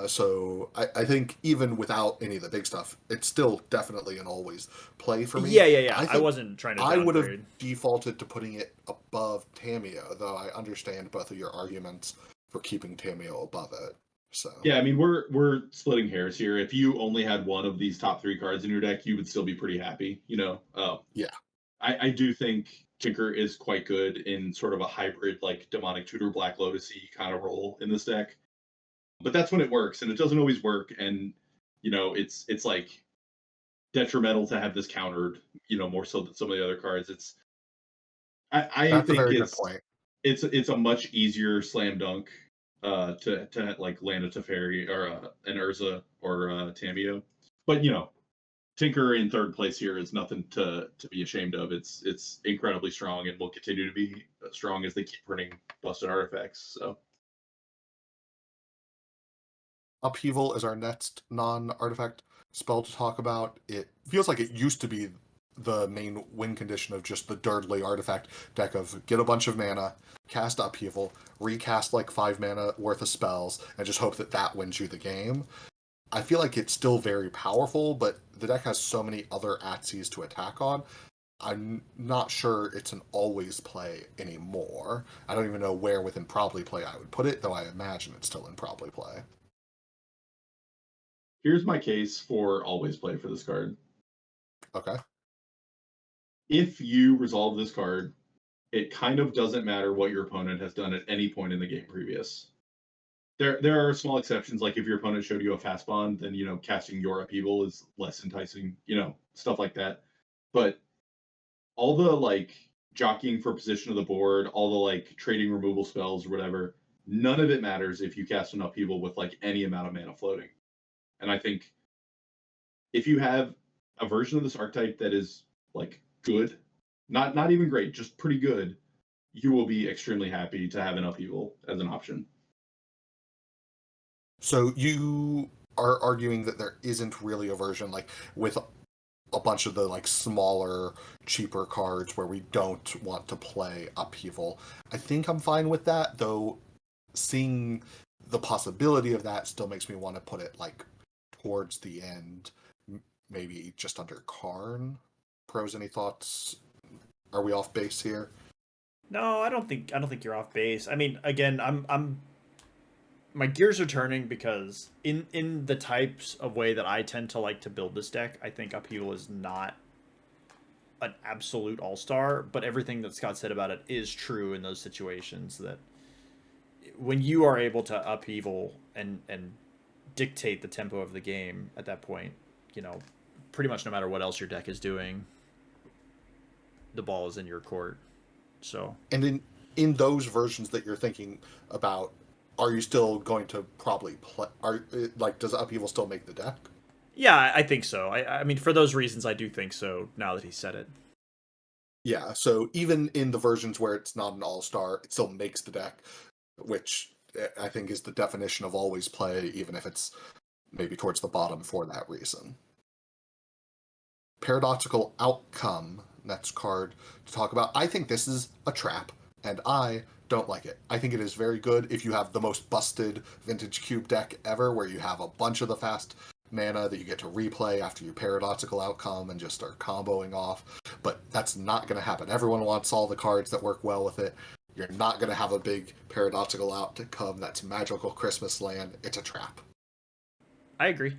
So I think even without any of the big stuff, it's still definitely an always play for me. Yeah. I I think wasn't trying to I would have downgrade. defaulted to putting it above Tameo, though I understand both of your arguments for keeping Tameo above it. So Yeah, I mean we're splitting hairs here. If you only had one of these top three cards in your deck, you would still be pretty happy. yeah, I do think Tinker is quite good in sort of a hybrid, like demonic tutor Black Lotus-y kind of role in this deck. But that's when it works, and it doesn't always work. And it's like detrimental to have this countered, more so than some of the other cards. I that's a think very good it's point. it's a much easier slam dunk to like land a Teferi or an Urza or Tameo. But Tinker in third place here is nothing to be ashamed of. It's incredibly strong and will continue to be strong as they keep printing busted artifacts. So Upheaval is our next non-artifact spell to talk about. It feels like it used to be the main win condition of just the Dirtly artifact deck of get a bunch of mana, cast Upheaval, recast like 5 mana worth of spells, and just hope that that wins you the game. I feel like it's still very powerful, but the deck has so many other Atsis to attack on. I'm not sure it's an always play anymore. I don't even know where within probably play I would put it, though I imagine it's still in probably play. here's my case for always play for this card. Okay. If you resolve this card, it kind of doesn't matter what your opponent has done at any point in the game previous. There are small exceptions, like if your opponent showed you a fast bond, then casting your upheaval is less enticing, stuff like that. But all the like jockeying for position of the board, all the like trading removal spells or whatever, none of it matters if you cast an upheaval with like any amount of mana floating. And I think if you have a version of this archetype that is like good, not even great, just pretty good, you will be extremely happy to have an upheaval as an option. So you are arguing that there isn't really a version like with a bunch of the like smaller, cheaper cards where we don't want to play Upheaval. I think I'm fine with that, though seeing the possibility of that still makes me want to put it like towards the end, maybe just under Karn. Prose, any thoughts Are we off base here? No, I don't think you're off base. I mean, again, I'm my gears are turning because in the types of way that I tend to like to build this deck, I think Upheaval is not an absolute all-star, but everything that Scott said about it is true in those situations that when you are able to Upheaval and dictate the tempo of the game at that point, you know, pretty much no matter what else your deck is doing, the ball is in your court. So, And in those versions that you're thinking about, are you still going to probably play? Are like, does Upheaval still make the deck? yeah, I think so. I mean, for those reasons, I do think so. Now that he said it, Yeah. So even in the versions where it's not an all-star, it still makes the deck, which I think is the definition of always play, even if it's maybe towards the bottom for that reason. Paradoxical Outcome, next card to talk about. I think this is a trap, and I don't like it. I think it is very good if you have the most busted Vintage Cube deck ever, where you have a bunch of the fast mana that you get to replay after you Paradoxical Outcome and just start comboing off. But that's not going to happen. Everyone wants all the cards that work well with it. You're not going to have a big Paradoxical Outcome that's Magical Christmas Land. It's a trap. I agree.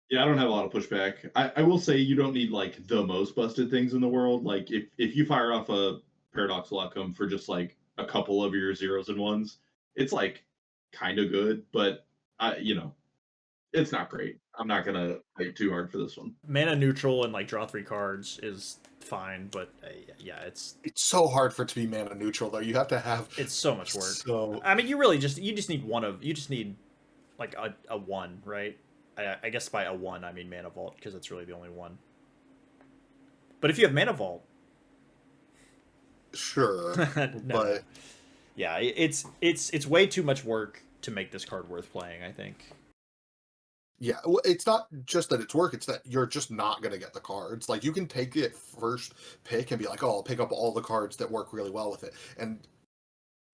Yeah, I don't have a lot of pushback. I will say you don't need like the most busted things in the world. Like if you fire off a paradoxical outcome for just like a couple of your zeros and ones, it's like kind of good, but it's not great. I'm not gonna fight too hard for this one. Mana neutral and like draw 3 cards is fine, but yeah, It's so hard for it to be mana neutral, though. You have to have it's so much work. so I mean, you just need you just need like a one, right? I guess by a one I mean Mana Vault because it's really the only one. But if you have Mana Vault, sure, no, but yeah, it's way too much work to make this card worth playing. I think. yeah, well, it's not just that it's work; it's that you're just not gonna get the cards. Like you can take it first pick and be like, "Oh, I'll pick up all the cards that work really well with it," and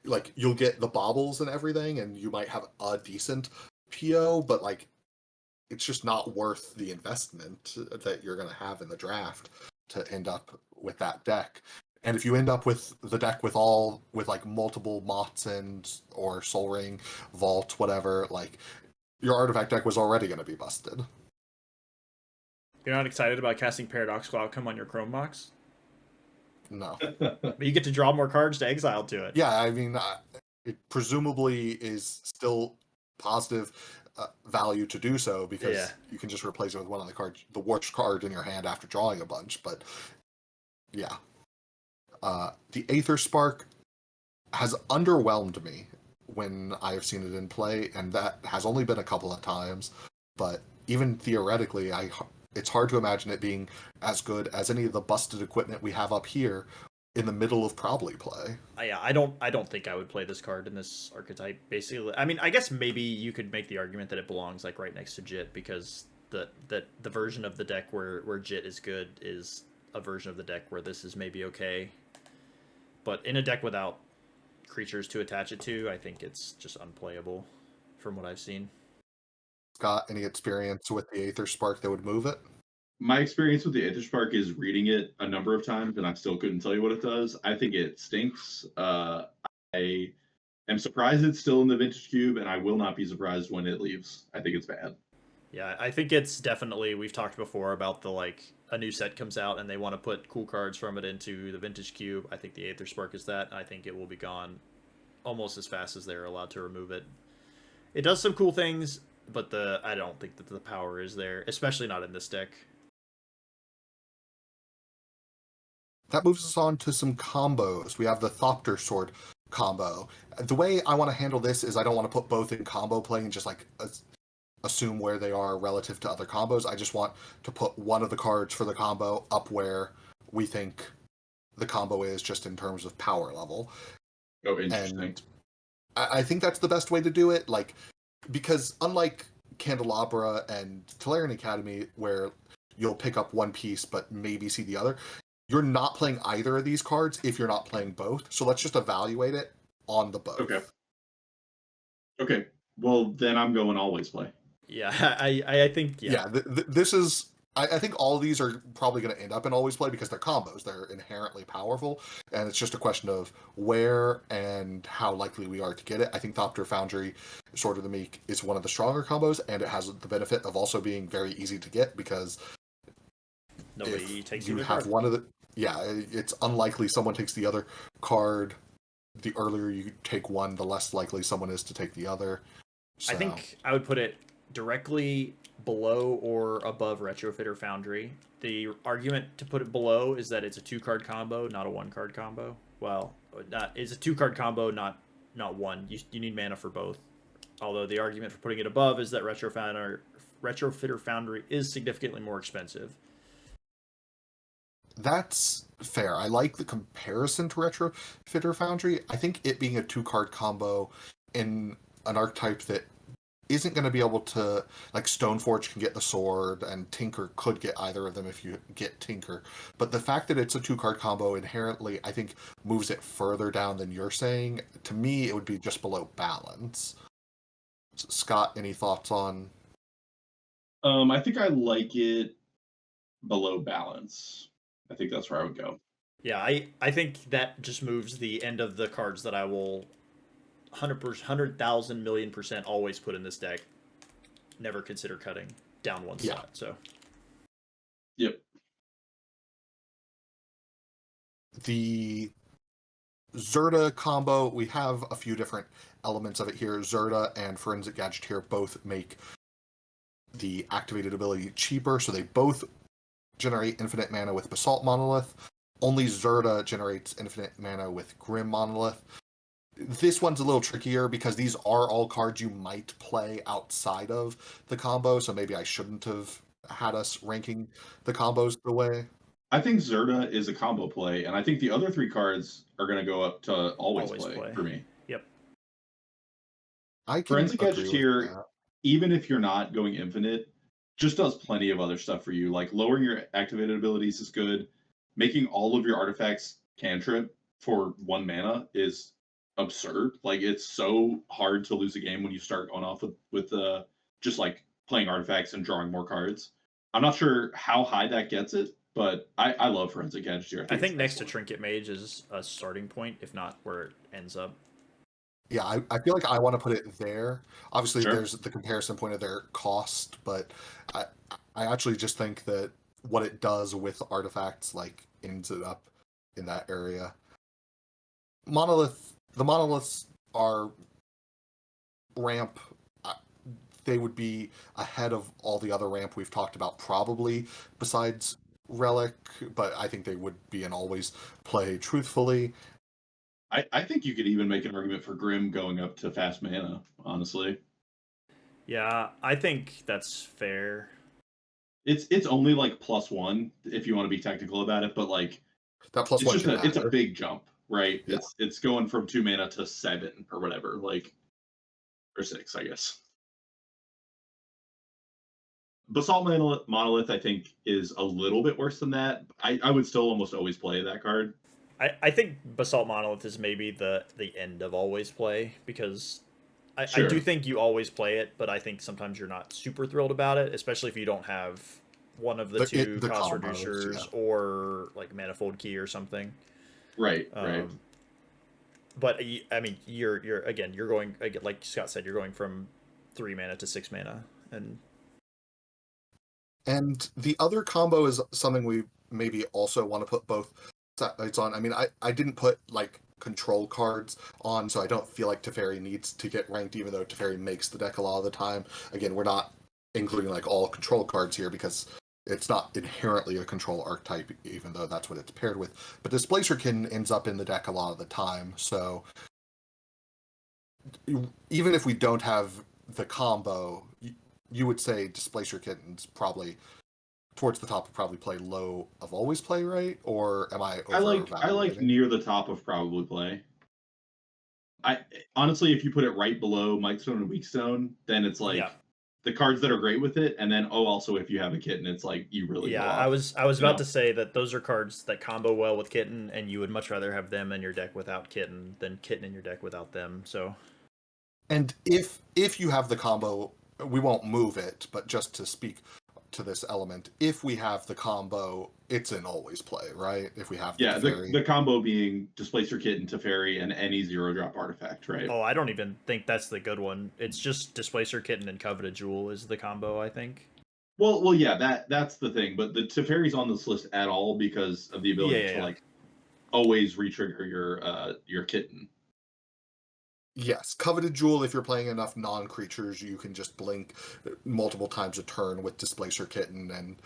like you'll get the baubles and everything, and you might have a decent PO, but like it's just not worth the investment that you're gonna have in the draft to end up with that deck. And if you end up with the deck with like multiple Mots and or Soul Ring, Vault, whatever, like your artifact deck was already going to be busted. You're not excited about casting Paradoxical Outcome on your Chrome box, No. but you get to draw more cards to exile to it. Yeah, I mean, it presumably is still positive value to do so because you can just replace it with one of the cards, the worst card in your hand after drawing a bunch. But yeah, the Aether Spark has underwhelmed me when I have seen it in play, and that has only been a couple of times. But even theoretically, it's hard to imagine it being as good as any of the busted equipment we have up here in the middle of probably play. Yeah, I don't think I would play this card in this archetype. Basically, I mean, I guess maybe you could make the argument that it belongs like right next to Jit because the version of the deck where Jit is good is a version of the deck where this is maybe okay. But in a deck without creatures to attach it to, I think it's just unplayable from what I've seen. Scott, any experience with the Aether Spark that would move it? My experience with the Aether Spark is reading it a number of times, and I still couldn't tell you what it does. I think it stinks. I am surprised it's still in the Vintage Cube, and I will not be surprised when it leaves. I think it's bad. Yeah, I think it's definitely. We've talked before about the like a new set comes out and they want to put cool cards from it into the Vintage Cube. I think the Aether Spark is that. I think it will be gone almost as fast as they're allowed to remove it. It does some cool things, but I don't think that the power is there, especially not in this deck. That moves us on to some combos. We have the Thopter Sword combo. The way I want to handle this is I don't want to put both in combo play and just like assume where they are relative to other combos. I just want to put one of the cards for the combo up where we think the combo is just in terms of power level. Oh, interesting. And I think that's the best way to do it. Like, because unlike Candelabra and Tolarian Academy, where you'll pick up one piece but maybe see the other, you're not playing either of these cards if you're not playing both. So let's just evaluate it on the both. Okay. Well, then I'm going always play. Yeah, I think This is I think all of these are probably going to end up in always play because they're combos. They're inherently powerful, and it's just a question of where and how likely we are to get it. I think Thopter Foundry, Sword of the Meek, is one of the stronger combos, and it has the benefit of also being very easy to get because Nobody takes you either have card. one of the it's unlikely someone takes the other card. The earlier you take one, the less likely someone is to take the other. So. I think I would put it directly below or above Retrofitter Foundry. The argument to put it below is that it's a 2-card combo, not a 1-card combo. Well, it's a 2-card combo, not one. You need mana for both. Although the argument for putting it above is that Retrofitter Foundry is significantly more expensive. That's fair. I like the comparison to Retrofitter Foundry. I think it being a 2-card combo in an archetype that isn't going to be able to, like Stoneforge can get the sword and Tinker could get either of them if you get Tinker. But the fact that it's a 2-card combo inherently, I think, moves it further down than you're saying. To me, it would be just below balance. Scott, any thoughts on? I think I like it below balance. I think that's where I would go. Yeah, I think that just moves the end of the cards that I will 100,000 million% always put in this deck. Never consider cutting down one slot. So. Yep. The Zerta combo, we have a few different elements of it here. Zerta and Forensic Gadgeteer both make the activated ability cheaper, so they both generate infinite mana with Basalt Monolith. Only Zerta generates infinite mana with Grim Monolith. This one's a little trickier because these are all cards you might play outside of the combo, so maybe I shouldn't have had us ranking the combos the way. I think Zerta is a combo play, and I think the other 3 cards are going to go up to always play for me. Yep. I can Forensic agree Gadgeteer, with that. even if you're not going infinite, just does plenty of other stuff for you. Like lowering your activated abilities is good. Making all of your artifacts cantrip for 1 mana is absurd. Like it's so hard to lose a game when you start going off with just like playing artifacts and drawing more cards. I'm not sure how high that gets it, but I love Forensic Gadgeteer. I think next to Trinket Mage is a starting point, if not where it ends up. Yeah, I feel like I want to put it there. Obviously, Sure. There's the comparison point of their cost, but I actually just think that what it does with artifacts like ends it up in that area. The monoliths are ramp. They would be ahead of all the other ramp we've talked about, probably besides Relic, but I think they would be an always play truthfully. I think you could even make an argument for Grim going up to fast mana, honestly. Yeah, I think that's fair. It's only like +1 if you want to be technical about it, but like that +1 it's just it's a matter. big jump, right? Yeah. It's going from 2 mana to 7 or whatever, like or 6, I guess. Basalt Monolith, I think, is a little bit worse than that. I would still almost always play that card. I think Basalt Monolith is maybe the end of always play because Sure. I do think you always play it, but I think sometimes you're not super thrilled about it, especially if you don't have one of the two cost combos, reducers or like Manifold Key or something. Right, right. But I mean, you're going, like Scott said, you're going from 3 mana to 6 mana, and the other combo is something we maybe also want to put both sides on. I mean, I didn't put like control cards on, so I don't feel like Teferi needs to get ranked, even though Teferi makes the deck a lot of the time. Again, we're not including like all control cards here because it's not inherently a control archetype, even though that's what it's paired with. But Displacerkin ends up in the deck a lot of the time, so even if we don't have the combo, you would say Displacerkin's probably towards the top of probably play low of always play, right? Or am I I like near the top of probably play. I honestly, if you put it right below Mightstone and Weakstone, then it's like the cards that are great with it, and then also if you have a kitten, it's like you really go off, I was about to say that those are cards that combo well with kitten, and you would much rather have them in your deck without kitten than kitten in your deck without them. So, and if you have the combo, we won't move it, but just to speak to this element, if we have the combo, it's in always play, right? If we have the Yeah, Teferi. the combo being Displacer Kit and Teferi and any 0-drop artifact, right? Oh, I don't even think that's the good one. It's just Displacer Kitten and Coveted Jewel is the combo, I think. Well, yeah, that's the thing. But the Teferi's on this list at all because of the ability to like always retrigger your kitten. Yes, Coveted Jewel, if you're playing enough non-creatures, you can just blink multiple times a turn with Displacer Kitten and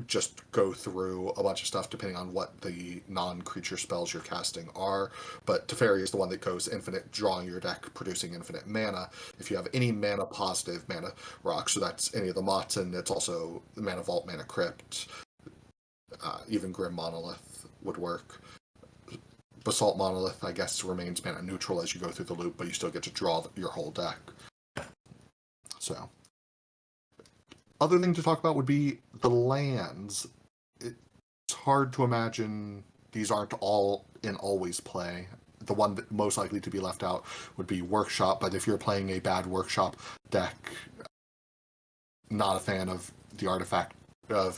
just go through a bunch of stuff depending on what the non-creature spells you're casting are. But Teferi is the one that goes infinite, drawing your deck, producing infinite mana. If you have any mana positive, mana rock, so that's any of the Motzen, it's also Mana Vault, Mana Crypt, even Grim Monolith would work. Basalt Monolith, I guess, remains mana neutral as you go through the loop, but you still get to draw your whole deck. So, other thing to talk about would be the lands. It's hard to imagine these aren't all in always play. The one that most likely to be left out would be Workshop, but if you're playing a bad Workshop deck, not a fan of the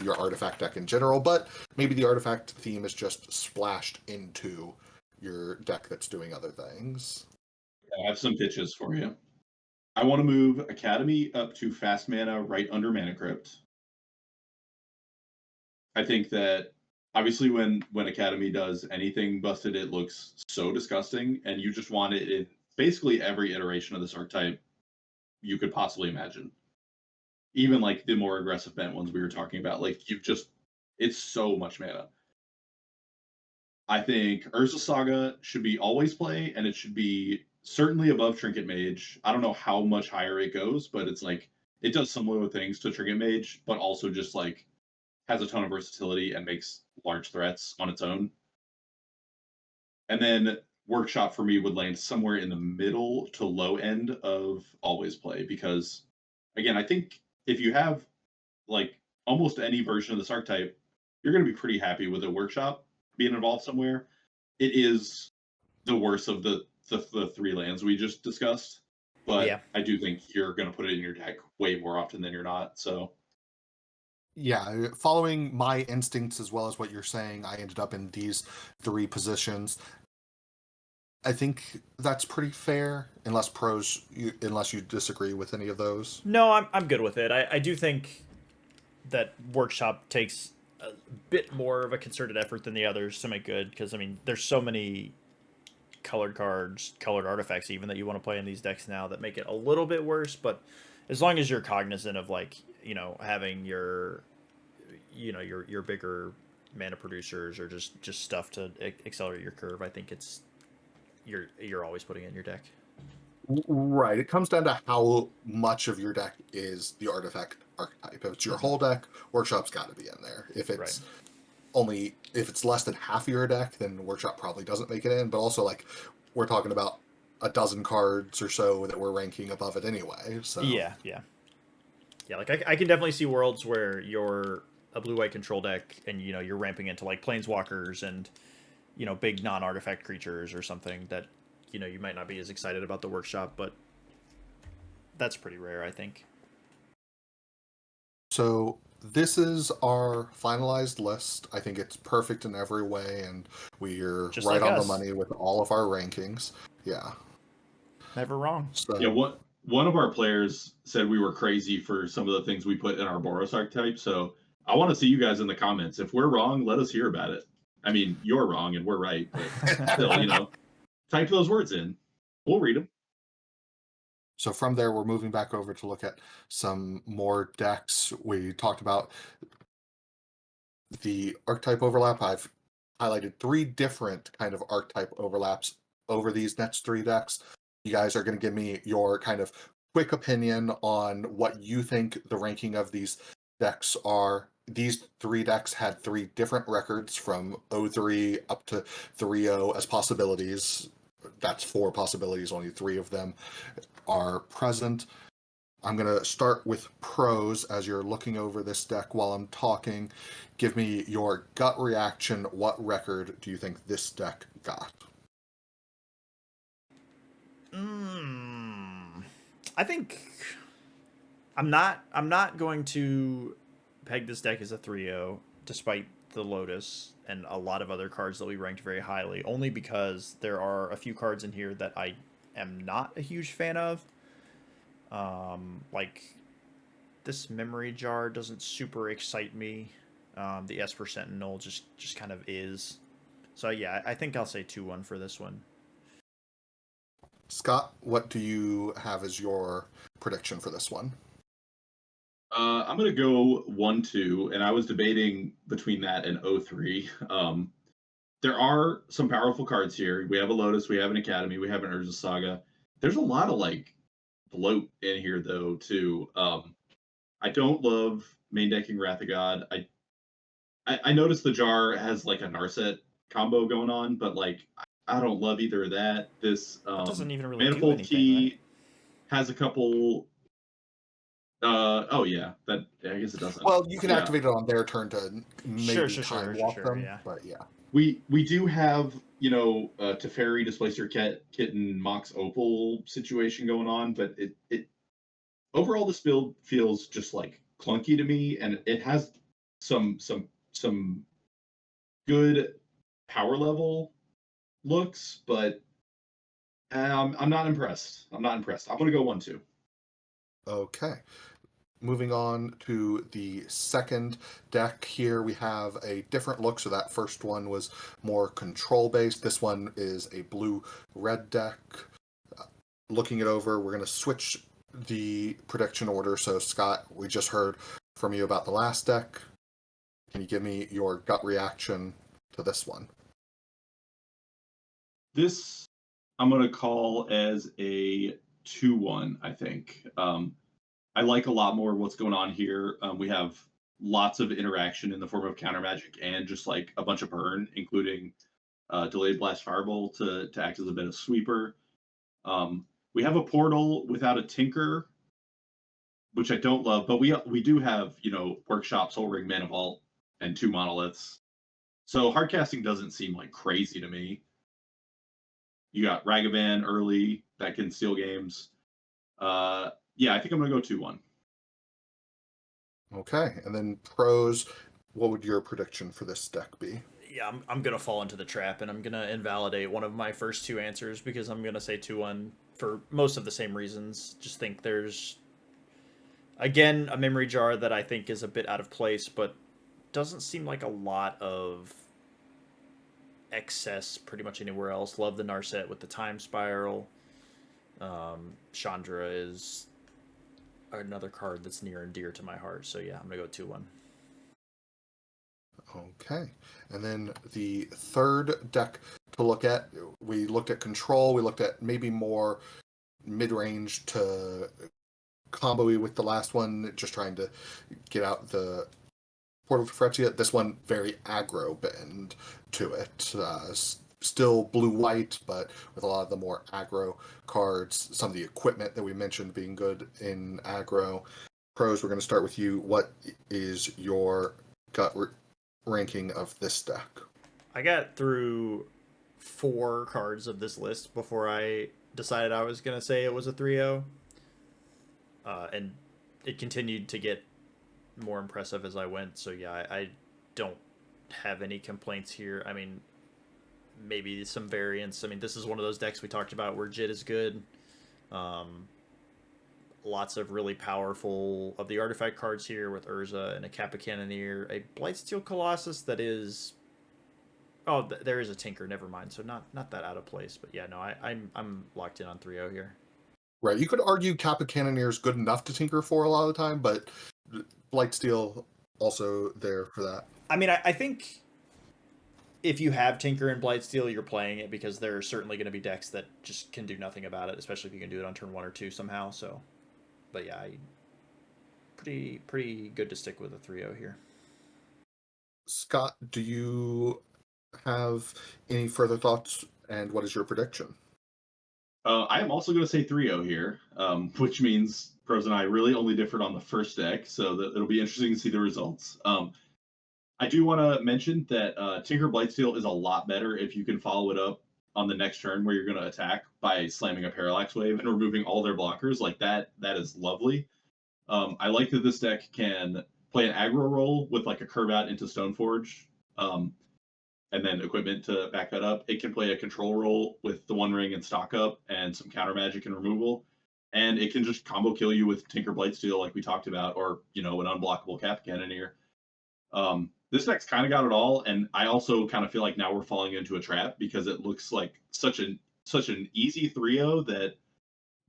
your artifact deck in general, but maybe the artifact theme is just splashed into your deck that's doing other things. I have some pitches for you. I want to move Academy up to fast mana right under Mana Crypt. I think that obviously when Academy does anything busted, it looks so disgusting, and you just want it in basically every iteration of this archetype you could possibly imagine. Even like the more aggressive bent ones we were talking about, like it's so much mana. I think Urza Saga should be always play, and it should be certainly above Trinket Mage. I don't know how much higher it goes, but it's like it does similar things to Trinket Mage, but also just like has a ton of versatility and makes large threats on its own. And then Workshop for me would land somewhere in the middle to low end of always play because, again, I think if you have like almost any version of this archetype, you're going to be pretty happy with a Workshop being involved somewhere. It is the worst of the three lands we just discussed, but I do think you're going to put it in your deck way more often than you're not. So yeah, following my instincts as well as what you're saying, I ended up in these three positions. I think that's pretty fair, unless unless you disagree with any of those. No, I'm good with it. I do think that Workshop takes a bit more of a concerted effort than the others to make good, because I mean, there's so many colored cards, colored artifacts even that you want to play in these decks now that make it a little bit worse, but as long as you're cognizant of like, having your your bigger mana producers or just stuff to accelerate your curve, I think you're always putting it in your deck. Right. It comes down to how much of your deck is the artifact archetype. If it's your whole deck, Workshop's got to be in there. If it's if it's less than half of your deck, then Workshop probably doesn't make it in. But also, like, we're talking about a dozen cards or so that we're ranking above it anyway. So yeah. Like I can definitely see worlds where you're a blue-white control deck and you're ramping into like Planeswalkers and big non-artifact creatures or something that you might not be as excited about the Workshop, but that's pretty rare, I think. So this is our finalized list. I think it's perfect in every way, and we're Just right like on us. the money with all of our rankings. Yeah. Never wrong. So yeah, one of our players said we were crazy for some of the things we put in our Boros archetype. So I want to see you guys in the comments. If we're wrong, let us hear about it. I mean, you're wrong and we're right, but still, type those words in. We'll read them. So from there, we're moving back over to look at some more decks. We talked about the archetype overlap. I've highlighted three different kind of archetype overlaps over these next three decks. You guys are going to give me your kind of quick opinion on what you think the ranking of these decks are. These three decks had three different records from 03 up to 3-0 as possibilities. That's four possibilities, only three of them are present. I'm going to start with Prose as you're looking over this deck while I'm talking. Give me your gut reaction. What record do you think this deck got? I think I'm not going to peg this deck as a 3-0, despite the Lotus and a lot of other cards that we ranked very highly, only because there are a few cards in here that I am not a huge fan of. Like, this Memory Jar doesn't super excite me. The Esper Sentinel just kind of is. So yeah, I think I'll say 2-1 for this one. Scott, what do you have as your prediction for this one? I'm going to go 1-2, and I was debating between that and 0-3. There are some powerful cards here. We have a Lotus, we have an Academy, we have an Urza Saga. There's a lot of like bloat in here though too. I don't love main decking Wrath of God. I noticed the jar has like a Narset combo going on, but like I don't love either of that. This It doesn't even really do Manifold anything, Key right? has a couple. Oh yeah, that I guess it doesn't. Well, you can Yeah. activate it on their turn to maybe time walk them, yeah. but yeah. We do have, Teferi, Displace Your Kitten, Mox Opal situation going on, but it overall this build feels just like clunky to me, and it has some good power level looks, but I'm not impressed. I'm gonna go 1-2. Okay. Moving on to the second deck here, we have a different look. So that first one was more control-based. This one is a blue-red deck. Looking it over, we're going to switch the prediction order. So Scott, we just heard from you about the last deck. Can you give me your gut reaction to this one? This I'm gonna call as a 2-1, I think. I like a lot more what's going on here. We have lots of interaction in the form of counter magic and just like a bunch of burn, including delayed blast fireball to act as a bit of sweeper. We have a portal without a tinker, which I don't love, but we do have workshop, Soul Ring, Mana Vault, and 2 monoliths. So hard casting doesn't seem like crazy to me. You got Ragavan early that can steal games. Yeah, I think I'm gonna go 2-1. Okay, and then Prose, what would your prediction for this deck be? Yeah, I'm gonna fall into the trap, and I'm gonna invalidate one of my first two answers because I'm gonna say 2-1 for most of the same reasons. Just think there's, again, a Memory Jar that I think is a bit out of place, but doesn't seem like a lot of excess pretty much anywhere else. Love the Narset with the Time Spiral. Chandra is another card that's near and dear to my heart. So yeah, I'm gonna go 2-1. Okay, and then the third deck to look at, we looked at control, we looked at maybe more mid-range to combo-y with the last one, just trying to get out the Portal to Phyrexia. This one, very aggro bend to it. Still blue-white, but with a lot of the more aggro cards, some of the equipment that we mentioned being good in aggro. Prose, we're going to start with you. What is your gut ranking of this deck? I got through 4 cards of this list before I decided I was gonna say it was a 3-0. And it continued to get more impressive as I went. So yeah, I don't have any complaints here. I mean, maybe some variants. I mean, this is one of those decks we talked about where Jit is good. Lots of really powerful of the artifact cards here with Urza and a Kappa Cannoneer, a Blightsteel Colossus that is. Oh, there is a Tinker. Never mind. So not that out of place. But yeah, no, I'm locked in on 3-0 here. Right, you could argue Kappa Cannoneer is good enough to tinker for a lot of the time, but Blightsteel also there for that. I mean, I think if you have Tinker and Blightsteel, you're playing it because there are certainly going to be decks that just can do nothing about it, especially if you can do it on turn 1 or 2 somehow. So, but yeah, pretty good to stick with a 3-0 here. Scott, do you have any further thoughts, and what is your prediction? I am also going to say 3-0 here, which means Prose and I really only differed on the first deck, so it'll be interesting to see the results. I do want to mention that Tinker Blightsteel is a lot better if you can follow it up on the next turn where you're going to attack by slamming a Parallax Wave and removing all their blockers. Like that is lovely. I like that this deck can play an aggro roll with like a curve out into Stoneforge, and then equipment to back that up. It can play a control roll with the One Ring and stock up and some counter magic and removal. And it can just combo kill you with Tinker Blightsteel like we talked about, or, you know, an unblockable Cap Cannoneer. This deck's kind of got it all, and I also kind of feel like now we're falling into a trap because it looks like such an easy 3-0 that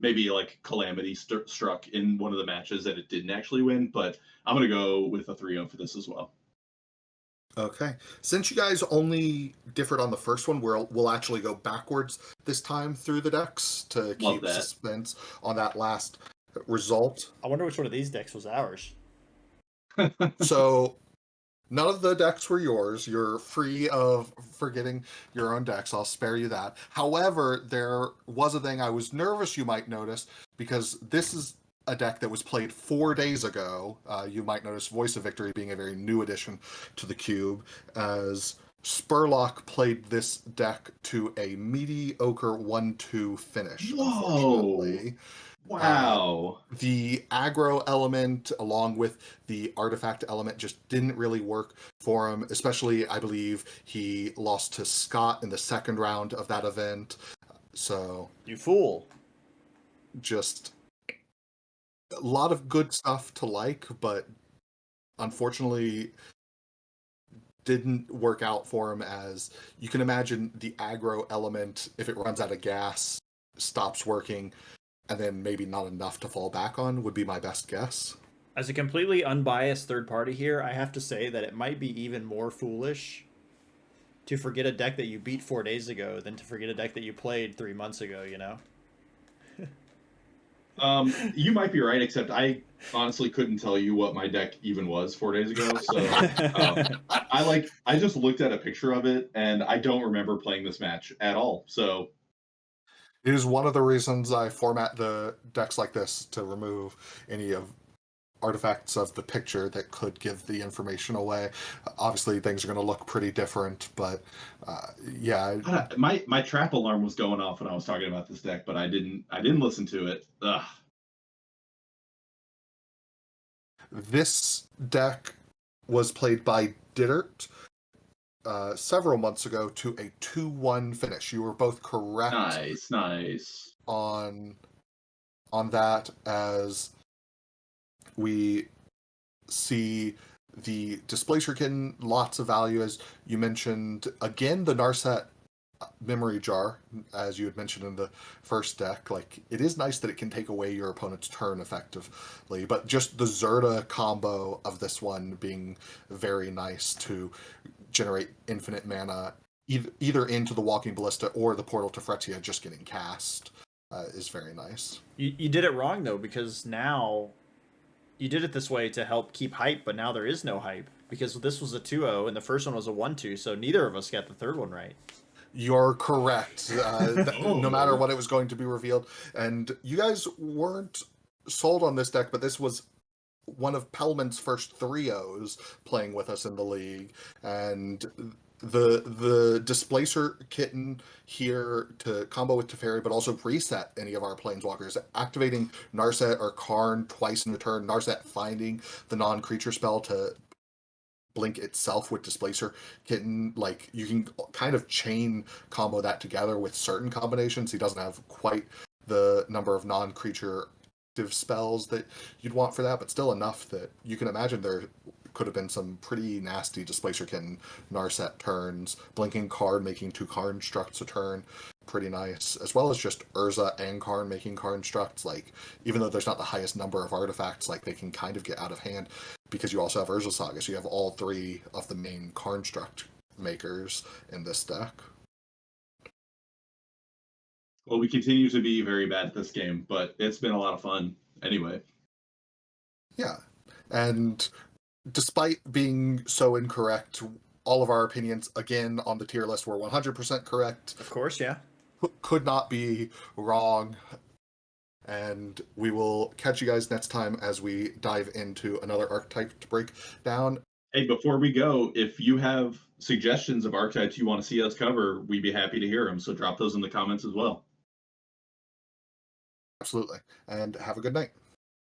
maybe like Calamity struck in one of the matches that it didn't actually win, but I'm going to go with a 3-0 for this as well. Okay. Since you guys only differed on the first one, we'll actually go backwards this time through the decks to keep suspense on that last result. I wonder which one of these decks was ours. So none of the decks were yours. You're free of forgetting your own decks. I'll spare you that. However, there was a thing I was nervous you might notice, because this is a deck that was played 4 days ago. You might notice Voice of Victory being a very new addition to the cube, as Spurlock played this deck to a mediocre 1-2 finish. Whoa! Unfortunately. Wow. The aggro element along with the artifact element just didn't really work for him, especially I believe he lost to Scott in the second round of that event. So you fool. Just a lot of good stuff to like, but unfortunately didn't work out for him. As you can imagine, the aggro element, if it runs out of gas, stops working, and then maybe not enough to fall back on, would be my best guess. As a completely unbiased third party here, I have to say that it might be even more foolish to forget a deck that you beat 4 days ago than to forget a deck that you played 3 months ago, you know? You might be right, except I honestly couldn't tell you what my deck even was 4 days ago. So I just looked at a picture of it, and I don't remember playing this match at all. So it is one of the reasons I format the decks like this, to remove any of artifacts of the picture that could give the information away. Obviously, things are going to look pretty different, but yeah. My trap alarm was going off when I was talking about this deck, but I didn't listen to it. Ugh. This deck was played by Diddert several months ago to a 2-1 finish. You were both correct. Nice. On that, as we see the Displacer Kitten, lots of value, as you mentioned. Again, the Narset Memory Jar, as you had mentioned in the first deck, like, it is nice that it can take away your opponent's turn effectively, but just the Zerta combo of this one being very nice to generate infinite mana, either into the Walking Ballista or the Portal to Phretia just getting cast, is very nice. You did it wrong, though, because now you did it this way to help keep hype, but now there is no hype, because this was a 2-0 and the first one was a 1-2, so neither of us got the third one right. You're correct. No matter what, it was going to be revealed. And you guys weren't sold on this deck, but this was one of Pellman's first 3-0s playing with us in the league. And the Displacer Kitten here to combo with Teferi, but also reset any of our Planeswalkers, activating Narset or Karn twice in a turn, Narset finding the non-creature spell to blink itself with Displacer Kitten. Like, you can kind of chain combo that together with certain combinations. He doesn't have quite the number of non-creature active spells that you'd want for that, but still enough that you can imagine there could have been some pretty nasty Displacer Kitten Narset turns. Blinking Karn making 2 Karn constructs a turn, pretty nice, as well as just Urza and Karn making Karn constructs. Like, even though there's not the highest number of artifacts, like, they can kind of get out of hand, because you also have Urza Saga, so you have all 3 of the main construct makers in this deck. Well, we continue to be very bad at this game, but it's been a lot of fun anyway. Yeah, and despite being so incorrect, all of our opinions, again, on the tier list were 100% correct. Of course, yeah. Could not be wrong. And we will catch you guys next time as we dive into another archetype to break down. Hey, before we go, if you have suggestions of archetypes you want to see us cover, we'd be happy to hear them. So drop those in the comments as well. Absolutely. And have a good night.